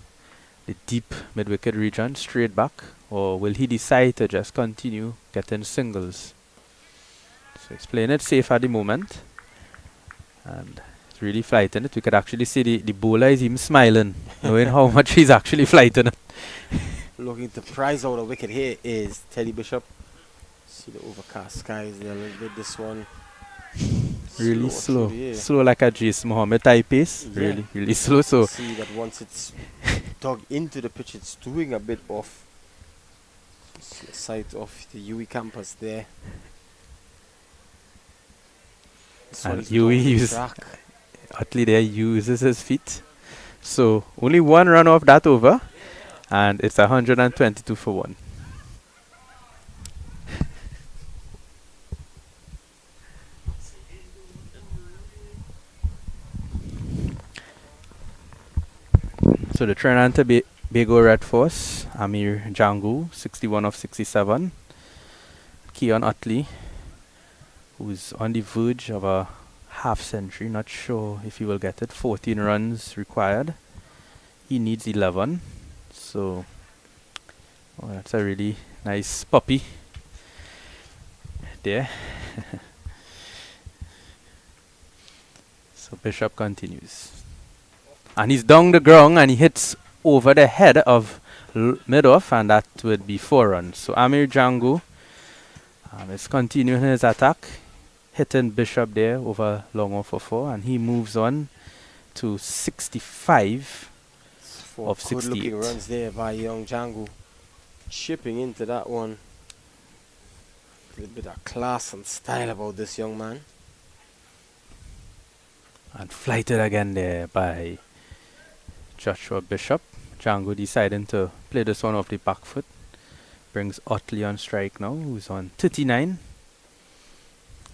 the deep mid-wicket region, straight back, or will he decide to just continue getting singles? So he's playing it safe at the moment, and it's really flighting it. We could actually see the bowler is even smiling, knowing how much he's actually flighting it. Looking to prize out a wicket here is Teddy Bishop. See the overcast skies there a little bit. This one Really slow. through the air. Slow like a Jace Mohammed type pace. Yeah. Really slow. So See that once it's dug into the pitch, it's doing a bit off. See the sight of the UE campus there. This one And is UE down the uses track. Otley there uses his feet. So only one run off that over, and it's 122 for 1. So the Trinidad and Tobago Red Force, Amir Django, 61 of 67. Keon Otley, who's on the verge of a half century, not sure if he will get it. 14 runs required. He needs 11. So that's a really nice puppy there. So Bishop continues. And he's down the ground and he hits over the head of mid-off, and that would be 4 runs. So Amir Django is continuing his attack, hitting Bishop there over long off for 4, and he moves on to 65 Four of good 68. looking runs there by young Django. Chipping into that one. A little bit of class and style about this young man. And flighted again there by Joshua Bishop. Django deciding to play this one off the back foot. Brings Otley on strike now, who's on 39.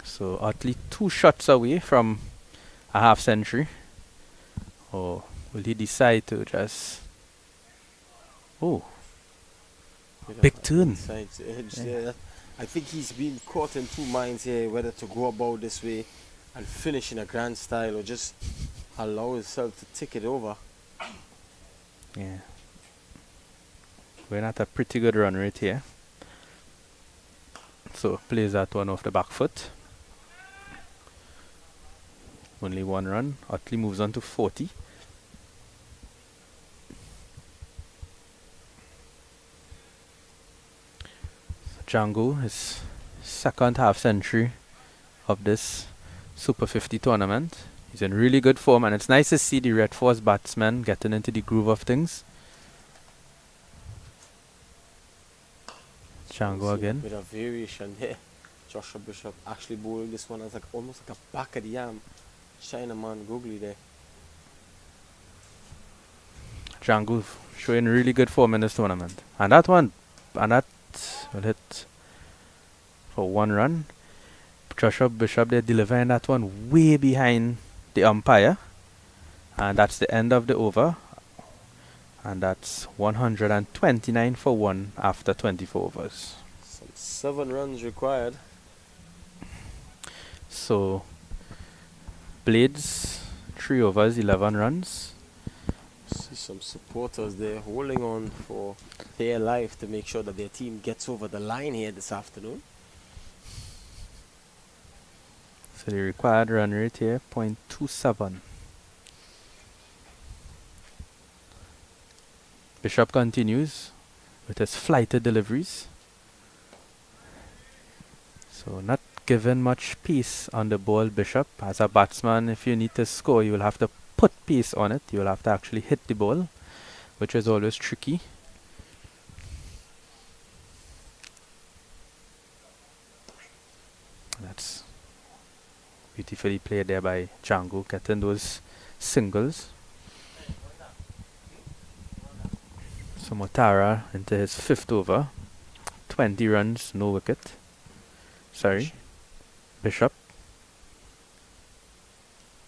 So Otley 2 shots away from a half century. Or will he decide to just... Oh, big turn. Sides edge Yeah. there. I think he's been caught in 2 minds here, whether to go about this way and finish in a grand style or just allow himself to tick it over. Yeah. Going at a pretty good run rate here. So plays that one off the back foot. Only 1 run. Utley moves on to 40. Django, his second half century of this Super 50 tournament. He's in really good form, and it's nice to see the Red Force batsmen getting into the groove of things. Django A again. bit of variation here. Joshua Bishop actually bowled this one as like almost like a back of the arm Chinaman googly there. Django showing really good form in this tournament. And that one, and that will hit for 1 run. Joshua Bishop, they're delivering that one way behind the umpire. And that's the end of the over. And that's 129 for 1 after 24 overs. Some 7 runs required. So, Blades, 3 overs, 11 runs. See some supporters there holding on for their life to make sure that their team gets over the line here this afternoon. So the required run rate here, 0.27. Bishop continues with his flighted deliveries. So not given much pace on the ball, Bishop. As a batsman, if you need to score, you will have to put pace on it. You will have to actually hit the ball, which is always tricky. That's beautifully played there by Django, getting those singles. So Motara into his 5th over. 20 runs, no wicket. Sorry. Bishop.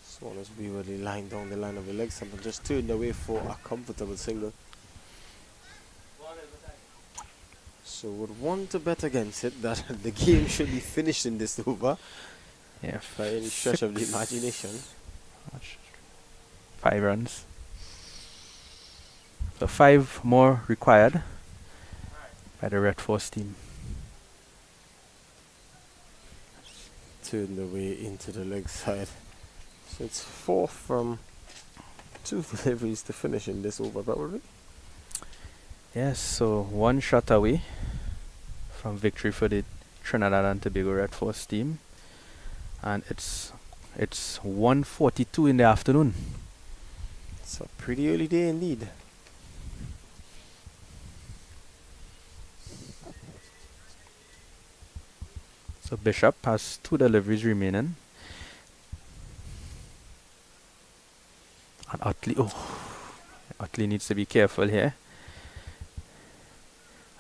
As long as we really line down the line of the leg stump and just turned away for a comfortable single. So would want to bet against it that the game should be finished in this over. Yeah, By any stretch of the imagination. 5 runs. So 5 more required by the Red Force team. Turned away into the leg side. So it's 4 from 2 deliveries to finish in this over, probably. Yes, so 1 shot away from victory for the Trinidad and Tobago Red Force team. And it's 1:42 in the afternoon. It's a pretty early day indeed. So Bishop has 2 deliveries remaining. And Utley needs to be careful here.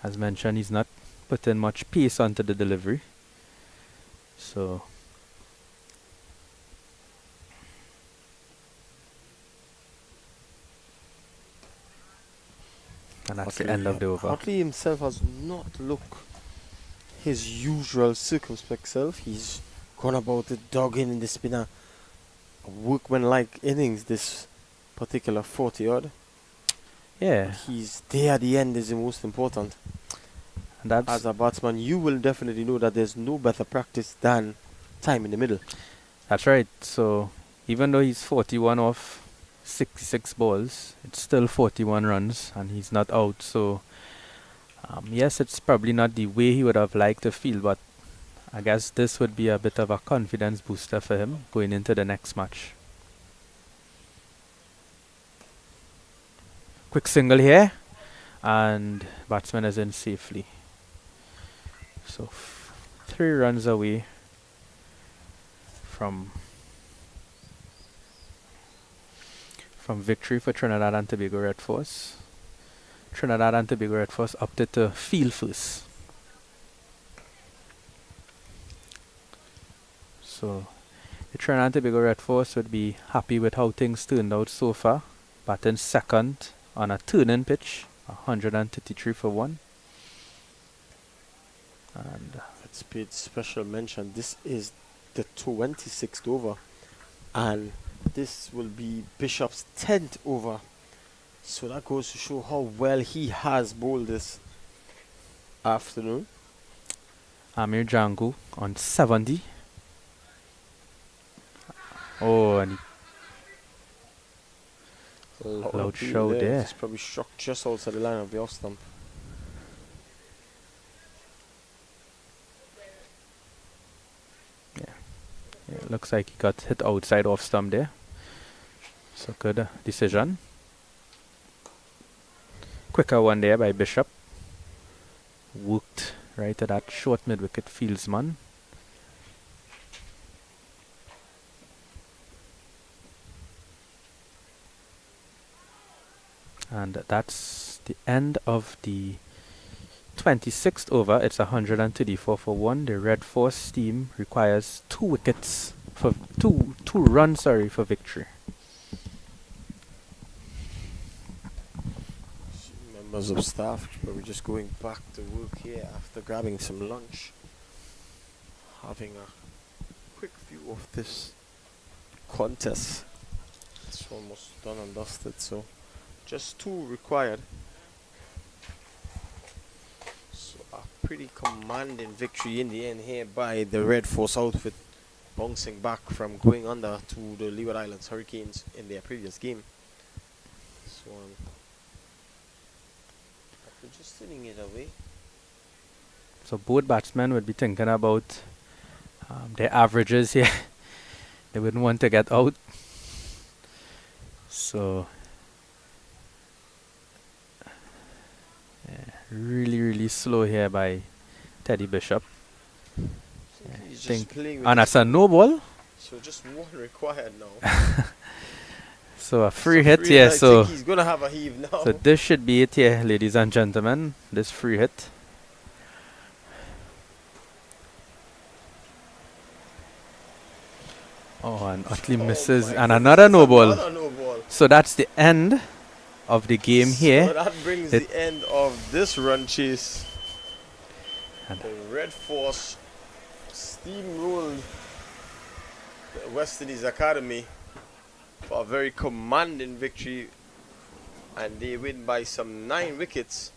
As mentioned, he's not putting much pace onto the delivery. So and that's the end of the over. Utley himself has not looked his usual circumspect self. He's gone about it dogging in the spinner. A workmanlike innings this particular 40 odd. Yeah, He's there at the end is the most important. and that's As a batsman, you will definitely know that there's no better practice than time in the middle. That's right. So even though he's 41 off 66 balls, it's still 41 runs and he's not out. So yes, it's probably not the way he would have liked to feel, but I guess this would be a bit of a confidence booster for him going into the next match. Quick single here, and batsman is in safely. So 3 runs away from victory for Trinidad and Tobago Red Force. Trinidad and Tobago Red Force opted to field first. So the Trinidad and Tobago Red Force would be happy with how things turned out so far. Batting second on a turning pitch, 133 for 1. And Let's pay special mention. This is the 26th over, and this will be Bishop's 10th over. So that goes to show how well he has bowled this afternoon. Amir Django on 70. Oh, and loud show there. It's probably struck just outside the line of the off stump. Yeah, looks like he got hit outside off stump there. So good decision. Quicker one there by Bishop. Worked right at that short mid-wicket fieldsman. And that's the end of the 26th over. It's 134 for 1. The Red Force team requires 2 wickets for two runs, for victory. Members of staff probably just going back to work here after grabbing some lunch, having a quick view of this contest. It's almost done and dusted, so just 2 required. So a pretty commanding victory in the end here by the Red Force outfit, bouncing back from going under to the Leeward Islands Hurricanes in their previous game. So we're just sending it away. So both batsmen would be thinking about their averages here. They wouldn't want to get out. So really slow here by Teddy Bishop. He's just playing with And that's a no ball. so just 1 required now. So a free hit here. I So think he's gonna have a heave now. so this should be it here, ladies and gentlemen. This free hit. Oh, and Utley misses, my and goodness, another it's no ball. another no ball. So that's the end of the game So here. that brings It- the end of this run chase. And- The Red Force steamrolled the West Indies Academy for a very commanding victory, and they win by some 9 wickets.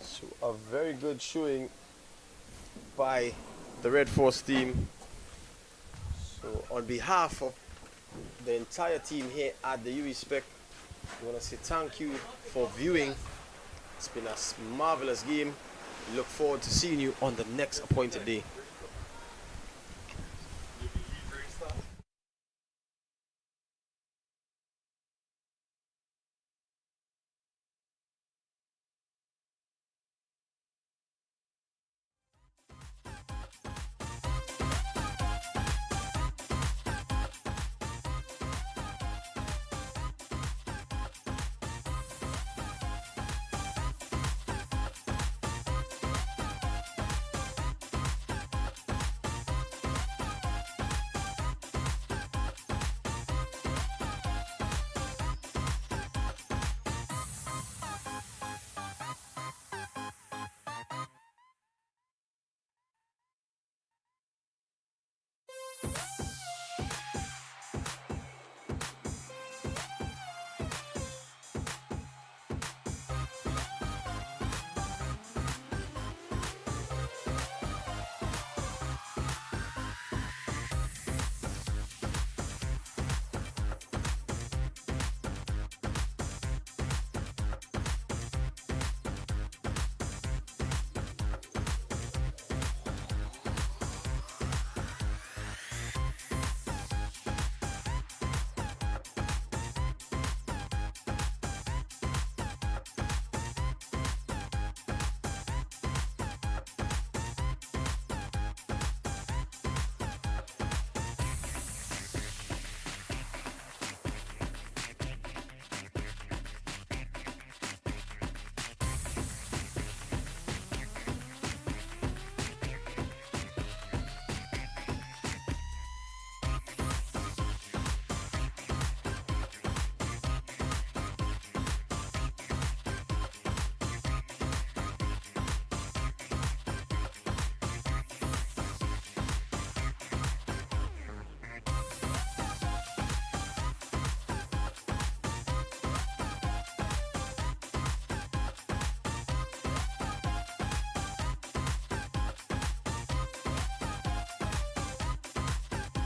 So a very good showing by the Red Force team. So on behalf of the entire team here at the UE Spec, we want to say thank you for viewing. It's been a marvelous game. We look forward to seeing you on the next appointed day.